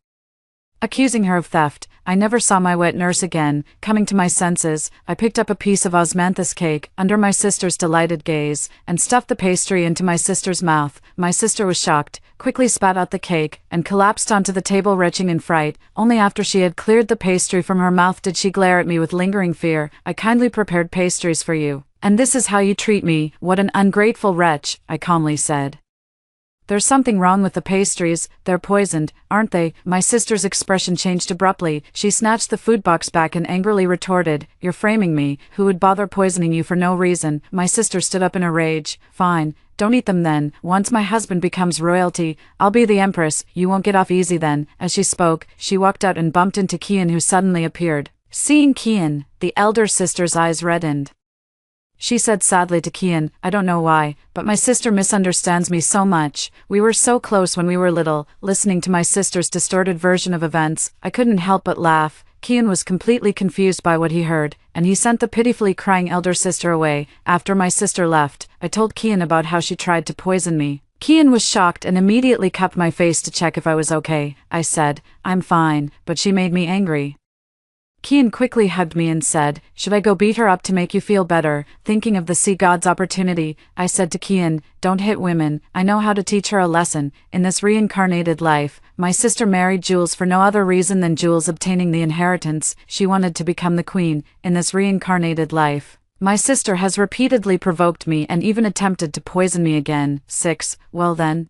accusing her of theft. I never saw my wet nurse again. Coming to my senses, I picked up a piece of osmanthus cake under my sister's delighted gaze, and stuffed the pastry into my sister's mouth. My sister was shocked, quickly spat out the cake, and collapsed onto the table retching in fright. Only after she had cleared the pastry from her mouth did she glare at me with lingering fear. I kindly prepared pastries for you, and this is how you treat me? What an ungrateful wretch, I calmly said. There's something wrong with the pastries, they're poisoned, aren't they? My sister's expression changed abruptly. She snatched the food box back and angrily retorted, You're framing me. Who would bother poisoning you for no reason? My sister stood up in a rage. Fine, don't eat them then. Once my husband becomes royalty, I'll be the empress. You won't get off easy then. As she spoke, she walked out and bumped into Kian, who suddenly appeared. Seeing Kian, the elder sister's eyes reddened. She said sadly to Kian, I don't know why, but my sister misunderstands me so much. We were so close when we were little. Listening to my sister's distorted version of events, I couldn't help but laugh. Kian was completely confused by what he heard, and he sent the pitifully crying elder sister away. After my sister left, I told Kian about how she tried to poison me. Kian was shocked and immediately cupped my face to check if I was okay. I said, I'm fine, but she made me angry. Kian quickly hugged me and said, Should I go beat her up to make you feel better? Thinking of the sea god's opportunity, I said to Kian, Don't hit women. I know how to teach her a lesson. In this reincarnated life, my sister married Jules for no other reason than Jules obtaining the inheritance. She wanted to become the queen. In this reincarnated life, my sister has repeatedly provoked me and even attempted to poison me again. 6. Well then,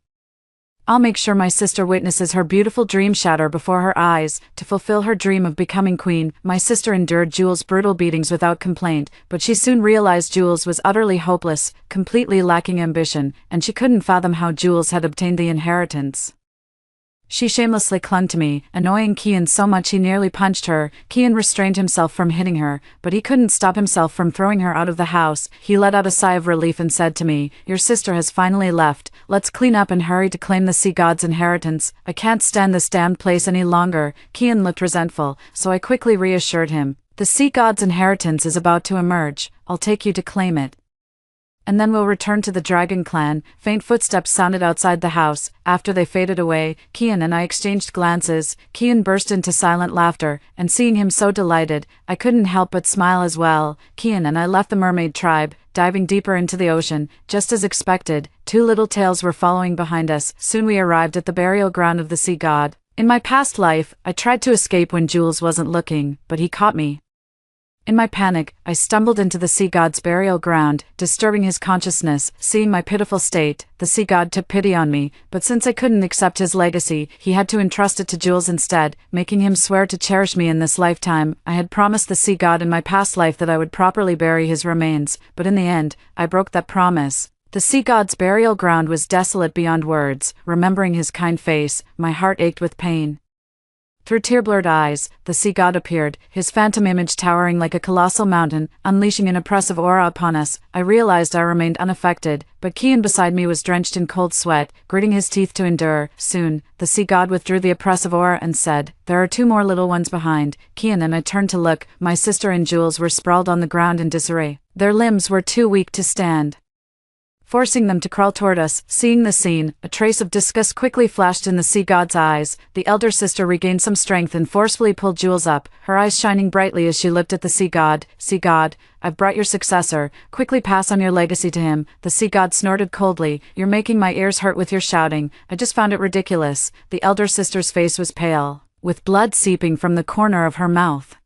I'll make sure my sister witnesses her beautiful dream shatter before her eyes. To fulfill her dream of becoming queen, my sister endured Jules' brutal beatings without complaint, but she soon realized Jules was utterly hopeless, completely lacking ambition, and she couldn't fathom how Jules had obtained the inheritance. She shamelessly clung to me, annoying Kian so much he nearly punched her. Kian restrained himself from hitting her, but he couldn't stop himself from throwing her out of the house. He let out a sigh of relief and said to me, "Your sister has finally left. Let's clean up and hurry to claim the sea god's inheritance. I can't stand this damned place any longer." Kian looked resentful, so I quickly reassured him. "The sea god's inheritance is about to emerge. I'll take you to claim it. And then we'll return to the dragon clan." Faint footsteps sounded outside the house. After they faded away, Kian and I exchanged glances. Kian burst into silent laughter, and seeing him so delighted, I couldn't help but smile as well. Kian and I left the mermaid tribe, diving deeper into the ocean. Just as expected, two little tails were following behind us. Soon we arrived at the burial ground of the sea god. In my past life, I tried to escape when Jules wasn't looking, but he caught me. In my panic, I stumbled into the sea god's burial ground, disturbing his consciousness. Seeing my pitiful state, the sea god took pity on me, but since I couldn't accept his legacy, he had to entrust it to Jules instead, making him swear to cherish me in this lifetime. I had promised the sea god in my past life that I would properly bury his remains, but in the end, I broke that promise. The sea god's burial ground was desolate beyond words. Remembering his kind face, my heart ached with pain. Through tear-blurred eyes, the sea god appeared, his phantom image towering like a colossal mountain, unleashing an oppressive aura upon us. I realized I remained unaffected, but Kian beside me was drenched in cold sweat, gritting his teeth to endure. Soon, the sea god withdrew the oppressive aura and said, "There are two more little ones behind." Kian and I turned to look. My sister and Jules were sprawled on the ground in disarray. Their limbs were too weak to stand, forcing them to crawl toward us. Seeing the scene, a trace of disgust quickly flashed in the sea god's eyes. The elder sister regained some strength and forcefully pulled Jules up, her eyes shining brightly as she looked at the sea god. "Sea god, I've brought your successor. Quickly pass on your legacy to him." The sea god snorted coldly. "You're making my ears hurt with your shouting. I just found it ridiculous." The elder sister's face was pale, with blood seeping from the corner of her mouth.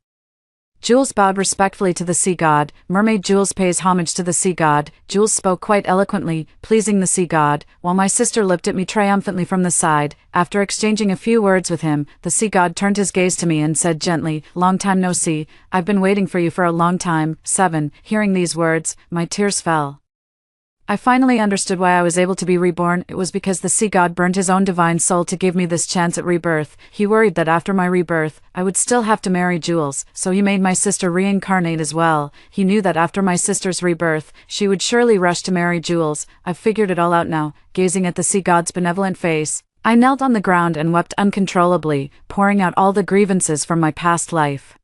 Jules bowed respectfully to the sea god. "Mermaid Jules pays homage to the sea god." Jules spoke quite eloquently, pleasing the sea god, while my sister looked at me triumphantly from the side. After exchanging a few words with him, the sea god turned his gaze to me and said gently, "Long time no see. I've been waiting for you for a long time." 7. Hearing these words, my tears fell. I finally understood why I was able to be reborn. It was because the sea god burned his own divine soul to give me this chance at rebirth. He worried that after my rebirth, I would still have to marry Jules, so he made my sister reincarnate as well. He knew that after my sister's rebirth, she would surely rush to marry Jules. I've figured it all out now. Gazing at the sea god's benevolent face, I knelt on the ground and wept uncontrollably, pouring out all the grievances from my past life.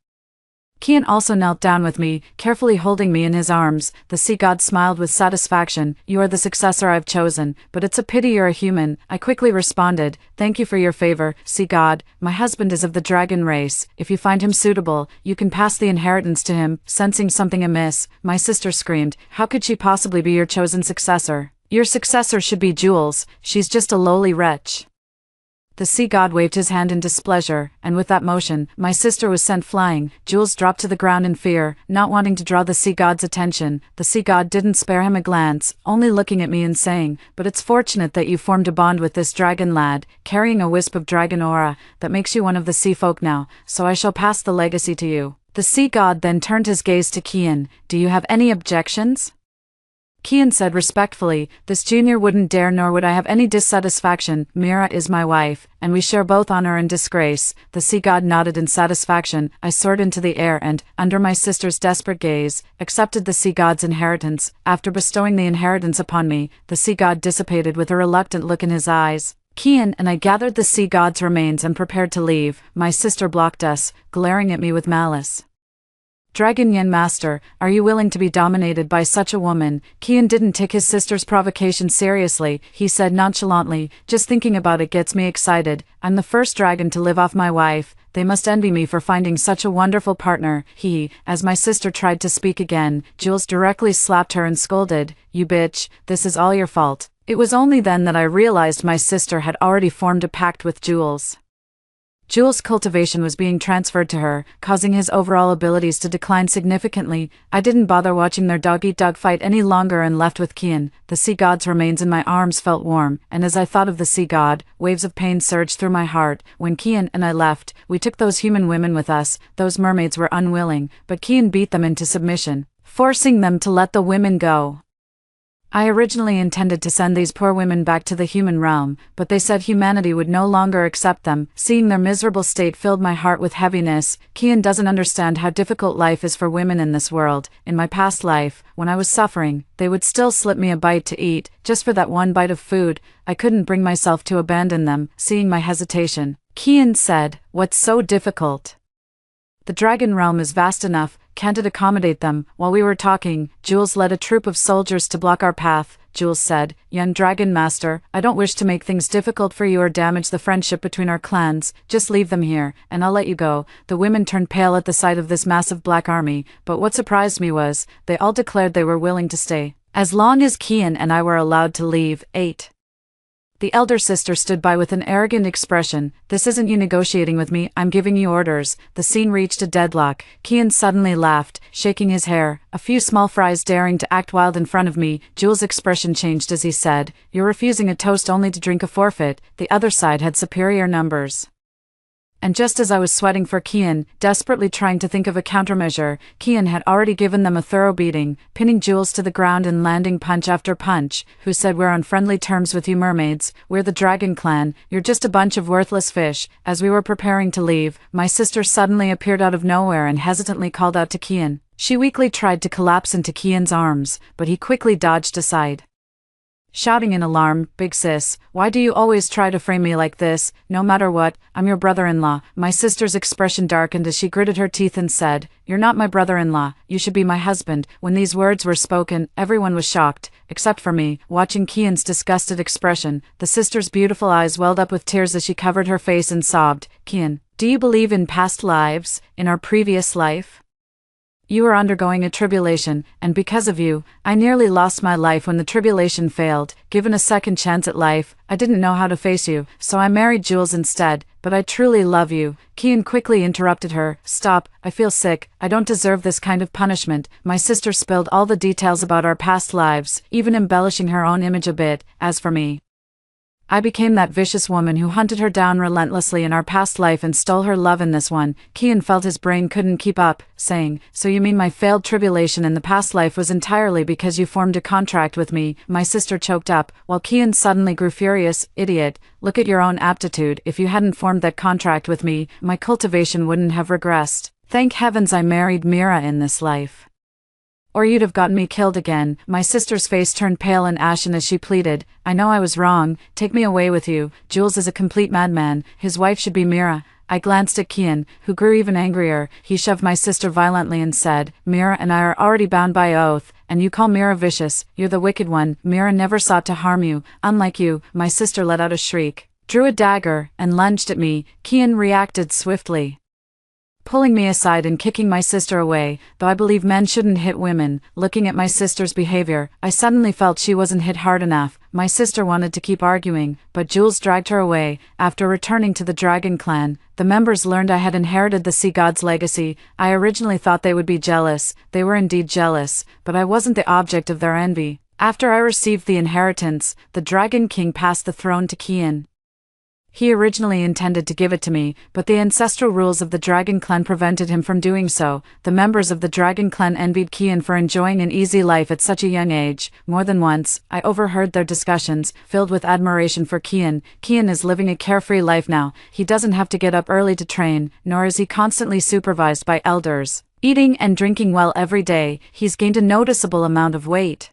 Kian also knelt down with me, carefully holding me in his arms. The sea god smiled with satisfaction. "You are the successor I've chosen, but it's a pity you're a human." I quickly responded, "Thank you for your favor, sea god. My husband is of the dragon race. If you find him suitable, you can pass the inheritance to him." Sensing something amiss, my sister screamed, "How could she possibly be your chosen successor? Your successor should be Jules. She's just a lowly wretch." The sea god waved his hand in displeasure, and with that motion, my sister was sent flying. Jules dropped to the ground in fear, not wanting to draw the sea god's attention. The sea god didn't spare him a glance, only looking at me and saying, "But it's fortunate that you formed a bond with this dragon lad, carrying a wisp of dragon aura, that makes you one of the sea folk now, so I shall pass the legacy to you." The sea god then turned his gaze to Kian. "Do you have any objections?" Kian said respectfully, "This junior wouldn't dare, nor would I have any dissatisfaction. Mira is my wife, and we share both honor and disgrace." The sea god nodded in satisfaction. I soared into the air and, under my sister's desperate gaze, accepted the sea god's inheritance. After bestowing the inheritance upon me, the sea god dissipated with a reluctant look in his eyes. Kian and I gathered the sea god's remains and prepared to leave. My sister blocked us, glaring at me with malice. "Dragon Yen Master, are you willing to be dominated by such a woman?" Kian didn't take his sister's provocation seriously. He said nonchalantly, "Just thinking about it gets me excited. I'm the first dragon to live off my wife. They must envy me for finding such a wonderful partner." As my sister tried to speak again, Jules directly slapped her and scolded, "You bitch, this is all your fault." It was only then that I realized my sister had already formed a pact with Jules. Jules' cultivation was being transferred to her, causing his overall abilities to decline significantly. I didn't bother watching their dog-eat-dog fight any longer and left with Kian. The sea god's remains in my arms felt warm, and as I thought of the sea god, waves of pain surged through my heart. When Kian and I left, we took those human women with us. Those mermaids were unwilling, but Kian beat them into submission, forcing them to let the women go. I originally intended to send these poor women back to the human realm, but they said humanity would no longer accept them. Seeing their miserable state filled my heart with heaviness. Kian doesn't understand how difficult life is for women in this world. In my past life, when I was suffering, they would still slip me a bite to eat, just for that one bite of food. I couldn't bring myself to abandon them. Seeing my hesitation, Kian said, "What's so difficult? The dragon realm is vast enough, can't it accommodate them?" While we were talking, Jules led a troop of soldiers to block our path. Jules said, "Young dragon master, I don't wish to make things difficult for you or damage the friendship between our clans. Just leave them here, and I'll let you go." The women turned pale at the sight of this massive black army, but what surprised me was, they all declared they were willing to stay, as long as Kian and I were allowed to leave. 8. The elder sister stood by with an arrogant expression. "This isn't you negotiating with me, I'm giving you orders." The scene reached a deadlock. Kian suddenly laughed, shaking his hair, a few small fries daring to act wild in front of me. Jules' expression changed as he said, "You're refusing a toast only to drink a forfeit." The other side had superior numbers. And just as I was sweating for Kian, desperately trying to think of a countermeasure, Kian had already given them a thorough beating, pinning Jules to the ground and landing punch after punch. "Who said we're on friendly terms with you mermaids? We're the Dragon Clan, you're just a bunch of worthless fish." As we were preparing to leave, my sister suddenly appeared out of nowhere and hesitantly called out to Kian. She weakly tried to collapse into Kian's arms, but he quickly dodged aside, shouting in alarm, "Big sis, why do you always try to frame me like this? No matter what, I'm your brother-in-law." My sister's expression darkened as she gritted her teeth and said, "You're not my brother-in-law, you should be my husband." When these words were spoken, everyone was shocked, except for me. Watching Kian's disgusted expression, the sister's beautiful eyes welled up with tears as she covered her face and sobbed. "Kian, do you believe in past lives, in our previous life? You are undergoing a tribulation, and because of you, I nearly lost my life when the tribulation failed. Given a second chance at life, I didn't know how to face you, so I married Jules instead, but I truly love you." Kian quickly interrupted her. "Stop, I feel sick, I don't deserve this kind of punishment." My sister spilled all the details about our past lives, even embellishing her own image a bit. As for me, I became that vicious woman who hunted her down relentlessly in our past life and stole her love in this one. Kian felt his brain couldn't keep up, saying, "So you mean my failed tribulation in the past life was entirely because you formed a contract with me?" My sister choked up, while Kian suddenly grew furious. "Idiot, look at your own aptitude. If you hadn't formed that contract with me, my cultivation wouldn't have regressed. Thank heavens I married Mira in this life, or you'd have gotten me killed again." My sister's face turned pale and ashen as she pleaded, "I know I was wrong, take me away with you. Jules is a complete madman, his wife should be Mira." I glanced at Kian, who grew even angrier. He shoved my sister violently and said, "Mira and I are already bound by oath, and you call Mira vicious. You're the wicked one. Mira never sought to harm you, unlike you." My sister let out a shriek, drew a dagger, and lunged at me. Kian reacted swiftly, pulling me aside and kicking my sister away. Though I believe men shouldn't hit women, looking at my sister's behavior, I suddenly felt she wasn't hit hard enough. My sister wanted to keep arguing, but Jules dragged her away. After returning to the Dragon Clan, the members learned I had inherited the Sea God's legacy. I originally thought they would be jealous. They were indeed jealous, but I wasn't the object of their envy. After I received the inheritance, the Dragon King passed the throne to Kian. He originally intended to give it to me, but the ancestral rules of the Dragon Clan prevented him from doing so. The members of the Dragon Clan envied Kian for enjoying an easy life at such a young age. More than once, I overheard their discussions, filled with admiration for Kian. Kian is living a carefree life now. He doesn't have to get up early to train, nor is he constantly supervised by elders. Eating and drinking well every day, he's gained a noticeable amount of weight.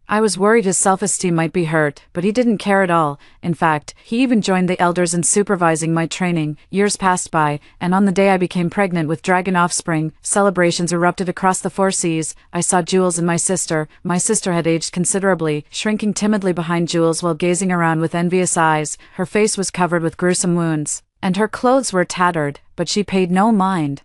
I was worried his self-esteem might be hurt, but he didn't care at all. In fact, he even joined the elders in supervising my training. Years passed by, and on the day I became pregnant with dragon offspring, celebrations erupted across the 4 seas. I saw Jules and my sister. My sister had aged considerably, shrinking timidly behind Jules while gazing around with envious eyes. Her face was covered with gruesome wounds, and her clothes were tattered, but she paid no mind,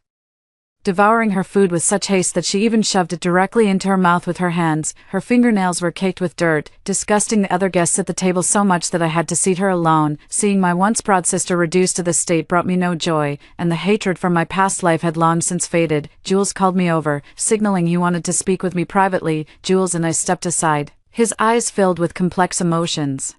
devouring her food with such haste that she even shoved it directly into her mouth with her hands. Her fingernails were caked with dirt, disgusting the other guests at the table so much that I had to seat her alone. Seeing my once proud sister reduced to this state brought me no joy, and the hatred from my past life had long since faded. Jules called me over, signaling he wanted to speak with me privately. Jules and I stepped aside, his eyes filled with complex emotions.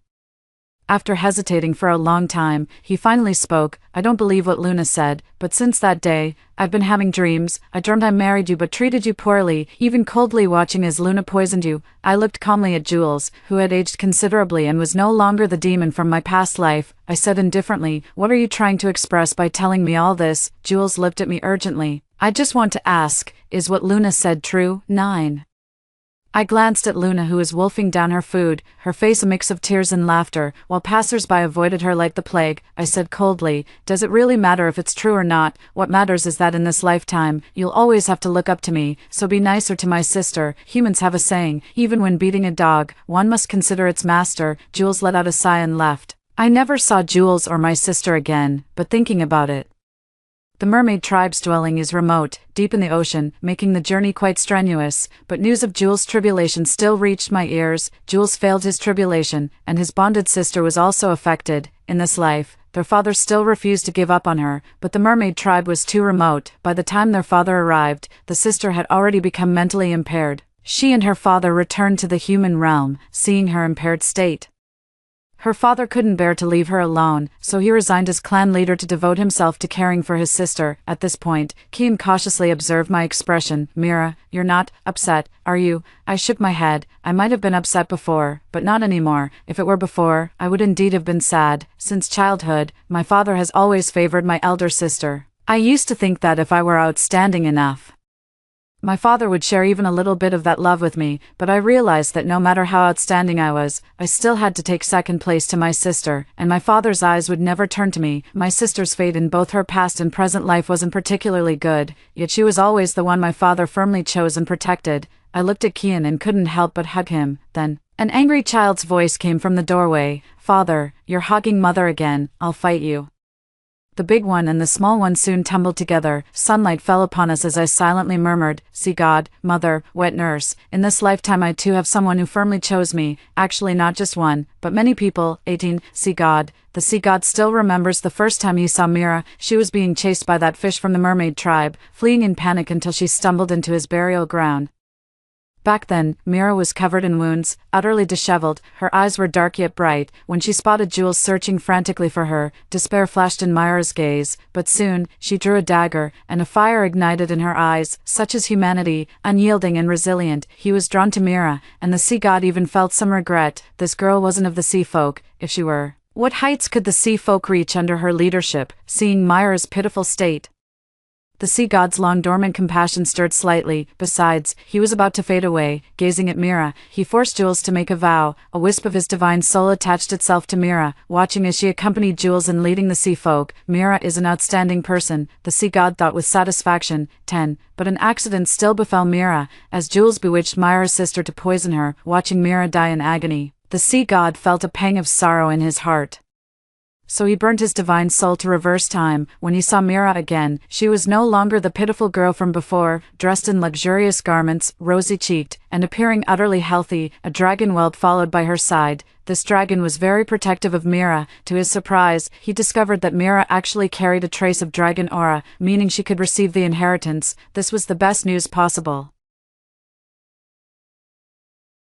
After hesitating for a long time, he finally spoke. I don't believe what Luna said, but since that day, I've been having dreams. I dreamed I married you but treated you poorly, even coldly, watching as Luna poisoned you. I looked calmly at Jules, who had aged considerably and was no longer the demon from my past life. I said indifferently, "What are you trying to express by telling me all this?" Jules looked at me urgently. "I just want to ask, is what Luna said true?" 9. I glanced at Luna, who was wolfing down her food, her face a mix of tears and laughter, while passers-by avoided her like the plague. I said coldly, "Does it really matter if it's true or not? What matters is that in this lifetime, you'll always have to look up to me, so be nicer to my sister." Humans have a saying, even when beating a dog, one must consider its master. Jules let out a sigh and left. I never saw Jules or my sister again, but thinking about it. The mermaid tribe's dwelling is remote, deep in the ocean, making the journey quite strenuous, but news of Jules' tribulation still reached my ears. Jules failed his tribulation, and his bonded sister was also affected. In this life, their father still refused to give up on her, but the mermaid tribe was too remote. By the time their father arrived, the sister had already become mentally impaired. She and her father returned to the human realm, seeing her impaired state. Her father couldn't bear to leave her alone, so he resigned as clan leader to devote himself to caring for his sister. At this point, Kian cautiously observed my expression. "Mira, you're not upset, are you?" I shook my head. I might have been upset before, but not anymore. If it were before, I would indeed have been sad. Since childhood, my father has always favored my elder sister. I used to think that if I were outstanding enough, my father would share even a little bit of that love with me, but I realized that no matter how outstanding I was, I still had to take second place to my sister, and my father's eyes would never turn to me. My sister's fate in both her past and present life wasn't particularly good, yet she was always the one my father firmly chose and protected. I looked at Kian and couldn't help but hug him. Then, an angry child's voice came from the doorway. "Father, you're hogging Mother again, I'll fight you." The big one and the small one soon tumbled together. Sunlight fell upon us as I silently murmured, "See God, Mother, wet nurse. In this lifetime I too have someone who firmly chose me, actually not just one, but many people." 18. See God. The sea god still remembers the first time he saw Mira. She was being chased by that fish from the mermaid tribe, fleeing in panic until she stumbled into his burial ground. Back then, Mira was covered in wounds, utterly disheveled. Her eyes were dark yet bright. When she spotted Jules searching frantically for her, despair flashed in Mira's gaze, but soon, she drew a dagger, and a fire ignited in her eyes. Such is humanity, unyielding and resilient. He was drawn to Mira, and the sea god even felt some regret. This girl wasn't of the sea folk. If she were, what heights could the sea folk reach under her leadership? Seeing Mira's pitiful state, the sea god's long-dormant compassion stirred slightly. Besides, he was about to fade away. Gazing at Mira, he forced Jules to make a vow. A wisp of his divine soul attached itself to Mira, watching as she accompanied Jules in leading the sea folk. Mira is an outstanding person, the sea god thought with satisfaction. 10. But an accident still befell Mira, as Jules bewitched Mira's sister to poison her. Watching Mira die in agony, the sea god felt a pang of sorrow in his heart. So he burned his divine soul to reverse time. When he saw Mira again, she was no longer the pitiful girl from before, dressed in luxurious garments, rosy-cheeked, and appearing utterly healthy. A dragon whelped followed by her side. This dragon was very protective of Mira. To his surprise, he discovered that Mira actually carried a trace of dragon aura, meaning she could receive the inheritance. This was the best news possible.